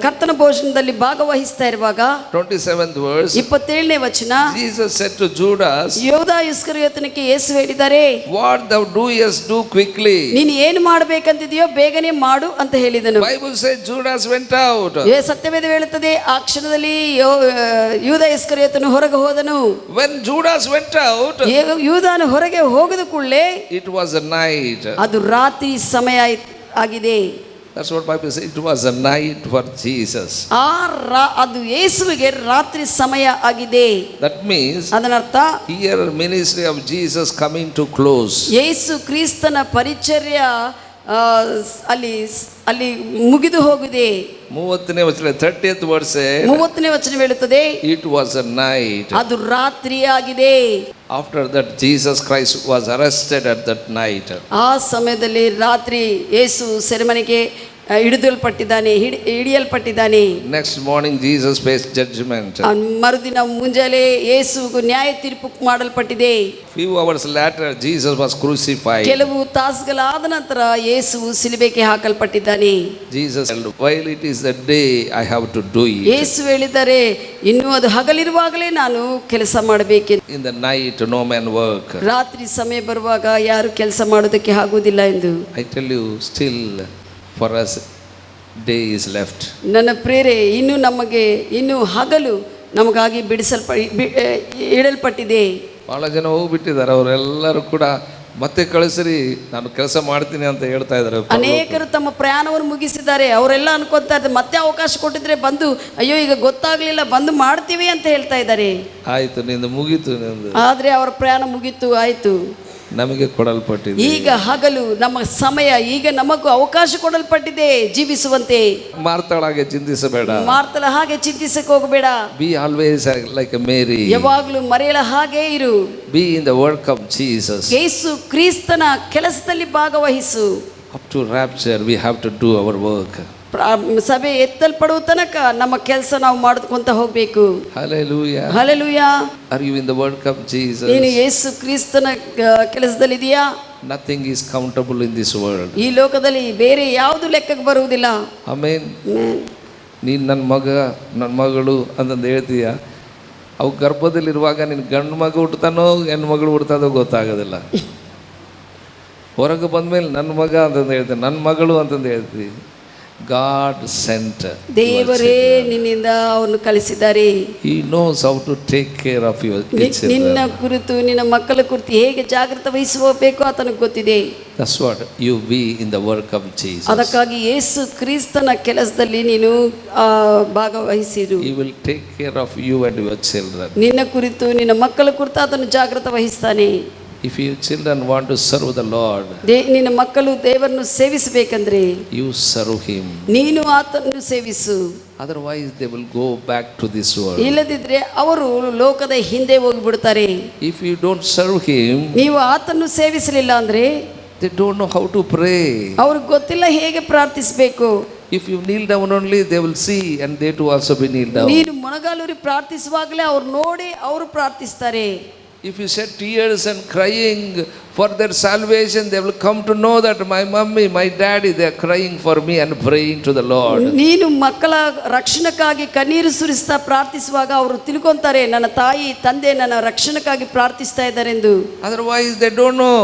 ಕರ್ತನ ಭೋಜನದಲ್ಲಿ ಭಾಗವಹಿಸ್ತಾ ಇರುವಾಗ 27th verse, 27ನೇ ವಚನ, Jesus said to Judas, ಯೋಧ ಇಸ್ಕರಿಯೋತನಿಗೆ ಯೇಸು ಹೇಳಿದ್ದಾರೆ, what thou doest, do quickly. ನೀನು ಏನು ಮಾಡಬೇಕಂತಿದೆಯೋ ಬೇಗನೆ ಮಾಡು ಅಂತ ಹೇಳಿದನು. Bible says Judas went out. ಸತ್ಯವೇದ ಹೇಳುತ್ತದೆ, ಆ ಕ್ಷಣದಲ್ಲಿ ಯೂದ ಇಸ್ಕರಿಯೋತನು ಹೊರಗೆ ಹೋದನು. When Judas went out, ಯೂದನು ಹೊರಗೆ ಹೋಗದ ಕೂಡಲೇ it was a night. ಅದು ರಾತ್ರಿ ಸಮಯ ಆಗಿದೆ. That's what Bible says. It was a night for Jesus. ಅದು ಯೇಸುವಿಗೆ ರಾತ್ರಿ ಸಮಯ ಆಗಿದೆ. That means ಅದರರ್ಥ here ministry of Jesus coming to close. ಯೇಸು ಕ್ರಿಸ್ತನ ಪರಿಚರ್ಯ ಅಲ್ಲಿ ಮುಗಿದು ಹೋಗಿದೆ. 30ನೇ ವಚನ 30th verse, 30ನೇ ವಚನ ಹೇಳುತ್ತದೆ, it was a night. ಅದು ರಾತ್ರಿ ಆಗಿದೆ. After that Jesus Christ was arrested at that night. ಆ ಸಮಯದಲ್ಲಿ ರಾತ್ರಿ ಯೇಸು ಸೆರೆಮನೆಗೆ ಹಿಡಿಯಲ್ಪಟ್ಟಿದ್ದಾನೆ. Next morning Jesus faced judgment. ಮರುದಿನ ಮುಂಜಾನೆ ಯೇಸುವಿಗೆ ನ್ಯಾಯ ತೀರ್ಪು ಮಾಡಲ್ಪಟ್ಟಿದೆ. Few hours later Jesus was crucified. ಕೆಲವು ತಾಸುಗಳಾದ ನಂತರ ಯೇಸುವು ಶಿಲುಬೆಗೆ ಹಾಕಲ್ಪಟ್ಟಿದ್ದಾನೆ. Jesus said, while it is the day I have to do it. ಯೇಸು ಹೇಳಿದ್ದಾರೆ, ಇನ್ನು ಅದು ಹಗಲಿರುವಾಗಲೇ ನಾನು ಕೆಲಸ ಮಾಡಬೇಕು. In the night no man work. ರಾತ್ರಿ ಸಮಯ ಬರುವಾಗ ಯಾರು ಕೆಲಸ ಮಾಡೋದಕ್ಕೆ ಆಗುವುದಿಲ್ಲ ಎಂದು. I tell you, still for us day is left. ನನ್ನ ಪ್ರೇರೆ, ಇನ್ನು ಹಗಲು ನಮಗಾಗಿ ಇಡಲ್ಪಟ್ಟಿದೆ. ಭಾಳ ಜನ ಹೋಗ್ಬಿಟ್ಟಿದ್ದಾರೆ, ಅವರೆಲ್ಲರೂ ಕೂಡ ಮತ್ತೆ ಕಳಿಸ್ರಿ ನಾನು ಕೆಲಸ ಮಾಡ್ತೀನಿ ಅಂತ ಹೇಳ್ತಾ ಇದ್ದಾರೆ. ಅನೇಕರು ತಮ್ಮ ಪ್ರಯಾಣವನ್ನು ಮುಗಿಸಿದ್ದಾರೆ. ಅವರೆಲ್ಲ ಅನ್ಕೊಂತಾ ಇದ್ದಾರೆ, ಮತ್ತೆ ಅವಕಾಶ ಕೊಟ್ಟಿದ್ರೆ ಬಂದು, ಅಯ್ಯೋ ಈಗ ಗೊತ್ತಾಗ್ಲಿಲ್ಲ ಬಂದು ಮಾಡ್ತೀವಿ ಅಂತ ಹೇಳ್ತಾ ಇದ್ದಾರೆ. ಆಯ್ತು, ನಿಂದು ಮುಗೀತು, ಆದ್ರೆ ಅವರ ಪ್ರಯಾಣ ಮುಗೀತು, ಆಯ್ತು, ನಮಗೆ ಕೊಡಲ್ಪಟ್ಟಿದೆ. ಈಗ ಹಗಲು ನಮ್ಮ ಸಮಯ, ಈಗ ನಮಗೂ ಅವಕಾಶ ಕೊಡಲ್ಪಟ್ಟಿದೆ ಜೀವಿಸುವಂತೆ. ಮಾರ್ತಳಾಗೆ ಚಿಂತಿಸಬೇಡ, ಮಾರ್ತಳ ಹಾಗೆ ಚಿಂತಿಸಕ್ಕೆ ಹೋಗಬೇಡ. Be always like a Mary, ಯಾವಾಗಲೂ ಮರೆಯಲ ಹಾಗೆ ಇರು. Be in the work of Jesus. ಯೇಸು ಕ್ರಿಸ್ತನ ಕೆಲಸದಲ್ಲಿ ಭಾಗವಹಿಸು. Up to rapture we have to do our work. ಸಭೆ ಎತ್ತಲ್ಪಡುವ ತನಕ ನಮ್ಮ ಕೆಲಸ ನಾವು ಮಾಡ್ಕೊಂತ ಹೋಗ್ಬೇಕು. Hallelujah, hallelujah. Are you in the work of Jesus? ನೀನು ಯೇಸು ಕ್ರಿಸ್ತನ ಕೆಲಸದಲ್ಲಿ ಇದೆಯಾ? Nothing is countable in this world. ಈ ಲೋಕದಲ್ಲಿ ಬೇರೆ ಯಾವುದು ಲೆಕ್ಕಕ್ಕೆ ಬರುವುದಿಲ್ಲ. ಆಮೇನ್. ನೀನು ನನ್ನ ಮಗ ನನ್ನ ಮಗಳು ಅಂತಂದು ಹೇಳ್ತೀಯ, ಅವು ಗರ್ಭದಲ್ಲಿರುವಾಗ ನಿನ್ನ ಗಂಡು ಮಗ ಹುಟ್ಟತಾನೋ ಹೆಣ್ಣು ಮಗಳು ಹುಡ್ತದೋ ಗೊತ್ತಾಗೋದಿಲ್ಲ. ಹೊರಗೆ ಬಂದಮೇಲೆ ನನ್ನ ಮಗ ಅಂತಂದು ಹೇಳ್ತೀನಿ, ನನ್ನ ಮಗಳು ಅಂತಂದು ಹೇಳ್ತೀವಿ. God sent. ದೇವರೇ ನಿನ್ನಿಂದ ಅವನು ಕಳಿಸಿದ್ದಾರೆ. He knows how to take care of your children. ನಿನ್ನ ಕುರಿತು, ನಿನ್ನ ಮಕ್ಕಳ ಕುರಿತು ಹೇಗೆ ಜಾಗೃತ ವಹಿಸಬೇಕು ಆತನಿಗೆ ಗೊತ್ತಿದೆ. That's what you be in the work of Jesus. ಅದಕ್ಕಾಗಿ ಯೇಸು ಕ್ರಿಸ್ತನ ಕೆಲಸದಲ್ಲಿ ನೀನು ಭಾಗವಹಿಸಿರು. He will take care of you and your children. ನಿನ್ನ ಕುರಿತು, ನಿನ್ನ ಮಕ್ಕಳ ಕುರಿತು ಆತನು ಜಾಗೃತ ವಹಿಸ್ತಾನೆ. If your children want to serve the Lord, ನಿನ್ನ ಮಕ್ಕಳು ದೇವರನ್ನು ಸೇವಿಸಬೇಕಂದ್ರೆ you serve Him. ನೀನು ಆತನನ್ನು ಸೇವಿಸು. Otherwise they will go back to this world. ಇಲ್ಲದಿದ್ರೆ ಅವರು ಲೋಕದ ಹಿಂದೆ ಹೋಗಿಬಿಡ್ತಾರೆ. If you don't serve Him, ನೀವು ಆತನನ್ನು ಸೇವಿಸಲಿಲ್ಲ ಅಂದ್ರೆ they don't know how to pray. ಅವ್ರಿಗೆ ಗೊತ್ತಿಲ್ಲ ಹೇಗೆ ಪ್ರಾರ್ಥಿಸಬೇಕು. If you kneel down only, they will see and they too also be kneel down. ನೀನು ಮೊಣಗಾಲೂರಿ ಪ್ರಾರ್ಥಿಸುವಾಗಲೇ ಅವ್ರು ನೋಡಿ ಅವರು ಪ್ರಾರ್ಥಿಸ್ತಾರೆ. If you shed tears and crying for their salvation, they will come to know that my mummy, my daddy, they are crying for me and praying to the Lord. ನೀನು ಮಕ್ಕಳ ರಕ್ಷಣೆಗಾಗಿ ಕಣ್ಣೀರು ಸುರಿಸ್ತಾ ಪ್ರಾರ್ಥಿಸುವಾಗ ಅವರು ತಿಳ್ಕೊಂತಾರೆ, ನನ್ನ ತಾಯಿ ತಂದೆ ನನ್ನ ರಕ್ಷಣೆಗಾಗಿ ಪ್ರಾರ್ಥಿಸ್ತಾ ಇದ್ದಾರೆ ಎಂದು. Otherwise they don't know.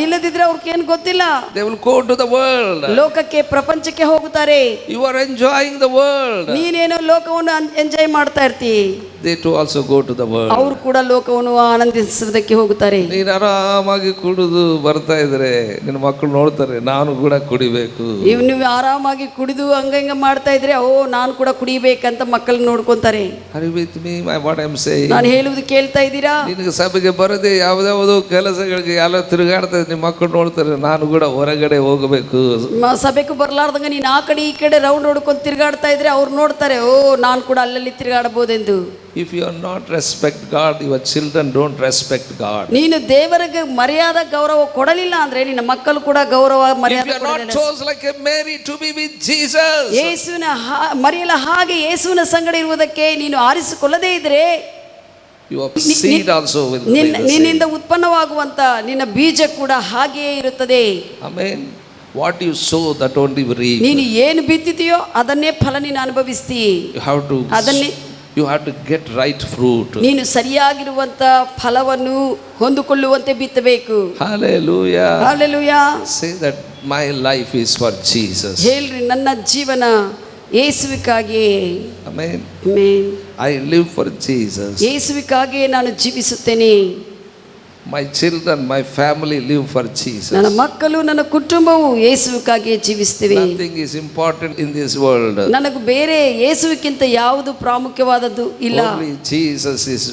ಇಲ್ಲದಿದ್ರೆ ಅವ್ರಿಗೆ ಏನು ಗೊತ್ತಿಲ್ಲ. They will go to the world. ಲೋಕಕ್ಕೆ, ಪ್ರಪಂಚಕ್ಕೆ ಹೋಗುತ್ತಾರೆ. You are enjoying the world. ನೀನೇನೋ ಲೋಕವನ್ನು ಎಂಜಾಯ್ ಮಾಡ್ತಾ ಇರ್ತಿ. They too also go to the world. ಅವರು ಕೂಡ ಲೋಕವನ್ನು ಆನಂದಿಸುವುದಕ್ಕೆ ಹೋಗುತ್ತಾರೆ. ನೀನು ಆರಾಮಾಗಿ ಕುಡಿದು ಬರ್ತಾ ಇದ್ರೆ ನಿನ್ನ ಮಕ್ಕಳು ನೋಡ್ತಾರೆ, ನಾನು ಕೂಡ ಕುಡಿಬೇಕು. ನೀವು ಆರಾಮಾಗಿ ಕುಡಿದು ಹಂಗ ಮಾಡ್ತಾ ಇದ್ರೆ, ಓ ನಾನು ಕೂಡ ಕುಡಿಬೇಕಂತ ಮಕ್ಕಳು ನೋಡ್ಕೊಂತಾರೆ. Are you with me? What I am saying? ನಾನು ಹೇಳುವುದು ಕೇಳ್ತಾ ಇದ್ದೀರಾ? ನಿನಗೆ ಸಭೆಗೆ ಬರದೆ ಯಾವುದಾವುದೋ ಕೆಲಸಗಳಿಗೆ ಎಲ್ಲ ತಿರುಗಾಡ್ತಾ ನಿಮ್ಮ ಮಕ್ಕಳು ನೋಡ್ತಾರೆ, ನಾನು ಕೂಡ ಹೊರಗಡೆ ಹೋಗಬೇಕು. ಸಭೆಗೂ ಬರಲಾರ್ದಂಗ ನೀನು ಆ ಕಡೆ ಈ ಕಡೆ ರೌಂಡ್ ಹೊಡ್ಕೊಂಡು ತಿರುಗಾಡ್ತಾ ಇದ್ರೆ ಅವ್ರು ನೋಡ್ತಾರೆ, ಓ ನಾನು ಕೂಡ ಅಲ್ಲಲ್ಲಿ ತಿರುಗಾಡಬಹುದೆಂದು. If you are not respect God, your children don't respect God. ನೀನು ದೇವರಿಗೆ ಮರ್ಯಾದ ಗೌರವ ಕೊಡಲಿಲ್ಲ ಅಂದ್ರೆ ನಿನ್ನ ಮಕ್ಕಳು ಕೂಡ ಗೌರವ If ಮರ್ಯಾದೆ you are not ಕೊಡಲಿಲ್ಲ. chose like a Mary to be with Jesus, ಯೇಸುವಿನ ಮರಿಯಲ ಹಾಗೆ ಯೇಸುವಿನ ಸಂಗಡ ಇರುವುದಕ್ಕೆ ನೀನು ಆರಿಸಿಕೊಳ್ಳದೇ ಇದ್ರೆ your seed also will be the ನಿನ್ನಿಂದ same. ಉತ್ಪನ್ನವಾಗುವಂತ ನಿನ್ನ ಬೀಜ ಕೂಡ ಹಾಗೆಯೇ ಇರುತ್ತದೆ. Amen. What you sow, that only will reap. ನೀನು ಏನು ಬಿತ್ತಿದೆಯೋ ಅದನ್ನೇ ಫಲ ನೀನು ಅನುಭವಿಸ್ತೀ. You have to get right fruit. ನೀನು ಸರಿಯಾಗಿರುವಂತ ಫಲವನ್ನು ಹೊಂದಿಕೊಳ್ಳುವಂತೆ ಬಿತ್ತಬೇಕು. Hallelujah. Hallelujah. Say that my life is for Jesus. ಹೇಳ್ರಿ, ನನ್ನ ಜೀವನ ಯೇಸುವಿಗಾಗಿ. Amen. Amen. I live for Jesus. ಯೇಸುವಿಗಾಗಿ ನಾನು ಜೀವಿಸುತ್ತೇನೆ. My children, my family live for Jesus. ನನ್ನ ಮಕ್ಕಳು, ನನ್ನ ಕುಟುಂಬವು ಯೇಸುವಿಗಾಗಿ ಜೀವಿಸುತ್ತವೆ. Nothing is important in this world. ನನಗೆ ಬೇರೆ ಯೇಸುವಿಗಿಂತ ಯಾವುದು ಪ್ರಾಮುಖ್ಯವಾದದ್ದು ಇಲ್ಲ. Only Jesus is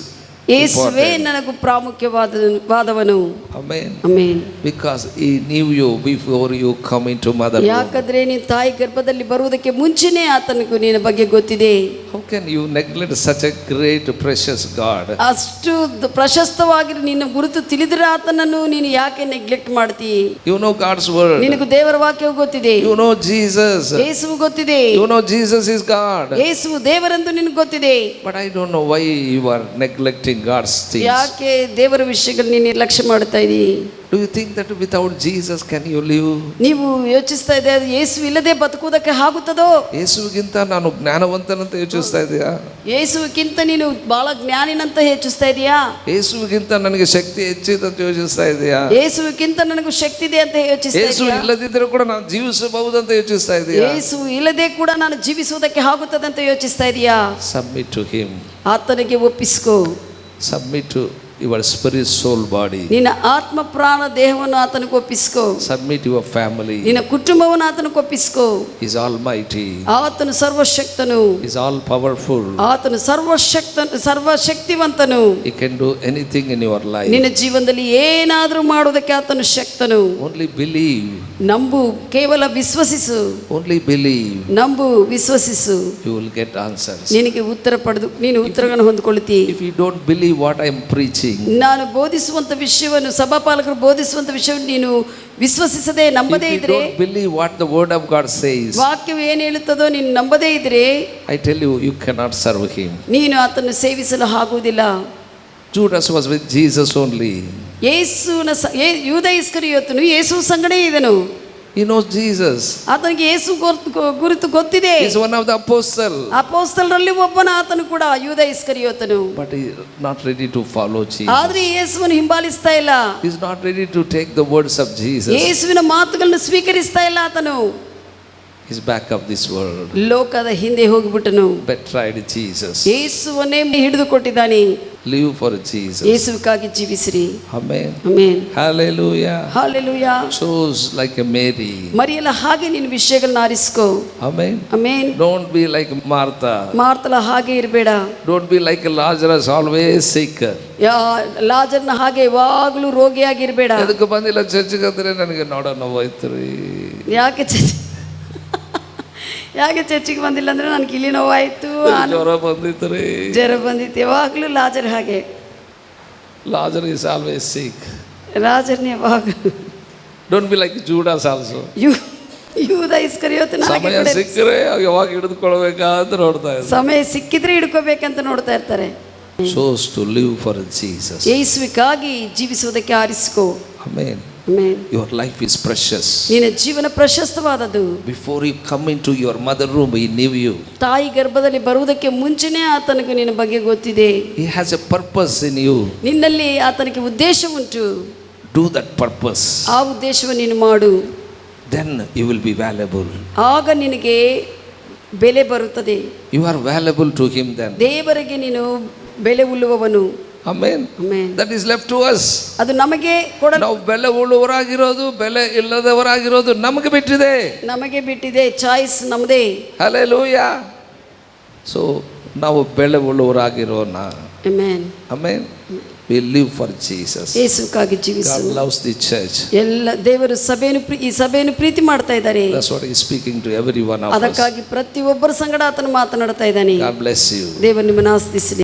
ಯೇಸುವೇ important. ನನಗೂ ಪ್ರಾಮುಖ್ಯವಾದವನು. Amen. Amen. Because he knew you before you come into mother womb. ಯಾಕಂದ್ರೆ ನೀನು ತಾಯಿ ಗರ್ಭದಲ್ಲಿ ಬರುವುದಕ್ಕೆ ಮುಂಚೆನೇ ಆತನಿಗೂ ನಿನ್ನ ಬಗ್ಗೆ ಗೊತ್ತಿದೆ. How can you neglect such a great precious God? ಅಷ್ಟು ಪ್ರಶಸ್ತವಾಗಿ ನಿನ್ನ ಗುರುತು ತಿಳಿದ್ರೆ ಆತನನ್ನು ನೀನು ಯಾಕೆ ನೆಗ್ಲೆಕ್ಟ್ ಮಾಡ್ತಿ? You know God's word. ನಿನಗೂ ದೇವರ ವಾಕ್ಯವು ಗೊತ್ತಿದೆ. You know Jesus. ಯೇಸು ಗೊತ್ತಿದೆ. You know Jesus is God. ಯೇಸು ದೇವರೆಂದು ನಿನಗೆ ಗೊತ್ತಿದೆ. But I don't know why you are neglecting God's things. ಯಾಕೆ ದೇವರ ವಿಷಯಗಳು ನೀನು ನಿರ್ಲಕ್ಷ್ಯ ಮಾಡ್ತಾ ಇದ್ದೀ? Do you think that without Jesus can you live? ನೀವು ಯೋಚಿಸ್ತಾ ಇದ್ದೀರಾ ಯೇಸು ಇಲ್ಲದೆ ಬದುಕುವುದಕ್ಕೆ ಆಗುತ್ತದೋ? ಯೇಸುವಿಗಿಂತ ನಾನು ಜ್ಞಾನವಂತನಂತ ಯೋಚಿಸ್ತಾ ಇದೆಯಾ? ಯೇಸುವಿಗಿಂತ ನೀನು ಬಹಳ ಜ್ಞಾನಿನಂತ ಯೋಚಿಸ್ತಾ ಇದೆಯಾ? ಯೇಸುವಿಗಿಂತ ನನಗೆ ಶಕ್ತಿ ಹೆಚ್ಚಿದೆ ಅಂತ ಯೋಚಿಸ್ತಾ ಇದೆಯಾ? ಯೇಸುವಿಗಿಂತ ನನಗೂ ಶಕ್ತಿ ಇದೆ ಅಂತ ಯೋಚಿಸ್ತಾ ಯೇಸು ಇದೆಯಾ? ಇಲ್ಲದಿದ್ದರೂ ಕೂಡ ನಾನು ಜೀವಿಸಬಹುದು ಅಂತ ಯೋಚಿಸ್ತಾ ಇದೆಯಾ? ಯೇಸು ಇಲ್ಲದೆ ಕೂಡ ನಾನು ಜೀವಿಸುವುದಕ್ಕೆ ಆಗುತ್ತದೆ ಅಂತ ಯೋಚಿಸ್ತಾ ಇದೆಯಾ? Submit to him. ಆತನಿಗೆ ಒಪ್ಪಿಸ್ಕೋ. Submit to your spirit, soul, body. ನಿನ್ನ ಆತ್ಮ ಪ್ರಾಣ ದೇಹವನ್ನು ಆತನಿಗೆ ಒಪ್ಪಿಸ್ಕೋ. Submit your family. ನಿನ್ನ ಕುಟುಂಬವನ್ನು ಆತನಿಗೆ ಒಪ್ಪಿಸ್ಕೋ. He is almighty. ಆತನು ಸರ್ವಶಕ್ತನು. He is all powerful. ಆತನು ಸರ್ವಶಕ್ತಿವಂತನು. He can do anything in your life. ನಿನ್ನ ಜೀವನದಲ್ಲಿ ಏನಾದರೂ ಮಾಡುವುದಕ್ಕೆ ಆತನು ಶಕ್ತನು. Only believe. ನಂಬು, ಕೇವಲ ವಿಶ್ವಸಿಸು. Only believe. ನಂಬು, ವಿಶ್ವಸಿಸು. You will get answers. ನಿನಗೆ ನೀನು ಉತ್ತರಗಳನ್ನು ಹೊಂದಿಕೊಳ್ಳುತ್ತಿ. If you don't believe what I am preaching, ನಾನು ಬೋಧಿಸುವಂತ ವಿಷಯವನ್ನು, ಸಭಾಪಾಲಕರು ಬೋಧಿಸುವಂತ ವಿಷಯವನ್ನು ನೀನು ವಿಶ್ವಸಿಸದೆ ನಂಬದೇ if you ಇದ್ರೆ, don't believe what the word of God says, ವಾಕ್ಯವು ಏನು ಹೇಳುತ್ತದೋ ನೀನು ನಂಬದೇ ಇದ್ರೆ, I tell you, you cannot serve him. ನೀನು ಆತನ್ನು ಸೇವಿಸಲು ಆಗುವುದಿಲ್ಲ. Judas was with Jesus only. ಯೂದ ಇಸ್ಕರಿಯೋತನು Yesu ಸಂಗಡೇ ಇದನು. He knows Jesus. ಆತನಿಗೆ ಯೇಸು ಗುರುತು ಗೊತ್ತಿದೆ. He is one of the apostles. ಅಪೊಸ್ತಲರಲ್ಲಿ ಒಬ್ಬನ ಆತನು ಕೂಡ ಯೂದ ಇಸ್ಕರಿಯೋತನು. But he is not ready to follow Jesus. ಆದ್ರೆ ಯೇಸುವನ್ನು ಹಿಂಬಾಲಿಸ್ತಾ ಇಲ್ಲ. He is not ready to take the words of Jesus. ಯೇಸುವಿನ ಮಾತುಗಳನ್ನು ಸ್ವೀಕರಿಸ್ತಾ ಇಲ್ಲ ಆತನು. He is back of this world. ಲೋಕದ ಹಿಂದೆ ಹೋಗಿಬಿಟ್ಟನು. Betrayed Jesus. ಯೇಸುವನ್ನೇ ಹಿಡಿದು ಕೊಟ್ಟಿದ್ದಾನೆ. Live for Jesus. ಯೇಸುವಿಗಾಗಿ ಜೀವಿಸಿರಿ. Amen. Amen. Hallelujah. Hallelujah. Choose like a Mary. ಮರಿಯಲ ಹಾಗೆ ನೀನು ವಿಷಯಗಳನ್ನ ಆರಿಸ್ಕೋ. Amen. Amen. Don't be like Martha. ಮಾರ್ತಳ ಹಾಗೆ ಇರಬೇಡ. Don't be like Lazarus, always sick. ಲಾಜರ್ನ ಹಾಗೆ ಯಾವಾಗಲೂ ರೋಗಿಯಾಗಿರ್ಬೇಡ. ಅದಕ್ಕೆ ಬಂದಿಲ್ಲ ಚರ್ಚ್ಗೆ ಅಂದ್ರೆ ನನಗೆ ನೋಡೋ ನೋವಾಯ್ತು ರೀ. ಯಾಕೆ ಚರ್ಚಿಗೆ ಬಂದಿಲ್ಲ ಅಂದ್ರೆ ನನಗೆ ಇಲ್ಲಿ ನೋವಾಯ್ತು, ಜ್ವರ ಬಂದಿತ್ತು ರೀ, ಜ್ವರ ಬಂದಿತ್ತು. ಯಾವಾಗಲೂ ಲಾಜರ್ ಹಾಗೆ. Lazarus is always sick. ಲಾಜರ್ನ ಯಾವಾಗಲೂ. Don't be like Judas also. ಯೂದ ಇಸ್ಕರಿಯೋತನ ಹಾಗೆ. ಸಮಯ ಸಿಕ್ಕರೆ ಯಾವಾಗ ಹಿಡಿದುಕೊಳ್ಬೇಕಂತ ನೋಡ್ತಾ ಇದ್ದಾರೆ. ಸಮಯ ಸಿಕ್ಕಿದ್ರೆ ಹಿಡ್ಕೋಬೇಕಂತ ನೋಡ್ತಾ ಇರ್ತಾರೆ. Choose to live for Jesus. ಯೇಸುವಿಗಾಗಿ ಜೀವಿಸುವುದಕ್ಕೆ ಆರಿಸಿಕೋ. Amen. Amen. Your life is precious. ನಿನ್ನ ಜೀವನ ಪ್ರಶಸ್ತವಾದದ್ದು. Before you come into your mother room, he knew you. ತಾಯಿ ಗರ್ಭದಲ್ಲಿ ಬರುವುದಕ್ಕೆ ಮುಂಚೆನೇ ಆತನಿಗೆ ನಿನ್ನ ಬಗ್ಗೆ ಗೊತ್ತಿದೆ. He has a purpose in you. ನಿನ್ನಲ್ಲಿ ಆತನಿಗೆ ಉದ್ದೇಶ ಉಂಟು. Do that purpose. ಆ ಉದ್ದೇಶವನ್ನು ನೀನು ಮಾಡು. Then you will be valuable. ಆಗ ನಿನಗೆ ಬೆಲೆ ಬರುತ್ತದೆ. You are valuable to him then. ದೇವರಿಗೆ ನೀನು ಬೆಲೆ ಉಳ್ಳುವವನು. Amen. Amen. That is left to us. ಅದು ನಮಗೆ ಕೊಡಲು. ನಾವು ಬೆಲೆ ಉಳ್ಳುವವರಾಗಿರೋದು, ಬೆಲೆ ಇಲ್ಲದವರಾಗಿರೋದು ನಮಗೆ ಬಿಟ್ಟಿದೆ. ನಮಗೆ ಬಿಟ್ಟಿದೆ. ಚಾಯ್ಸ್ ನಮ್ಮದೇ. Hallelujah. So ನಾವು ಬೆಲೆ ಉಳ್ಳುವವರಾಗಿರೋಣ. Amen. Amen. We live for Jesus. ಯೇಸುವಿಗಾಗಿ ಜೀವಿಸು. God loves the church. ಎಲ್ಲ ದೇವರು ಈ ಸಭೆಯನ್ನು ಪ್ರೀತಿ ಮಾಡ್ತಾ ಇದ್ದಾರೆ. That's what he is speaking to every one of us. ಅದಕ್ಕಾಗಿ ಪ್ರತಿಯೊಬ್ಬರ ಸಂಗಡ ಆತನು ಮಾತನಾಡ್ತಾ ಇದ್ದಾನೆ. God bless you. ದೇವರು ನಿಮ್ಮನ್ನು ಆಶೀರ್ವದಿಸಲಿ.